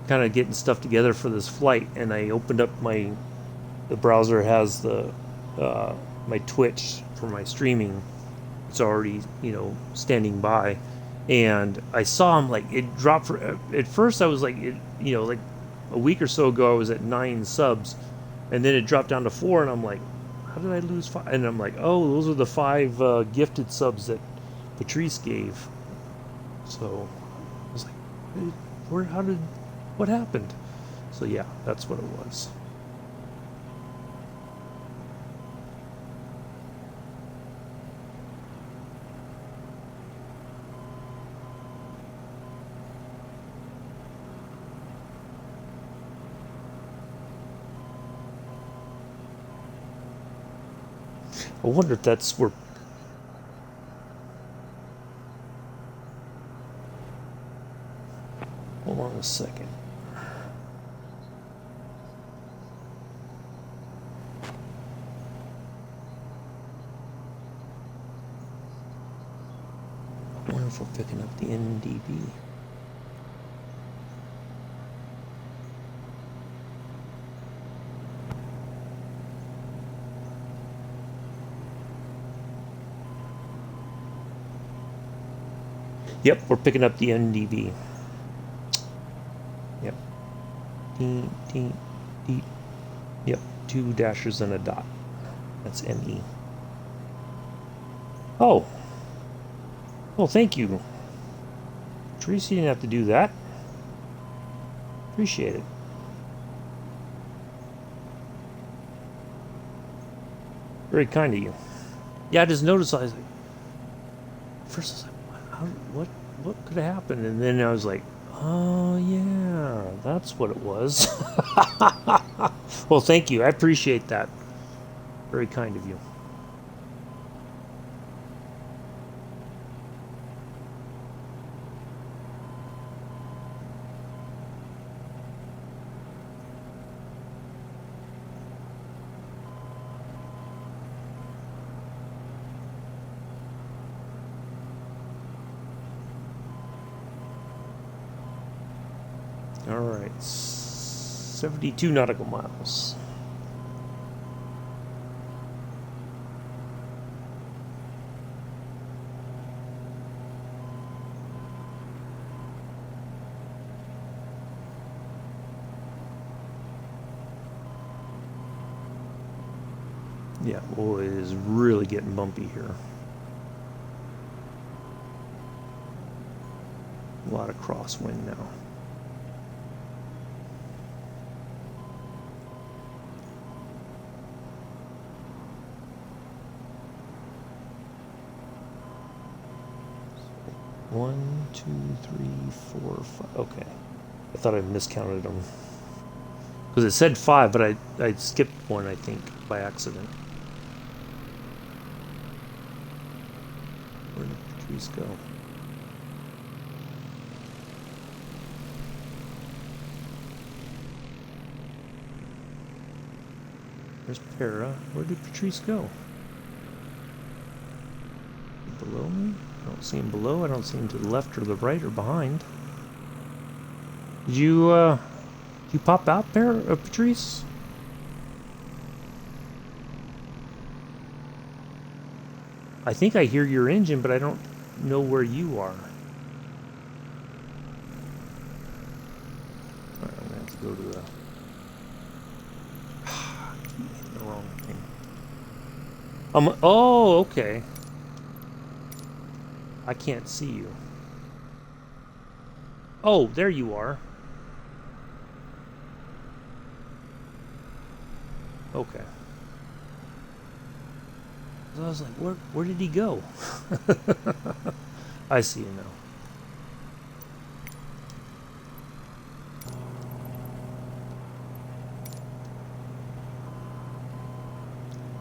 kind of getting stuff together for this flight, and I opened up the browser has my Twitch for my streaming. It's already, you know, standing by, and I saw him, like, it dropped at first I was like, you know, like a week or so ago I was at 9 subs, and then it dropped down to 4, and I'm like, how did I lose 5? And I'm like, oh, those are the 5 gifted subs that Patrice gave. So I was like, what happened? So yeah, that's what it was. I wonder if that's where. Hold on a second. I wonder if we're picking up the NDB. Yep, we're picking up the NDB. Yep. Yep, 2 dashes and a dot. That's ME. Oh. Well, thank you. Tracy didn't have to do that. Appreciate it. Very kind of you. Yeah, I just noticed, I was like, first I was like, what could have happened? And then I was like, oh yeah, that's what it was. Well, thank you. I appreciate that. Very kind of you. All right, 72 nautical miles. Yeah, well, it is really getting bumpy here. A lot of crosswind now. So 1, 2, 3, 4, 5. Okay, I thought I miscounted them because it said 5, but I skipped one, I think, by accident. Where did the trees go? There's Para. Where did Patrice go? Below me? I don't see him below. I don't see him to the left or the right or behind. Did you pop out, Patrice? I think I hear your engine, but I don't know where you are. Alright, I'm gonna have to go to the... keep hitting the wrong thing. Oh, okay. I can't see you. Oh, there you are. Okay. So I was like, where did he go? I see you now.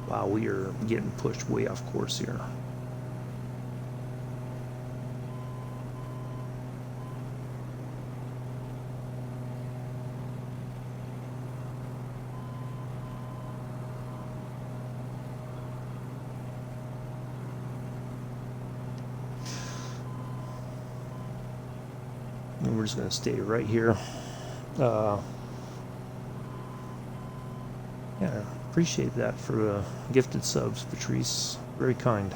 Wow, we are getting pushed way off course here. And we're just going to stay right here. Yeah, appreciate that for gifted subs, Patrice. Very kind.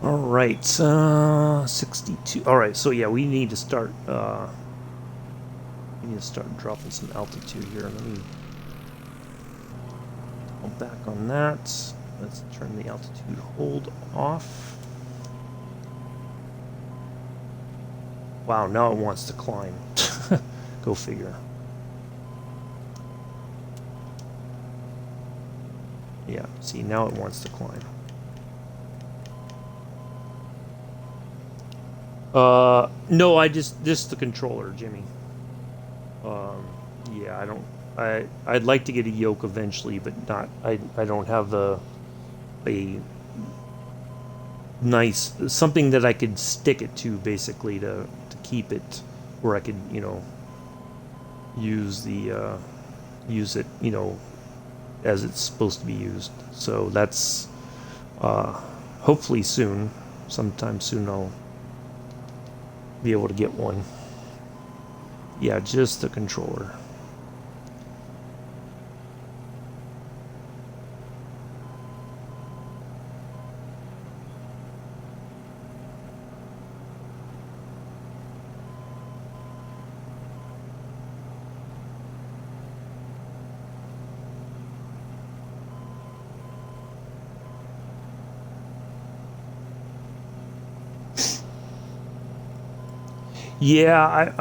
All right, 62. All right, so yeah, we need to start. We need to start dropping some altitude here. Let me go back on that. Let's turn the altitude hold off. Wow, now it wants to climb. Go figure. Yeah, see, now it wants to climb. No, this the controller, Jimmy. Yeah, I'd like to get a yoke eventually, but not, I don't have a nice, something that I could stick it to, basically, to keep it where I could, you know, use it, you know, as it's supposed to be used. So that's, hopefully soon, sometime soon I'll be able to get one. Yeah, just the controller. Yeah,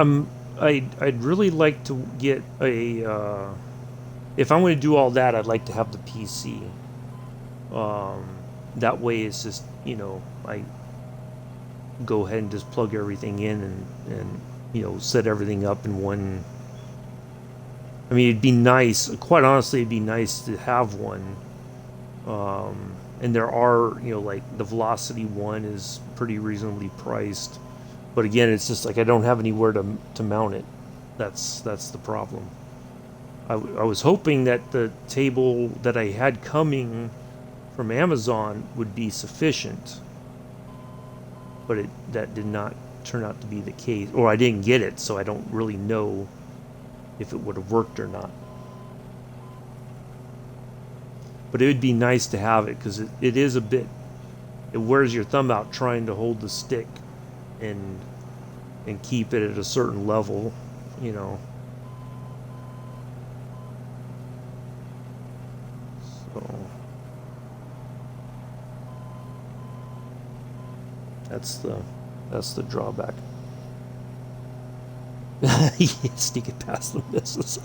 I'd really like to get a if I'm going to do all that, I'd like to have the PC. That way it's just, I go ahead and just plug everything in and set everything up in one. I mean, it'd be nice, quite honestly, it'd be nice to have one. And there are, like the Velocity one is pretty reasonably priced. But again, it's just like I don't have anywhere to mount it. That's the problem. I was hoping that the table that I had coming from Amazon would be sufficient, but that did not turn out to be the case, or I didn't get it, so I don't really know if it would have worked or not. But it would be nice to have it because it is a bit. It wears your thumb out trying to hold the stick and keep it at a certain level, you know. So that's the drawback. Sneak it past the misses.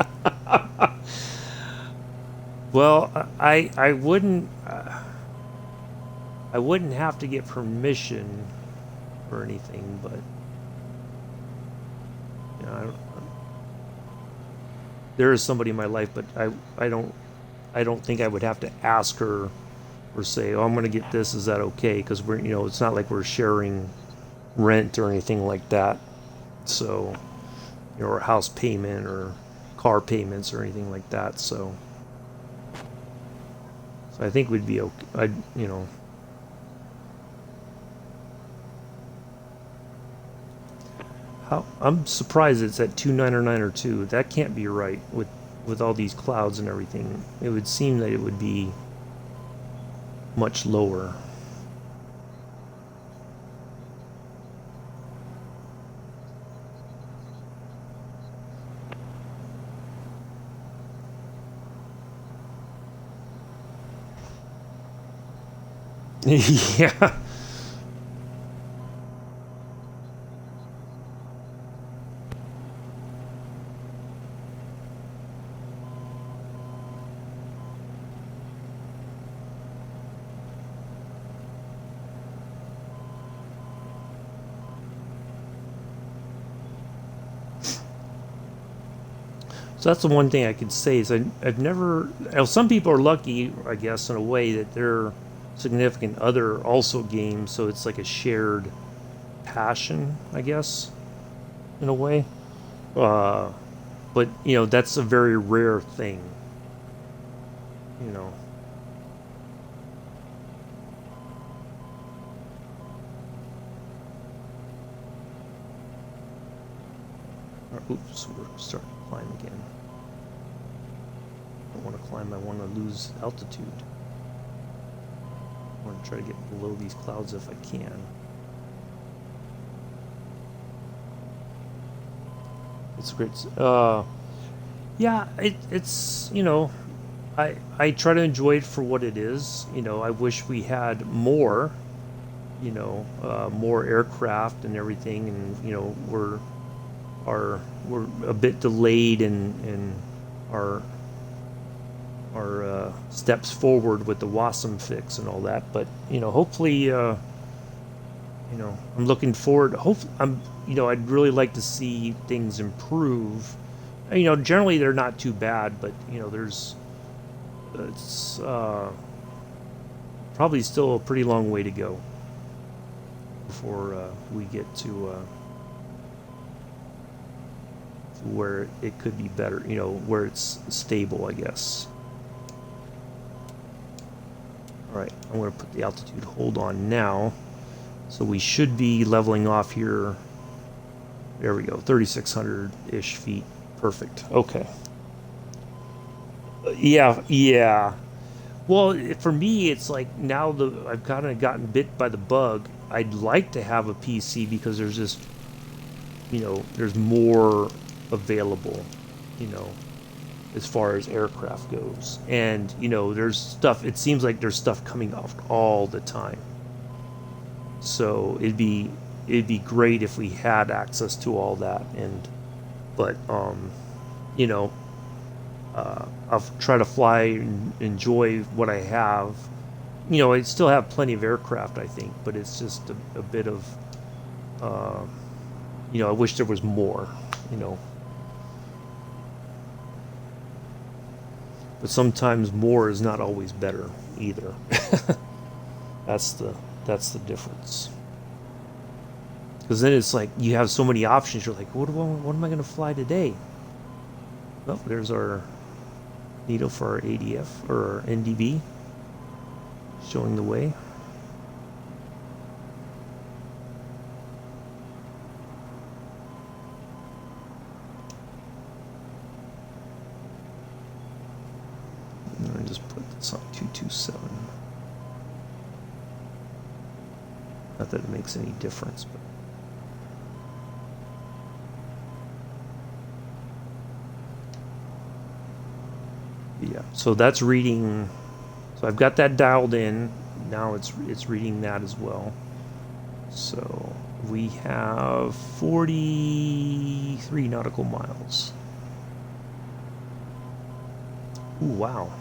Well, I wouldn't have to get permission or anything, but there is somebody in my life, but I don't think I would have to ask her or say, "Oh, I'm going to get this. Is that okay?" Because we're it's not like we're sharing rent or anything like that. So, or house payment or car payments or anything like that. So I think we'd be okay. I'm surprised it's at 299 or 2. That can't be right with all these clouds and everything. It would seem that it would be much lower. Yeah. So that's the one thing I could say is I've never. Well, some people are lucky, I guess, in a way that their significant other also games, so it's like a shared passion, I guess, in a way. Uh, but that's a very rare thing. You know. Oops, we're starting to climb again. I don't want to climb. I want to lose altitude. I want to try to get below these clouds if I can. It's great. Yeah, it's I try to enjoy it for what it is. I wish we had more. More aircraft and everything, and we're a bit delayed in our steps forward with the WASM fix and all that. But hopefully, I'm looking forward. I'd really like to see things improve. Generally they're not too bad, but it's probably still a pretty long way to go before we get to where it could be better. Where it's stable, I guess. All right, I'm going to put the altitude hold on now. So we should be leveling off here. There we go, 3,600-ish feet. Perfect. Okay. Yeah. Well, for me, it's like now I've kind of gotten bit by the bug. I'd like to have a PC because there's just, there's more available, as far as aircraft goes. And, there's stuff, it seems like there's stuff coming off all the time. So it'd be it'd be great if we had access to all that. But you know, I'll try to fly and enjoy what I have. You know, I still have plenty of aircraft, I think, but it's just a bit of, you know, I wish there was more, you know. But sometimes more is not always better either. that's the difference. Because then it's like you have so many options. You're like, what am I going to fly today? Well, there's our needle for our ADF or our NDB, showing the way. I'm going to just put this on 227. Not that it makes any difference, but yeah. So that's reading. So I've got that dialed in. Now it's reading that as well. So we have 43 nautical miles. Ooh, wow.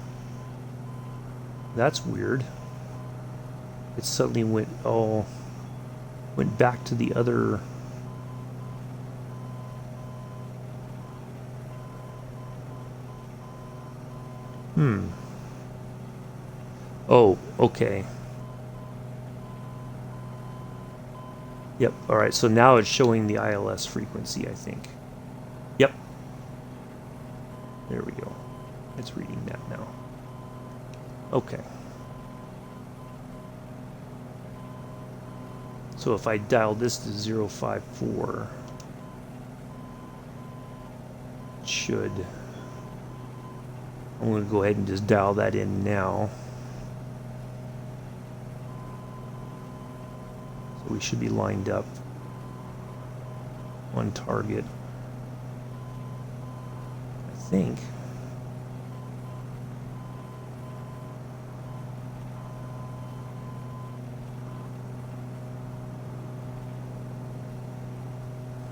That's weird. It suddenly went back to the other. Oh, okay. Yep, alright, so now it's showing the ILS frequency, I think. Yep. There we go. It's reading that now. Okay. So if I dial this to 054, it should. I'm going to go ahead and just dial that in now. So we should be lined up on target, I think.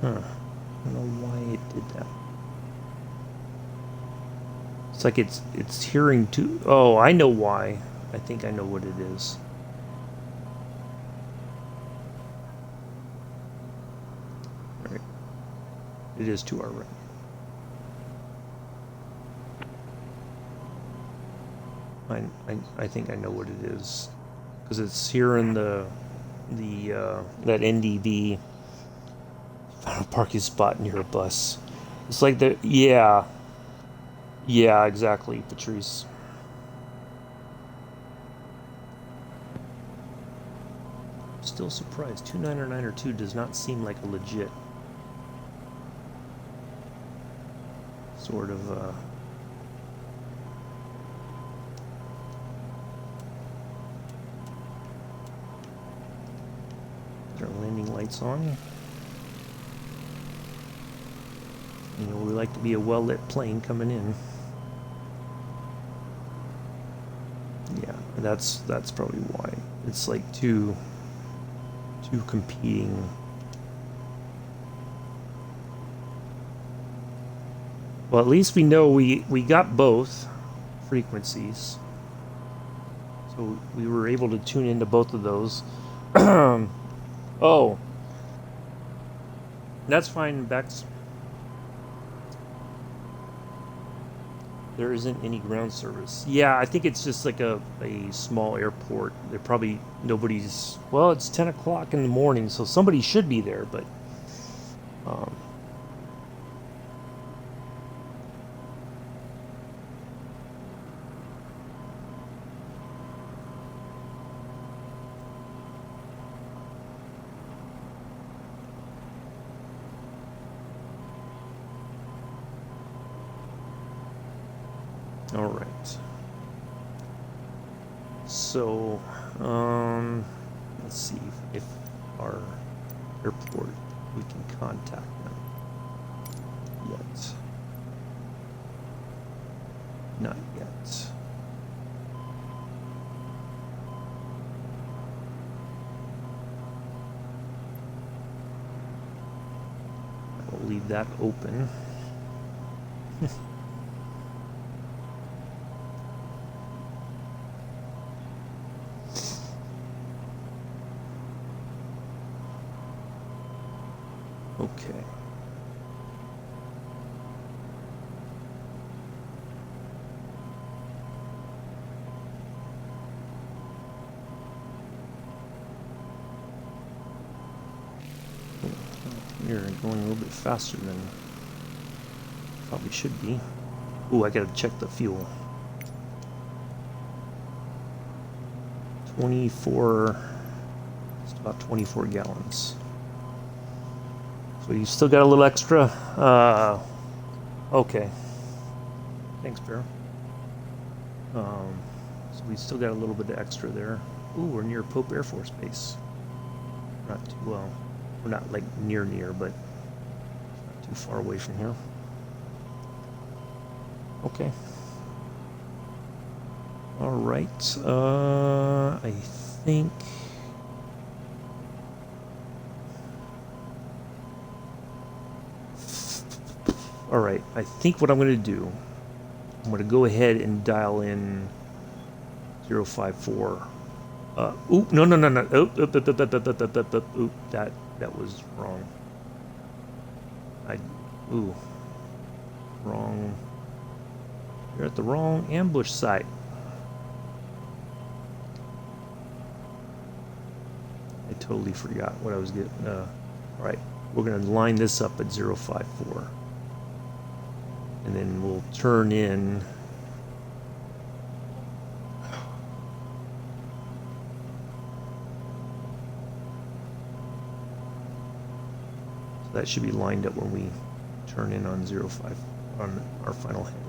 Huh. I don't know why it did that. It's like it's hearing too. Oh, I know why. I think I know what it is. All right. It is to our right. I think I know what it is, because it's hearing the that NDB. Found a parking spot near a bus. It's like the yeah. Yeah, exactly, Patrice. Still surprised. 2992 does not seem like a legit sort of Is our landing lights on? You know, we like to be a well-lit plane coming in. Yeah, that's probably why. It's like two competing. Well, at least we know we got both frequencies. So we were able to tune into both of those. Oh. That's fine, Bex. There isn't any ground service. Yeah, I think it's just like a small airport. There probably nobody's. Well, it's 10 o'clock in the morning, so somebody should be there, but all right. So, let's see if our airport, we can contact them yet. Not yet. leave that open. Okay. We're going a little bit faster than probably should be. Ooh, I gotta check the fuel. 24, just about 24 gallons. So you still got a little extra? Okay. Thanks, Bear. So we still got a little bit of extra there. Ooh, we're near Pope Air Force Base. Not too well. We're not like near, but not too far away from here. Okay. All right. I think. All right. I think what I'm going to do, I'm going to go ahead and dial in 054. Oop, no. Oop, that was wrong. Wrong. You're at the wrong ambush site. I totally forgot what I was getting. All right, we're going to line this up at 054. And then we'll turn in. So that should be lined up when we turn in on 05 on our final heading.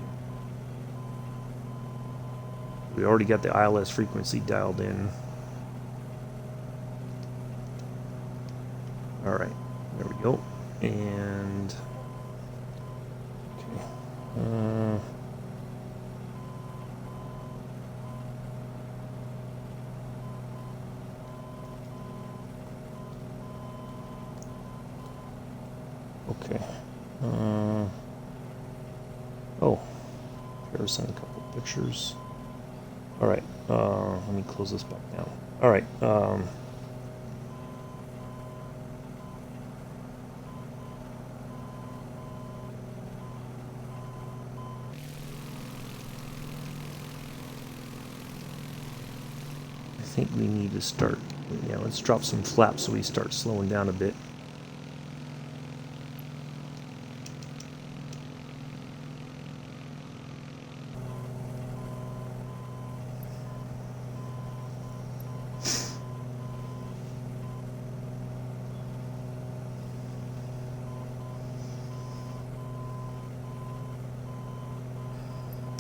We already got the ILS frequency dialed in. All right, there we go. And okay. Okay. Oh, Paris sent a couple of pictures. All right. Let me close this back down. All right. I think we need to start. Yeah, let's drop some flaps so we start slowing down a bit.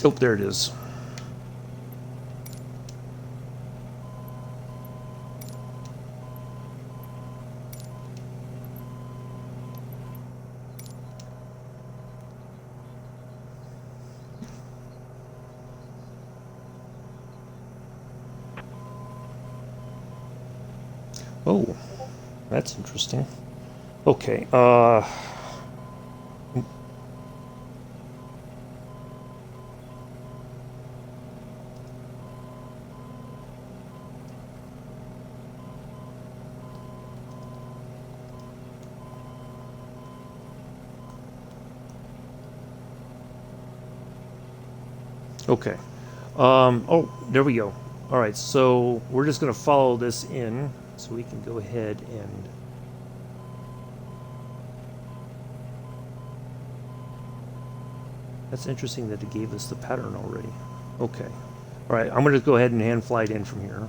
Oh, there it is. Oh, that's interesting. Okay, okay. Oh, there we go. All right, so we're just going to follow this in so we can go ahead and that's interesting that it gave us the pattern already. Okay. All right, I'm going to go ahead and hand fly it in from here.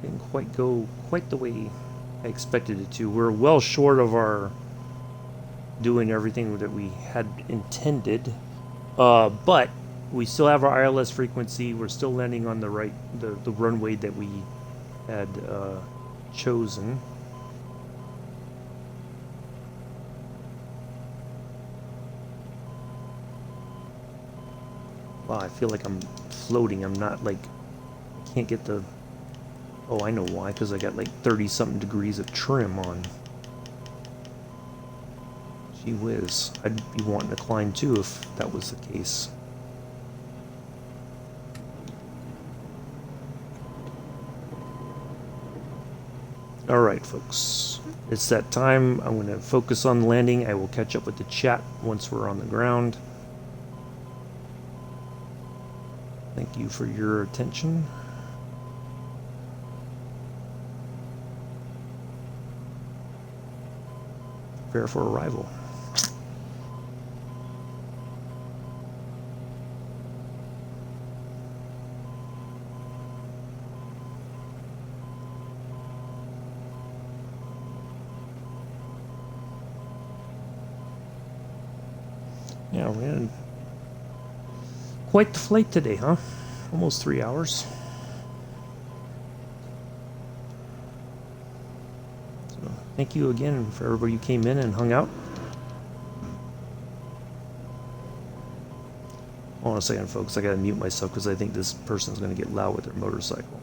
Didn't quite go quite the way I expected it to. We're well short of our doing everything that we had intended, but we still have our ILS frequency. We're still landing on the right, the runway that we had chosen. Wow, I feel like I'm floating. I'm not like can't get the... Oh, I know why, because I got like 30-something degrees of trim on. Gee whiz. I'd be wanting to climb too if that was the case. Alright, folks. It's that time. I'm going to focus on landing. I will catch up with the chat once we're on the ground. Thank you for your attention. Prepare for arrival. Yeah, we had quite the flight today, huh? Almost 3 hours. So, thank you again for everybody who came in and hung out. Hold on a second, folks. I gotta mute myself because I think this person's gonna get loud with their motorcycle.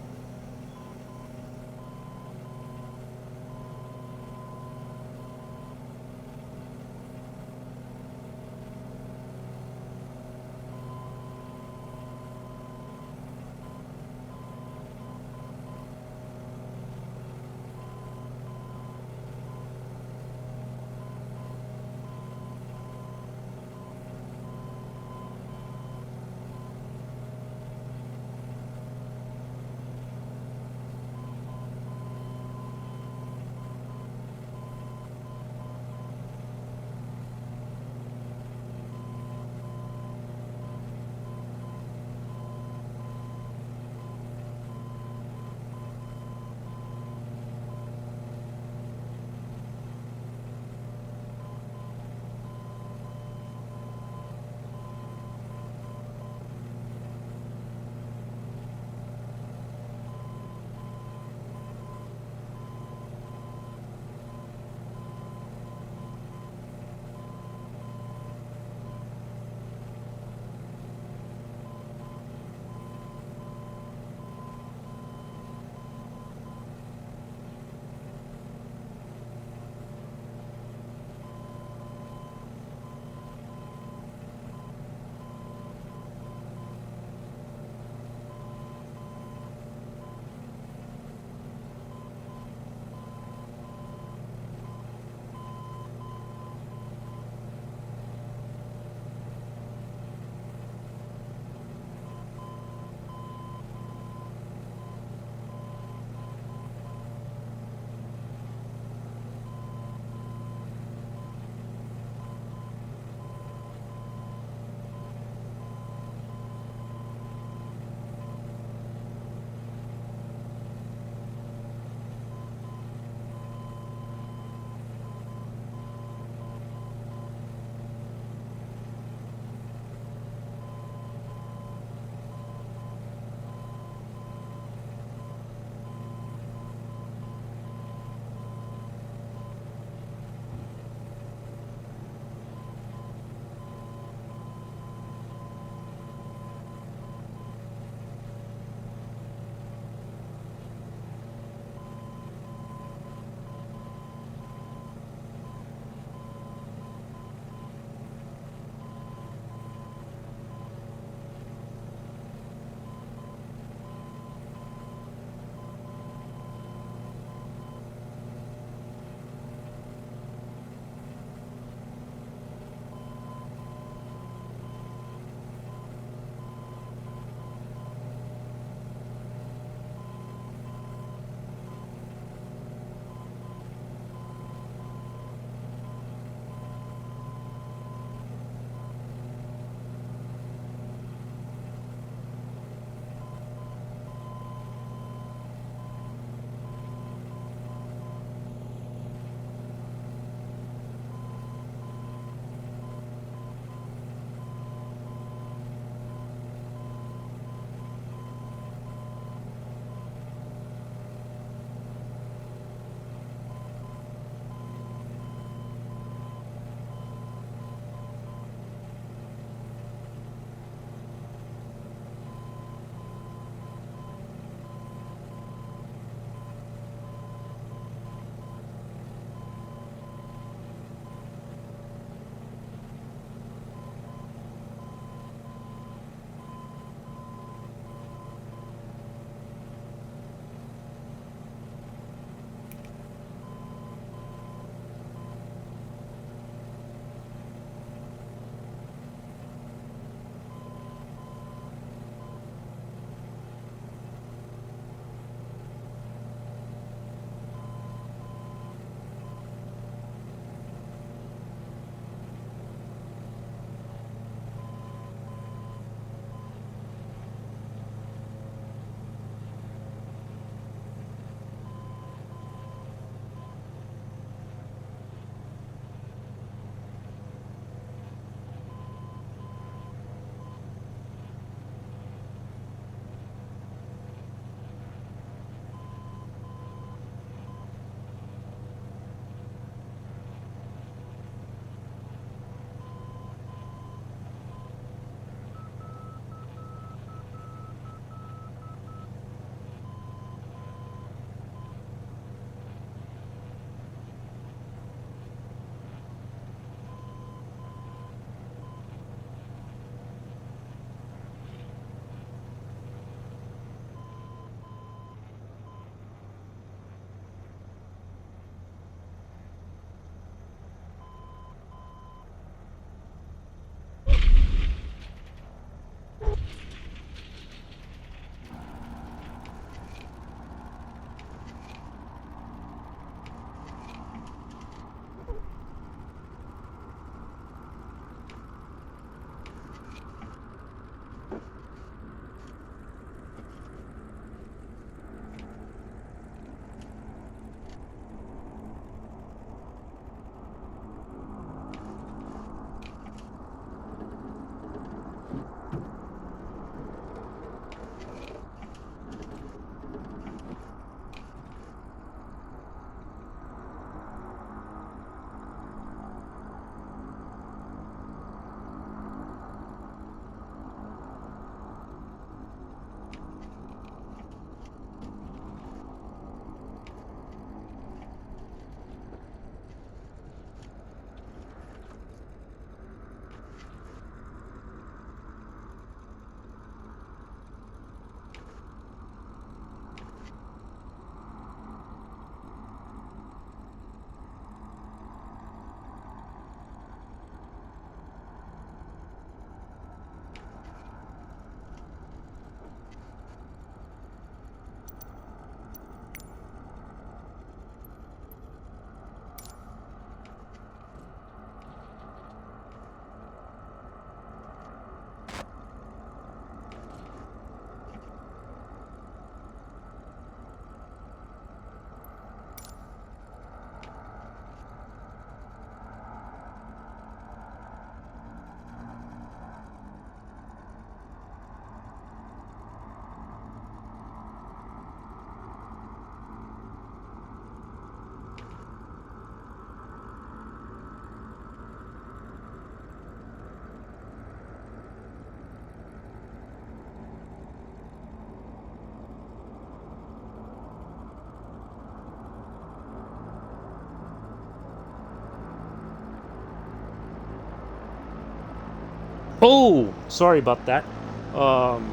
Oh, sorry about that. I don't know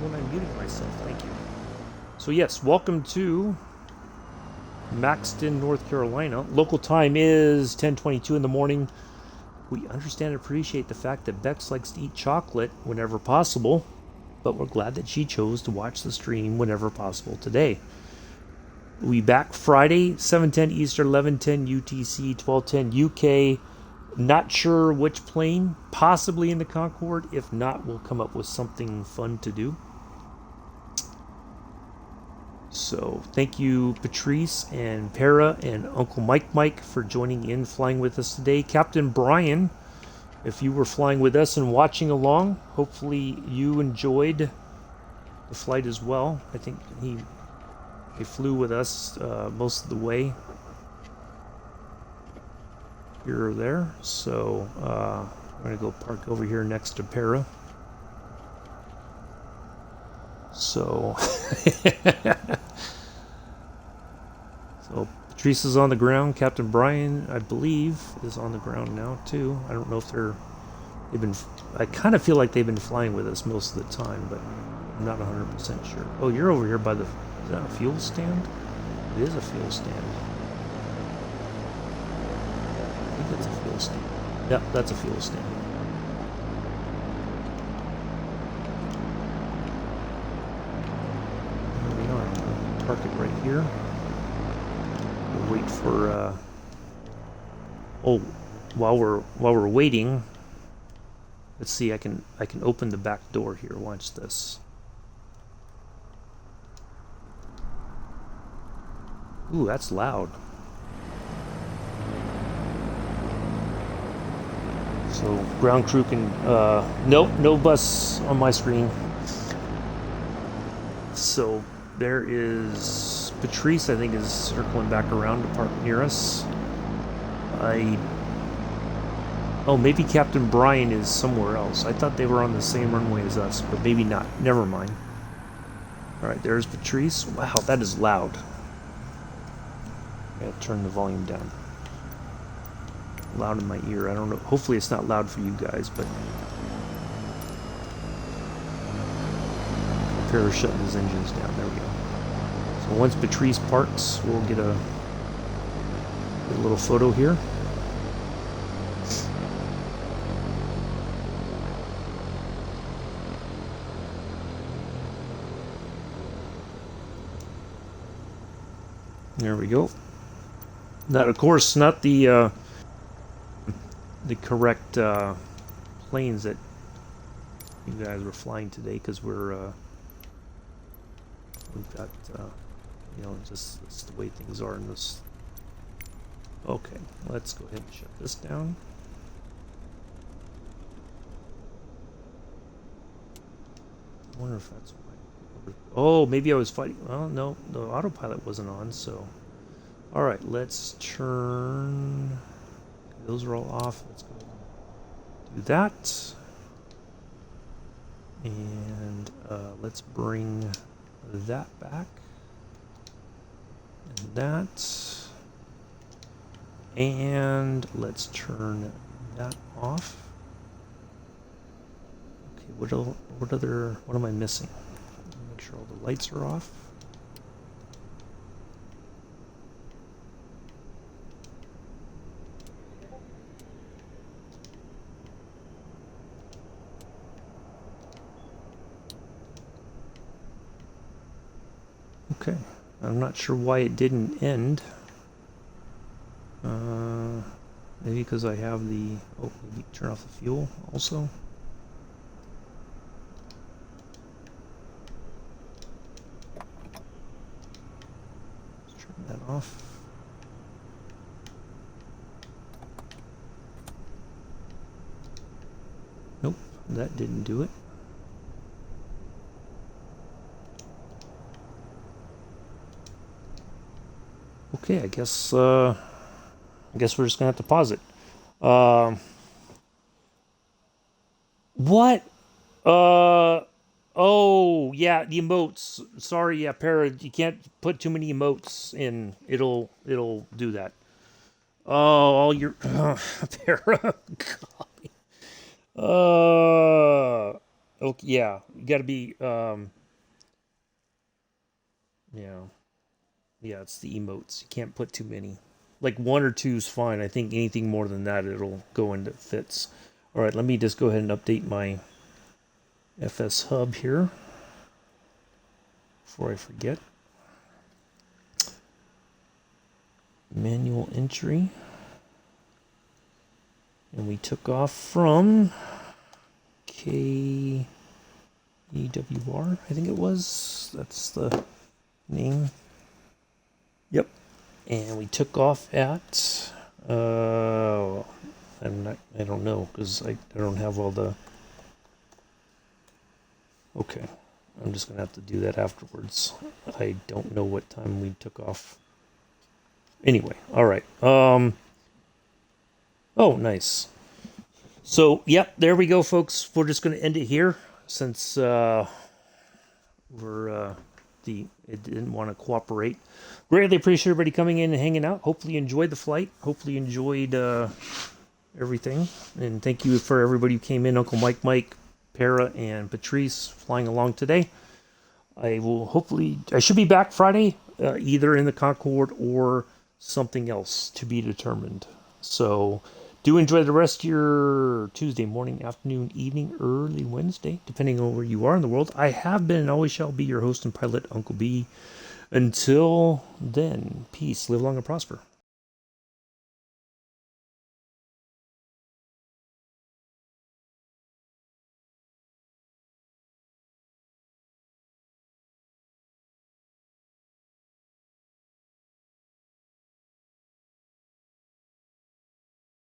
when I muted myself. Thank you. So yes, welcome to Maxton, North Carolina. Local time is 10:22 in the morning. We understand and appreciate the fact that Bex likes to eat chocolate whenever possible, but we're glad that she chose to watch the stream whenever possible today. We'll be back Friday, 7:10 Eastern, 11:10 UTC, 12:10 UK. Not sure which plane, possibly in the Concorde. If not, we'll come up with something fun to do. So thank you, Patrice and Para and Uncle Mike for joining in, flying with us today. Captain Brian, if you were flying with us and watching along, hopefully you enjoyed the flight as well. I think he flew with us most of the way here or there. So I'm going to go park over here next to Para. So, so Patrice is on the ground. Captain Brian, I believe, is on the ground now too. I don't know if they've been. I kind of feel like they've been flying with us most of the time, but I'm not 100% sure. Oh, you're over here by the. Is that a fuel stand? It is a fuel stand. I think that's a fuel stand. Yep, that's a fuel stand. There we are. I'll park it right here. We'll wait for. Oh, while we're waiting, let's see. I can open the back door here. Watch this. Ooh, that's loud. So ground crew can, nope, no bus on my screen. So there is Patrice, I think, is circling back around to park near us. Oh, maybe Captain Brian is somewhere else. I thought they were on the same runway as us, but maybe not. Never mind. All right, there's Patrice. Wow, that is loud. I gotta turn the volume down. Loud in my ear. I don't know. Hopefully it's not loud for you guys, but Para shutting his engines down. There we go. So once Patrice parks, we'll get a little photo here. There we go. That, of course, not the correct planes that you guys were flying today, because we've got you know, just it's the way things are in this. Okay, let's go ahead and shut this down. I wonder if that's why. Oh, maybe I was fighting. Well, no, the autopilot wasn't on, so. All right, let's turn. Those are all off. Let's go do that. And let's bring that back. And that. And let's turn that off. Okay, what am I missing? Make sure all the lights are off. Okay, I'm not sure why it didn't end. Maybe because I have the. Oh, maybe turn off the fuel also. Let's turn that off. Nope, that didn't do it. Okay, I guess we're just gonna have to pause it. What? Oh, yeah, the emotes. Sorry, yeah, Para, you can't put too many emotes in. It'll do that. Oh, all your Para. Okay, yeah, you got to be, yeah, yeah, it's the emotes. You can't put too many. Like one or two is fine. I think anything more than that, it'll go into fits. All right, let me just go ahead and update my FS hub here before I forget. Manual entry. And we took off from KEWR, I think it was. That's the name. Yep. And we took off at I don't know because I don't have all the. Okay, I'm just gonna have to do that afterwards. I don't know what time we took off. Anyway, all right. Oh, nice. So, yep, there we go, folks. We're just gonna end it here since it didn't want to cooperate. Greatly appreciate everybody coming in and hanging out. Hopefully you enjoyed the flight. Hopefully you enjoyed everything. And thank you for everybody who came in. Uncle Mike, Para, and Patrice flying along today. I should be back Friday, either in the Concorde or something else to be determined. So do enjoy the rest of your Tuesday morning, afternoon, evening, early Wednesday, depending on where you are in the world. I have been and always shall be your host and pilot, Uncle B. Until then, peace, live long and prosper.